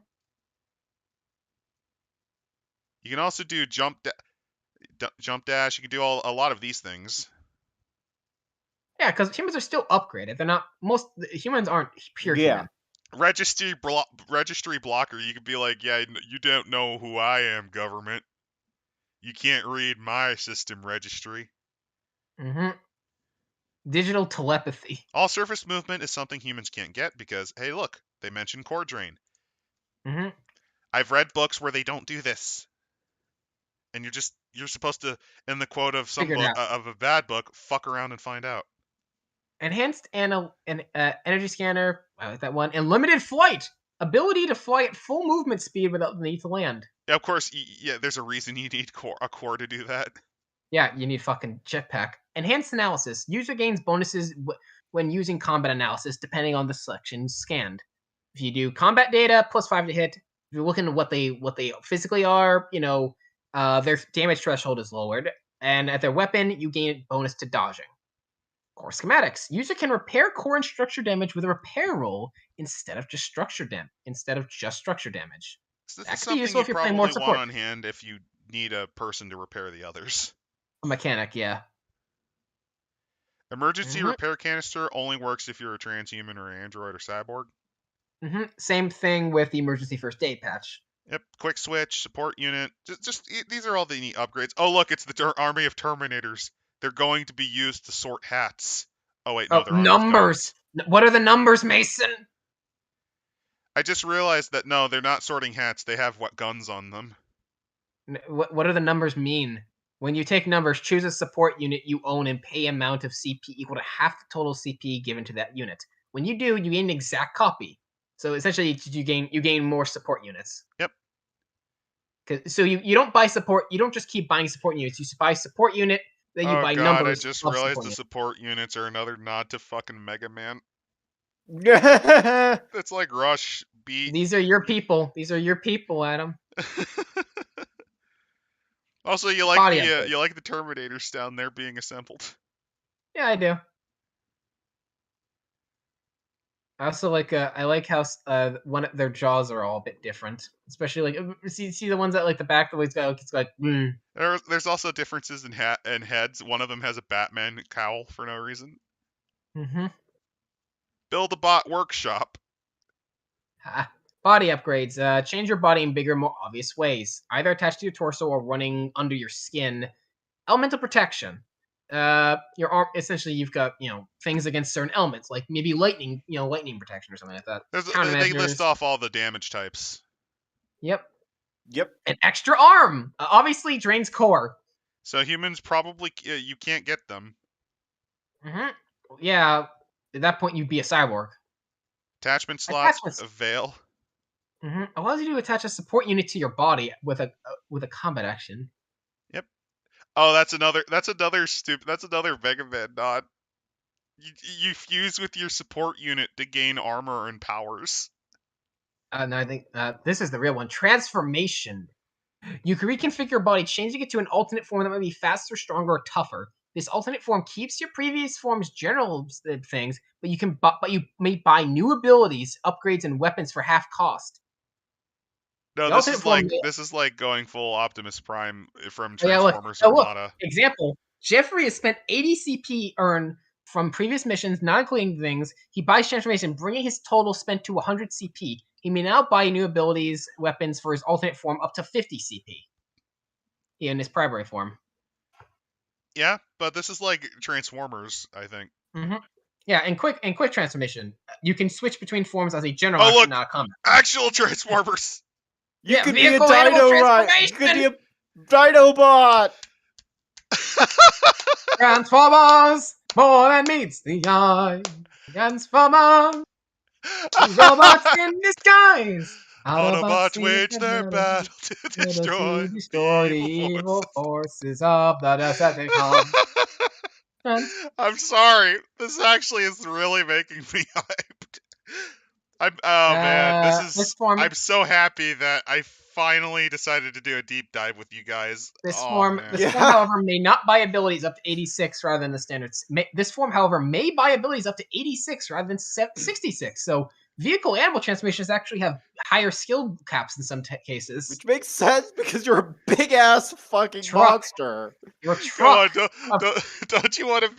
can also do jump dash. You can do a lot of these things. Yeah, because humans are still upgraded. They're not humans aren't pure human. Registry blocker. You could be like, yeah, you don't know who I am, government. You can't read my system registry. Digital telepathy. All surface movement is something humans can't get because, hey, look, they mentioned core drain. I've read books where they don't do this, and you're supposed to, in the quote of of a bad book, fuck around and find out. Enhanced energy scanner. I like that one. And limited flight. Ability to fly at full movement speed without the need to land. Yeah, of course. Yeah, there's a reason you need a core to do that. Yeah, you need fucking jetpack. Enhanced analysis. User gains bonuses when using combat analysis, depending on the section scanned. If you do combat data, +5 to hit. If you're looking at what they physically are, their damage threshold is lowered, and at their weapon, you gain a bonus to dodging. Core schematics. User can repair core and structure damage with a repair roll instead of just structure damage. So this That is could be something useful you if you're playing more probably want support. on hand if you need a person to repair the others. A mechanic, yeah. Emergency Mhm. repair canister only works if you're a transhuman or an android or cyborg. Same thing with the emergency first aid patch. Yep, quick switch, support unit. These are all the neat upgrades. Oh, look, it's the army of Terminators. They're going to be used to sort hats. Oh wait, no, Oh, they're army of numbers. guns. What are the numbers, Mason? I just realized that no, they're not sorting hats. They have what guns on them. What do the numbers mean? When you take numbers, choose a support unit you own and pay amount of CP equal to half the total CP given to that unit. When you do, you gain an exact copy. So essentially, you gain more support units. Yep. So you don't buy support. You don't just keep buying support units. You buy support unit, then you Oh buy god, I numbers just of realized support the units. support units are another nod to fucking Mega Man. Yeah. It's like Rush, Beat. These are your people. These are your people, Adam. Also, you like Body the upgrade. Terminators down there being assembled. Yeah, I do. I also like I like how their jaws are all a bit different, especially like see the ones that like the back always got it's like There's also differences in heads. One of them has a Batman cowl for no reason. Build a bot workshop. Body upgrades. Change your body in bigger, more obvious ways. Either attached to your torso or running under your skin. Elemental protection. Your arm essentially you've got things against certain elements like maybe lightning protection or something like that. They list Countermeasures. off all the damage types. Yep. Yep. An extra arm obviously drains core. So humans probably you can't get them. Yeah. At that point, you'd be a cyborg. Attachment slots, Attachments. a veil. Allows you to attach a support unit to your body with a combat action. Yep. Oh, that's another Mega Man nod. You fuse with your support unit to gain armor and powers. No, I think this is the real one. Transformation. You can reconfigure your body, changing it to an alternate form that might be faster, stronger, or tougher. This alternate form keeps your previous form's general things, but you may buy new abilities, upgrades, and weapons for half cost. No, The this is like going full Optimus Prime from Oh, yeah, look. Transformers Oh, look. Armada. Example: Jeffrey has spent 80 CP earned from previous missions, not including things. He buys transformation, bringing his total spent to 100 CP. He may now buy new abilities, weapons for his alternate form up to 50 CP. In his primary form. Yeah, but this is like Transformers, I think. Yeah, and quick transformation. You can switch between forms as a general Oh, action, look! not a combat. Actual Transformers! You Yeah, could be a vehicle animal dino bot. You could be transformation! a dino bot. Transformers! More than meets the eye. Transformers! Robots in disguise! Autobots wage their battle to destroy the evil forces of the Decepticons. I'm sorry. This actually is really making me hyped. Man, I'm so happy that I finally decided to do a deep dive with you guys. This form, Yeah. however, may not buy abilities up to 86 rather than the standards. This form, however, may buy abilities up to 86 rather than 66. So vehicle animal transformations actually have higher skill caps in some cases. Which makes sense because you're a big ass fucking monster. You're a truck. Don't you want to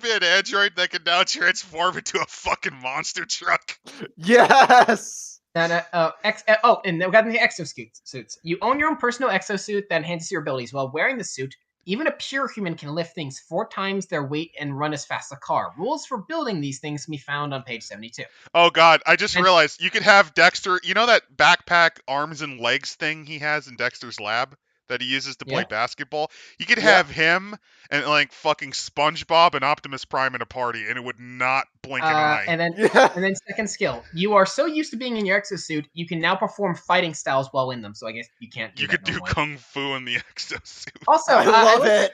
be an android that can now transform into a fucking monster truck? Yes. And we got the exosuits. You own your own personal exosuit that enhances your abilities. While wearing the suit, even a pure human can lift things 4 times their weight and run as fast as a car. Rules for building these things can be found on page 72. Oh god, I just realized you could have Dexter. You know that backpack, arms and legs thing he has in Dexter's lab? that he uses to play Yeah. basketball. You could Yeah. have him and like fucking SpongeBob and Optimus Prime in a party, and it would not blink an eye. And Yeah. then second skill, you are so used to being in your exosuit, you can now perform fighting styles while in them. So I guess you can't do You that could do normally. kung fu in the exosuit. Also, I love it.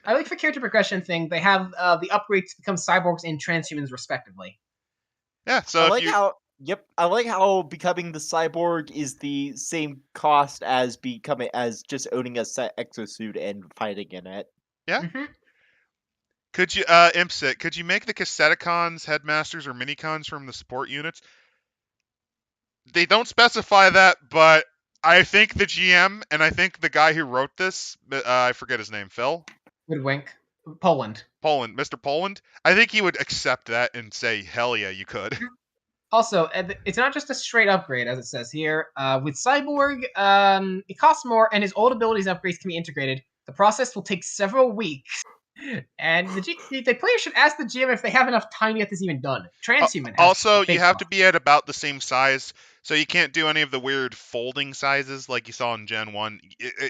I like for character progression thing. They have the upgrades to become cyborgs and transhumans respectively. Yeah, so I if like you how. Yep, I like how becoming the cyborg is the same cost as becoming as just owning a exosuit and fighting in it. Yeah. Mm-hmm. could you Impsit, could you make the Cassetticons headmasters or minicons from the support units? They don't specify that, but I think the GM and I think the guy who wrote this, I forget his name, Phil? Good wink. Poland. Mr. Poland, I think he would accept that and say, hell yeah, you could. Also, it's not just a straight upgrade, as it says here. With Cyborg, it costs more, and his old abilities and upgrades can be integrated. The process will take several weeks, and the player should ask the GM if they have enough time to get this even done. Transhuman has Also, a big you have to cost. be at about the same size, so you can't do any of the weird folding sizes like you saw in Gen 1.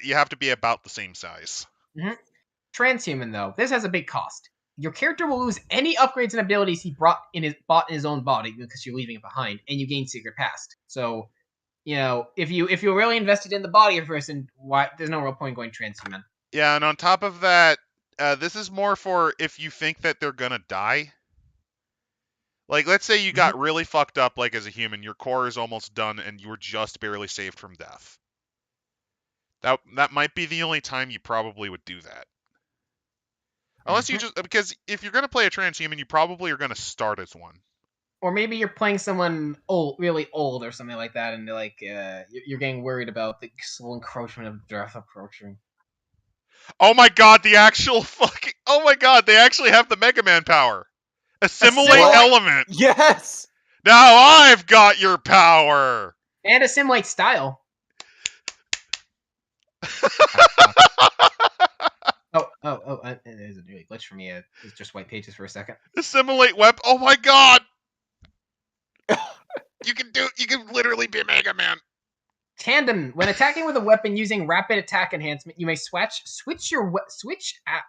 You have to be about the same size. Transhuman, though, this has a big cost. Your character will lose any upgrades and abilities he bought in his own body because you're leaving it behind, and you gain secret past. So, if you're really invested in the body of a person, why there's no real point going transhuman. Yeah, and on top of that, this is more for if you think that they're gonna die. Like, let's say you got really fucked up, like as a human, your core is almost done, and you were just barely saved from death. That might be the only time you probably would do that. Unless you just because if you're gonna play a transhuman, you probably are gonna start as one. Or maybe you're playing someone old, really old, or something like that, and you're getting worried about the slow encroachment of death approaching. Oh my god, the actual fucking oh my god, they actually have the Mega Man power. Assimilate Assimilate- element. Yes. Now I've got your power. And assimilate style. There's a new glitch for me. It's just white pages for a second. Assimilate web. Oh my god. You can literally be Mega Man. Tandem. When attacking with a weapon using rapid attack enhancement, you may switch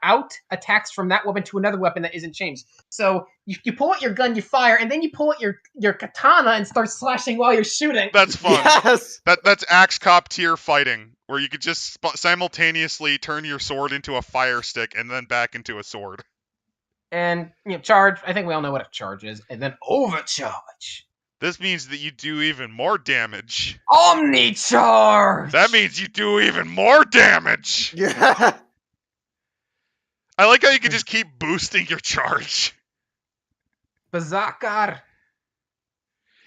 out attacks from that weapon to another weapon that isn't changed. So you pull out your gun, you fire, and then you pull out your katana and start slashing while you're shooting. That's fun. Yes. That's Axe Cop tier fighting, where you could just simultaneously turn your sword into a fire stick and then back into a sword. And charge. I think we all know what a charge is. And then overcharge. This means that you do even more damage. Omnicharge! That means you do even more damage! Yeah. I like how you can just keep boosting your charge. Berserker!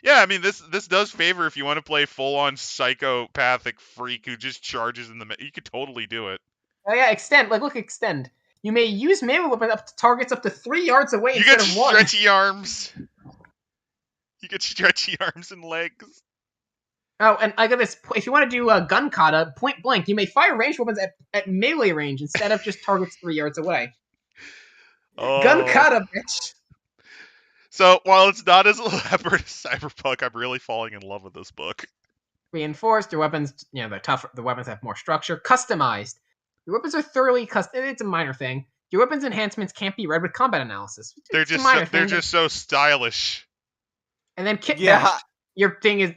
Yeah, I mean, this does favor if you want to play full-on psychopathic freak who just charges in the... You could totally do it. Oh yeah, extend. Look, extend. You may use melee weapon up to targets up to 3 yards away You instead get of 1. stretchy arms. You get stretchy arms and legs. Oh, and I got this. If you want to do a gun kata, point blank, you may fire ranged weapons at melee range instead of just targets 3 yards away. Oh. Gun kata, bitch. So, while it's not as elaborate as Cyberpunk, I'm really falling in love with this book. Reinforced. Your weapons, they're tougher. The weapons have more structure. Customized. Your weapons are thoroughly custom. It's a minor thing. Your weapons enhancements can't be read with combat analysis. They're just so stylish. And then kit Yeah. bash.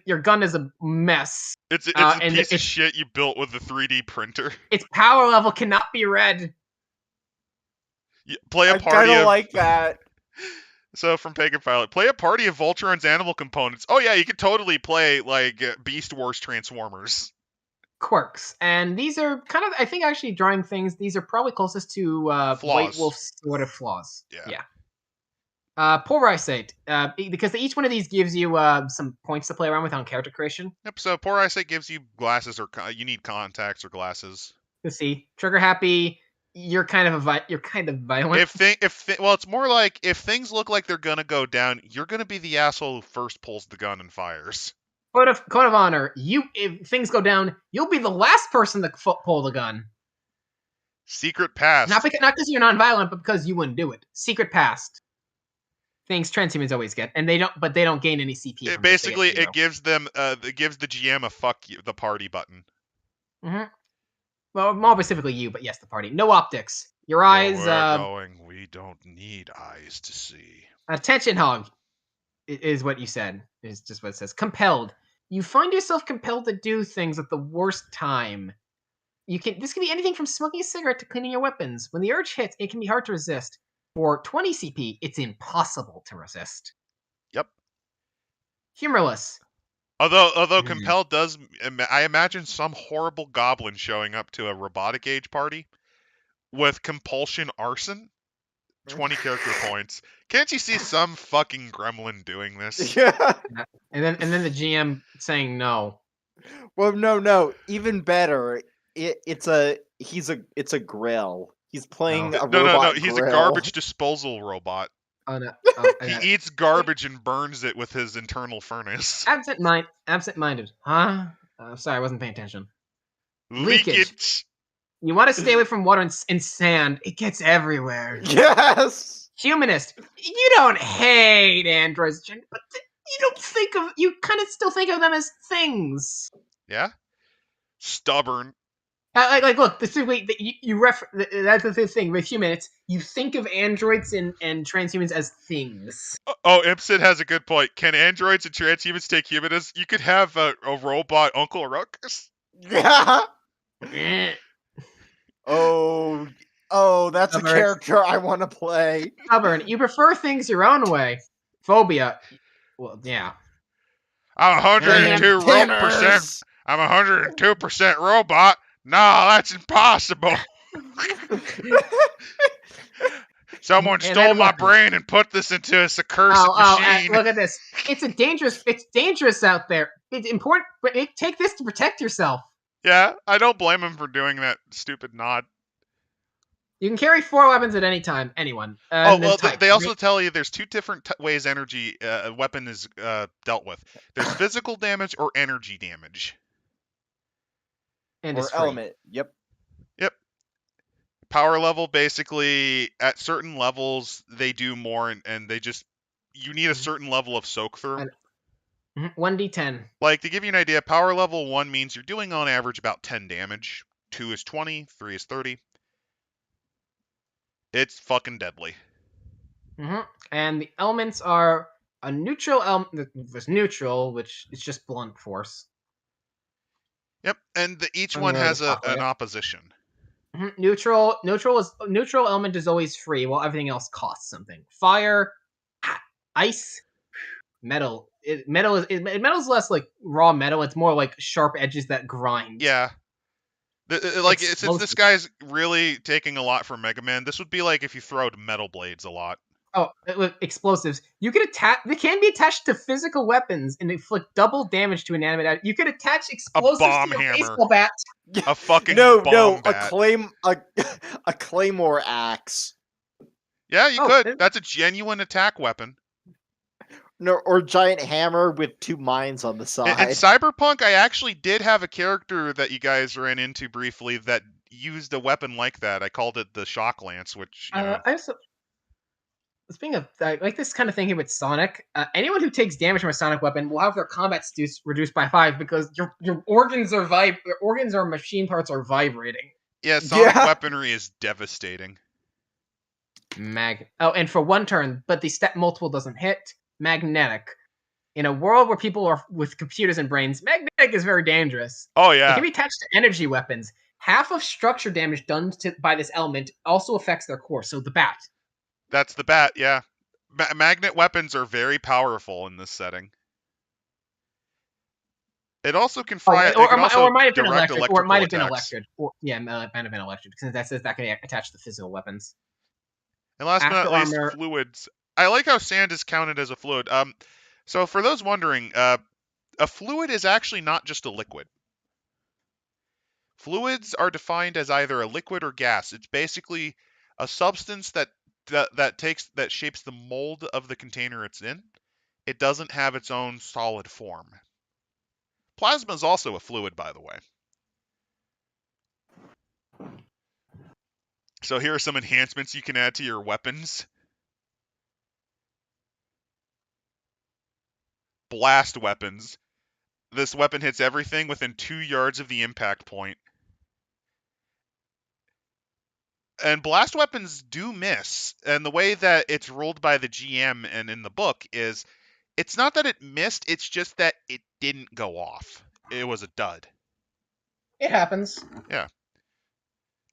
Your gun is a mess. It's a piece of shit you built with a 3D printer. Its power level cannot be read. Play a I party kind of of... like that. So from Pagan Pilot, play a party of Voltron's animal components. Oh yeah, you could totally play like Beast Wars Transformers. Quirks, and these are kind of, I think, actually drawing things. These are probably closest to White Wolf's sort of flaws. Yeah. Polarizate, because each one of these gives you some points to play around with on character creation. Yep. So Poor Eyesight gives you glasses, or you need contacts or glasses. Let's see, Trigger Happy. You're kind of violent. Well, it's more like if things look like they're gonna go down, you're gonna be the asshole who first pulls the gun and fires. Code of honor. If things go down, you'll be the last person to pull the gun. Secret past. Not because you're non-violent, but because you wouldn't do it. Secret past. Things transhumans always get, and they don't gain any CP. It gives the GM a fuck you, the party button. Mm-hmm. Well, more specifically you, but yes, the party. No optics. Your Where eyes, we're going, we don't need eyes to see. attention hog is what you said. Is just what it says. Compelled. You find yourself compelled to do things at the worst time. This can be anything from smoking a cigarette to cleaning your weapons. When the urge hits, it can be hard to resist. For 20 CP, it's impossible to resist. Yep. Humorless. Although compelled does, I imagine some horrible goblin showing up to a robotic age party with compulsion arson. 20 character points. Can't you see some fucking gremlin doing this? Yeah. And then the GM saying no. Well, no. Even better. It's a grill. He's playing a No. robot He's grill. a garbage disposal robot. Oh no. He eats garbage and burns it with his internal furnace. Absent-minded. Huh? Sorry, I wasn't paying attention. Leakage. You want to stay away from water and sand. It gets everywhere. Yes. Humanist. You don't hate androids, but you kind of still think of them as things. Yeah. Stubborn. Look, that's the thing with humans. You think of androids and transhumans as things. Oh, Impson has a good point. Can androids and transhumans take humanists? You could have a robot Uncle Ruckus. Yeah. Eh. Oh, that's a Stubborn. character I want to play. Stubborn. You prefer things your own way. Phobia. Well, yeah. I'm 102%. I'm 102% robot. No, that's impossible. Someone stole my brain and put this into a accursed machine. Look at this. It's dangerous out there. It's important, but take this to protect yourself. Yeah, I don't blame him for doing that stupid nod. You can carry 4 weapons at any time. Anyone. They also tell you there's 2 different ways energy weapon is dealt with. There's physical damage or energy damage. And or element. Yep. Power level, basically, at certain levels, they do more, and they just... You need a certain level of soak through. 1d10. Like, to give you an idea, power level 1 means you're doing on average about 10 damage. 2 is 20, 3 is 30. It's fucking deadly. And the elements are a neutral element. There's neutral, which is just blunt force. Yep, and each one has an opposition. Neutral element is always free, while everything else costs something. Fire, ice, metal. Metal is less like raw metal. It's more like sharp edges that grind. Yeah. Since this guy's really taking a lot from Mega Man, this would be like if you throwed metal blades a lot. Oh, explosives. You could they can be attached to physical weapons and inflict double damage to inanimate. You could attach explosives to a baseball bat. A fucking bomb bat. A claymore axe. Yeah, you could. That's a genuine attack weapon. No, or giant hammer with 2 mines on the side. In Cyberpunk, I actually did have a character that you guys ran into briefly that used a weapon like that. I called it the Shock Lance, which speaking of like this kind of thing here with Sonic, anyone who takes damage from a Sonic weapon will have their combat reduced by 5 because your organs or machine parts are vibrating. Yeah, Sonic weaponry is devastating. And for 1 turn, but the step multiple doesn't hit. Magnetic. In a world where people are with computers and brains, magnetic is very dangerous. Oh yeah. It can be attached to energy weapons. Half of structure damage done by this element also affects their core. So the bat. That's the bat, yeah. Magnet weapons are very powerful in this setting. It also can fry. Or it might have been electric. Or it might have been electric. It might have been electric because that says that can attach to physical weapons. And last but not least, fluids. I like how sand is counted as a fluid. So for those wondering, a fluid is actually not just a liquid. Fluids are defined as either a liquid or gas. It's basically a substance that shapes the mold of the container it's in. It doesn't have its own solid form. Plasma is also a fluid, by the way. So here are some enhancements you can add to your weapons. Blast weapons. This weapon hits everything within 2 yards of the impact point. And blast weapons do miss. And the way that it's ruled by the GM and in the book is it's not that it missed, it's just that it didn't go off. It was a dud. It happens. Yeah.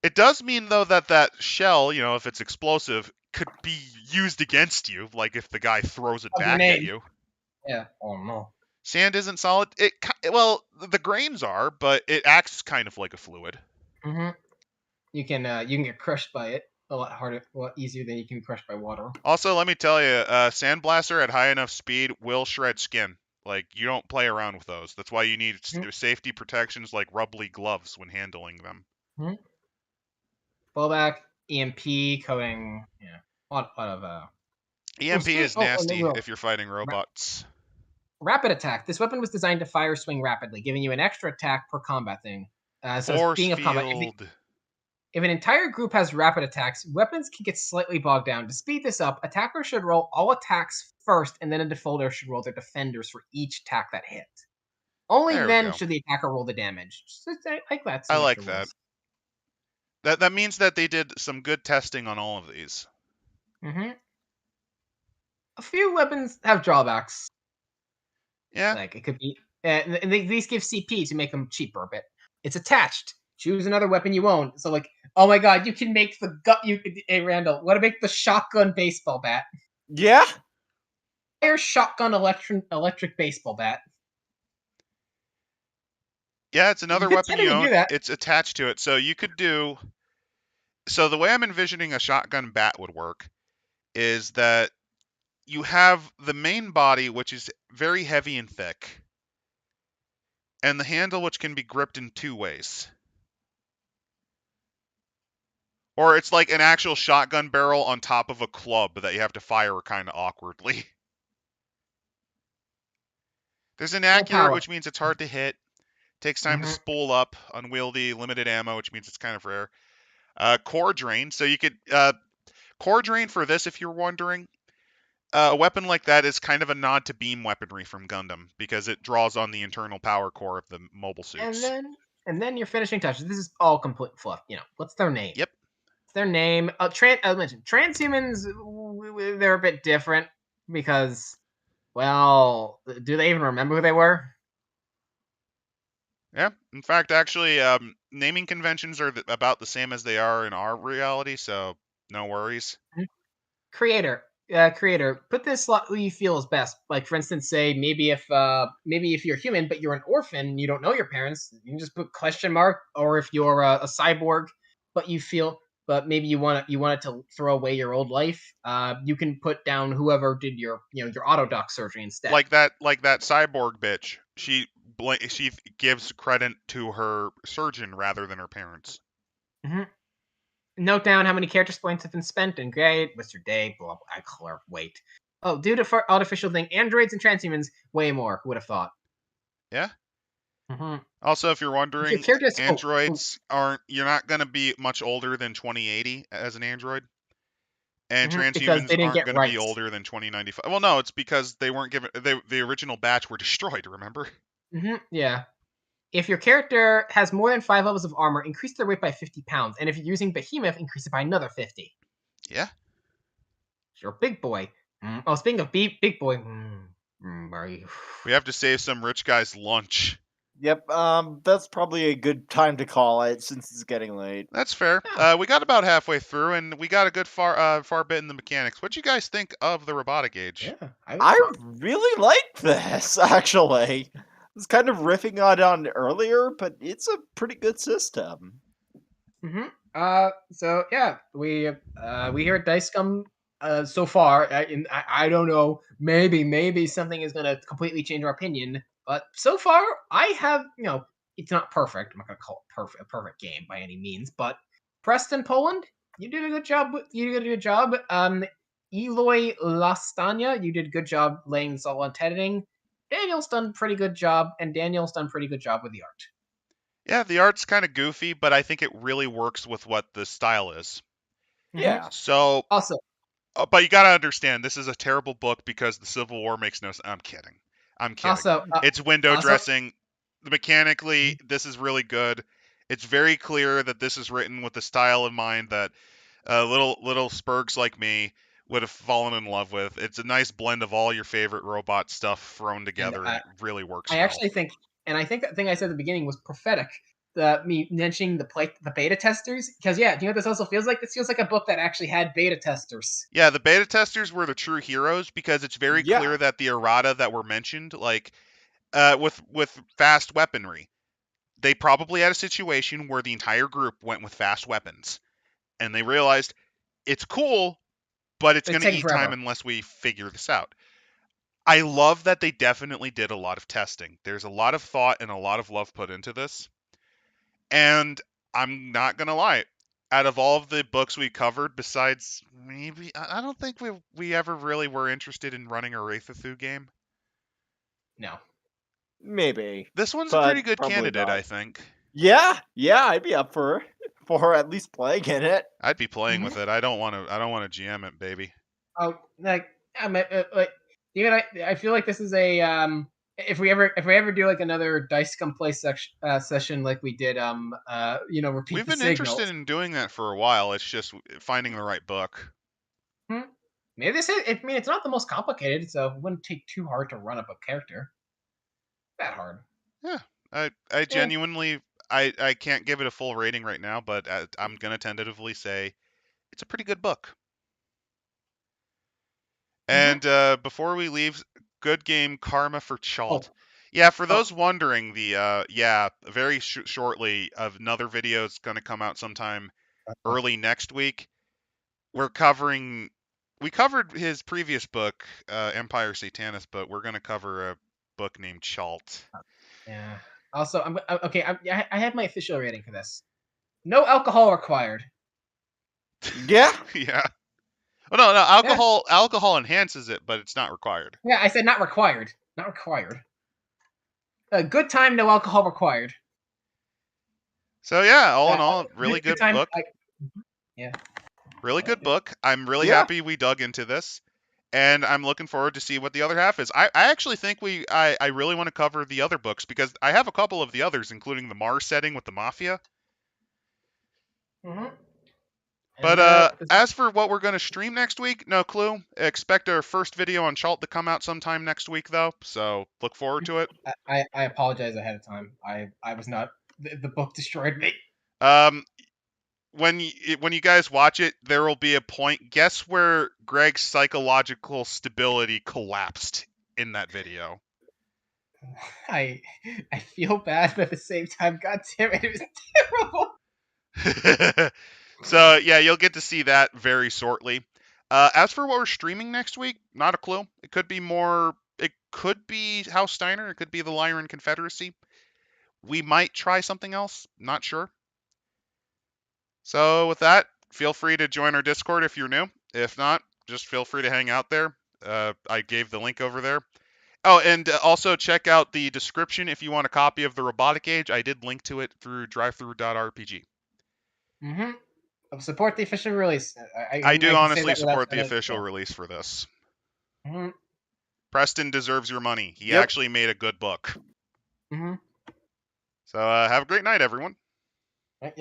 It does mean, though, that that shell, if it's explosive, could be used against you, like if the guy throws it A back at grenade. you. Yeah. Oh no. Sand isn't solid. Well, the grains are, but it acts kind of like a fluid. Mm-hmm. You can get crushed by it a lot harder, a lot easier than you can be crushed by water. Also, let me tell you, Sandblaster at high enough speed will shred skin. Like, you don't play around with those. That's why you need safety protections like rubbly gloves when handling them. Mm-hmm. Fallback, EMP, coding, a lot of EMP is nasty well, if you're fighting robots. Rapid attack. This weapon was designed to fire swing rapidly, giving you an extra attack per combat thing. Force being of combat, if an entire group has rapid attacks, weapons can get slightly bogged down. To speed this up, attackers should roll all attacks first, and then a defender should roll their defenders for each attack that hit. Only then should the attacker roll the damage. Like that. I like that. That means that they did some good testing on all of these. Mm-hmm. A few weapons have drawbacks. Yeah. Like it could be, these give CP to make them cheaper, but it's attached. Choose another weapon you own. So like, oh my god, you can make the hey Randall, want to make the shotgun baseball bat? Yeah. Fire shotgun electric baseball bat. Yeah, it's another weapon you own. It's attached to it, so you could do. So the way I'm envisioning a shotgun bat would work is that you have the main body, which is very heavy and thick, and the handle, which can be gripped in two ways. Or it's like an actual shotgun barrel on top of a club that you have to fire kind of awkwardly. There's inaccurate, which means it's hard to hit. Takes time to spool up. Unwieldy, limited ammo, which means it's kind of rare. Core drain. So you could... core drain for this, if you're wondering. A weapon like that is kind of a nod to beam weaponry from Gundam, because it draws on the internal power core of the mobile suits. And then your finishing touches. This is all complete fluff. What's their name? Yep. Their name. I mentioned transhumans. They're a bit different because, well, do they even remember who they were? Yeah. In fact, actually, naming conventions are about the same as they are in our reality, so no worries. Creator, put this slot who you feel is best. Like, for instance, say maybe if you're human but you're an orphan and you don't know your parents, you can just put question mark. Or if you're a cyborg but maybe you want it to throw away your old life, you can put down whoever did your autodoc surgery instead. Like that cyborg bitch. She gives credit to her surgeon rather than her parents. Mm-hmm. Note down how many character points have been spent and grade. What's your day? Blah, blah, wait. Oh, due to artificial thing, androids and transhumans, way more. Who would have thought? Yeah. Mm-hmm. Also, if you're wondering, androids you're not going to be much older than 2080 as an android. And transhumans aren't going to be older than 2095. Well, no, it's because they weren't given... the original batch were destroyed, remember? Mm-hmm. Yeah. If your character has more than 5 levels of armor, increase their weight by 50 pounds. And if you're using Behemoth, increase it by another 50. Yeah. You're a big boy. Oh, speaking of big boy, we have to save some rich guy's lunch. Yep, that's probably a good time to call it since it's getting late. That's fair. Yeah. We got about halfway through, and we got a good far bit in the mechanics. What'd you guys think of the Robotic Age? Yeah, I really like this, actually. I was kind of riffing on earlier, but it's a pretty good system. Mm-hmm. So yeah, we here at Dice Scum. So far, I don't know. Maybe something is going to completely change our opinion. But so far, I have, it's not perfect. I'm not going to call it a perfect game by any means. But Preston, Poland, you did a good job. Eloy Lastanya, you did a good job laying this all on editing. Daniel's done a pretty good job, and Daniel's done a pretty good job with the art. Yeah, the art's kind of goofy, but I think it really works with what the style is. Yeah. So... Also... but you gotta understand, this is a terrible book because the Civil War makes no sense. I'm kidding. Also, it's window dressing. Mechanically, this is really good. It's very clear that this is written with the style in mind that little spurgs like me would have fallen in love with. It's a nice blend of all your favorite robot stuff thrown And together, and it really works I well. actually think, and I think that thing I said at the beginning was prophetic. Me mentioning the beta testers, because yeah, do you know what this also feels like? This feels like a book that actually had beta testers. Yeah, the beta testers were the true heroes because it's very Yeah. clear that the errata that were mentioned, like with fast weaponry, they probably had a situation where the entire group went with fast weapons, and they realized it's cool, but it's going to taking eat time forever. unless we figure this out. I love that they definitely did a lot of testing. There's a lot of thought and a lot of love put into this. And I'm not going to lie. Out of all of the books we covered, besides maybe, I don't think we ever really were interested in running a Wraithathu game. No. Maybe. This one's a But pretty good probably candidate, not. I think. Yeah, I'd be up for at least playing in it. I'd be playing Mhm. with it. I don't want to GM it, baby. Oh, like even I feel like this is a if we ever do like another Dice Scum play session like we did repeat We've the been signals. interested in doing that for a while. It's just finding the right book. Maybe this is. I mean, it's not the most complicated, so it wouldn't take too hard to run up a character. That hard. Yeah, I genuinely I can't give it a full rating right now, but I'm gonna tentatively say it's a pretty good book. And before we leave, good game Karma for Chalt. Oh. Yeah, for those wondering, very shortly, another video is going to come out sometime early next week. We covered his previous book, Empire Satanus, but we're going to cover a book named Chalt. Yeah. Also, I have my official rating for this. No alcohol required. Yeah. Yeah. Oh no, alcohol enhances it, but it's not required. Yeah, I said not required. Not required. A good time, no alcohol required. So yeah, all in all, really good time, book. Yeah. Really good book. I'm really happy we dug into this, and I'm looking forward to see what the other half is. I actually think I really want to cover the other books because I have a couple of the others, including the Mars setting with the Mafia. Mm-hmm. But as for what we're going to stream next week, no clue. Expect our first video on Chalt to come out sometime next week, though, so look forward to it. I apologize ahead of time. I was not. The book destroyed me. When you guys watch it, there will be a point. Guess where Greg's psychological stability collapsed in that video? I feel bad, but at the same time, god damn it, it was terrible. So yeah, you'll get to see that very shortly. As for what we're streaming next week, not a clue. It could be more. It could be House Steiner. It could be the Lyran Confederacy. We might try something else. Not sure. So with that, feel free to join our Discord if you're new. If not, just feel free to hang out there. I gave the link over there. Oh, and also check out the description if you want a copy of the Robotic Age. I did link to it through drivethrough.rpg. Mm-hmm. Support the official release. I do honestly support the official release for this. Mm-hmm. Preston deserves your money. He actually made a good book. Mm-hmm. So have a great night, everyone. Right, y'all.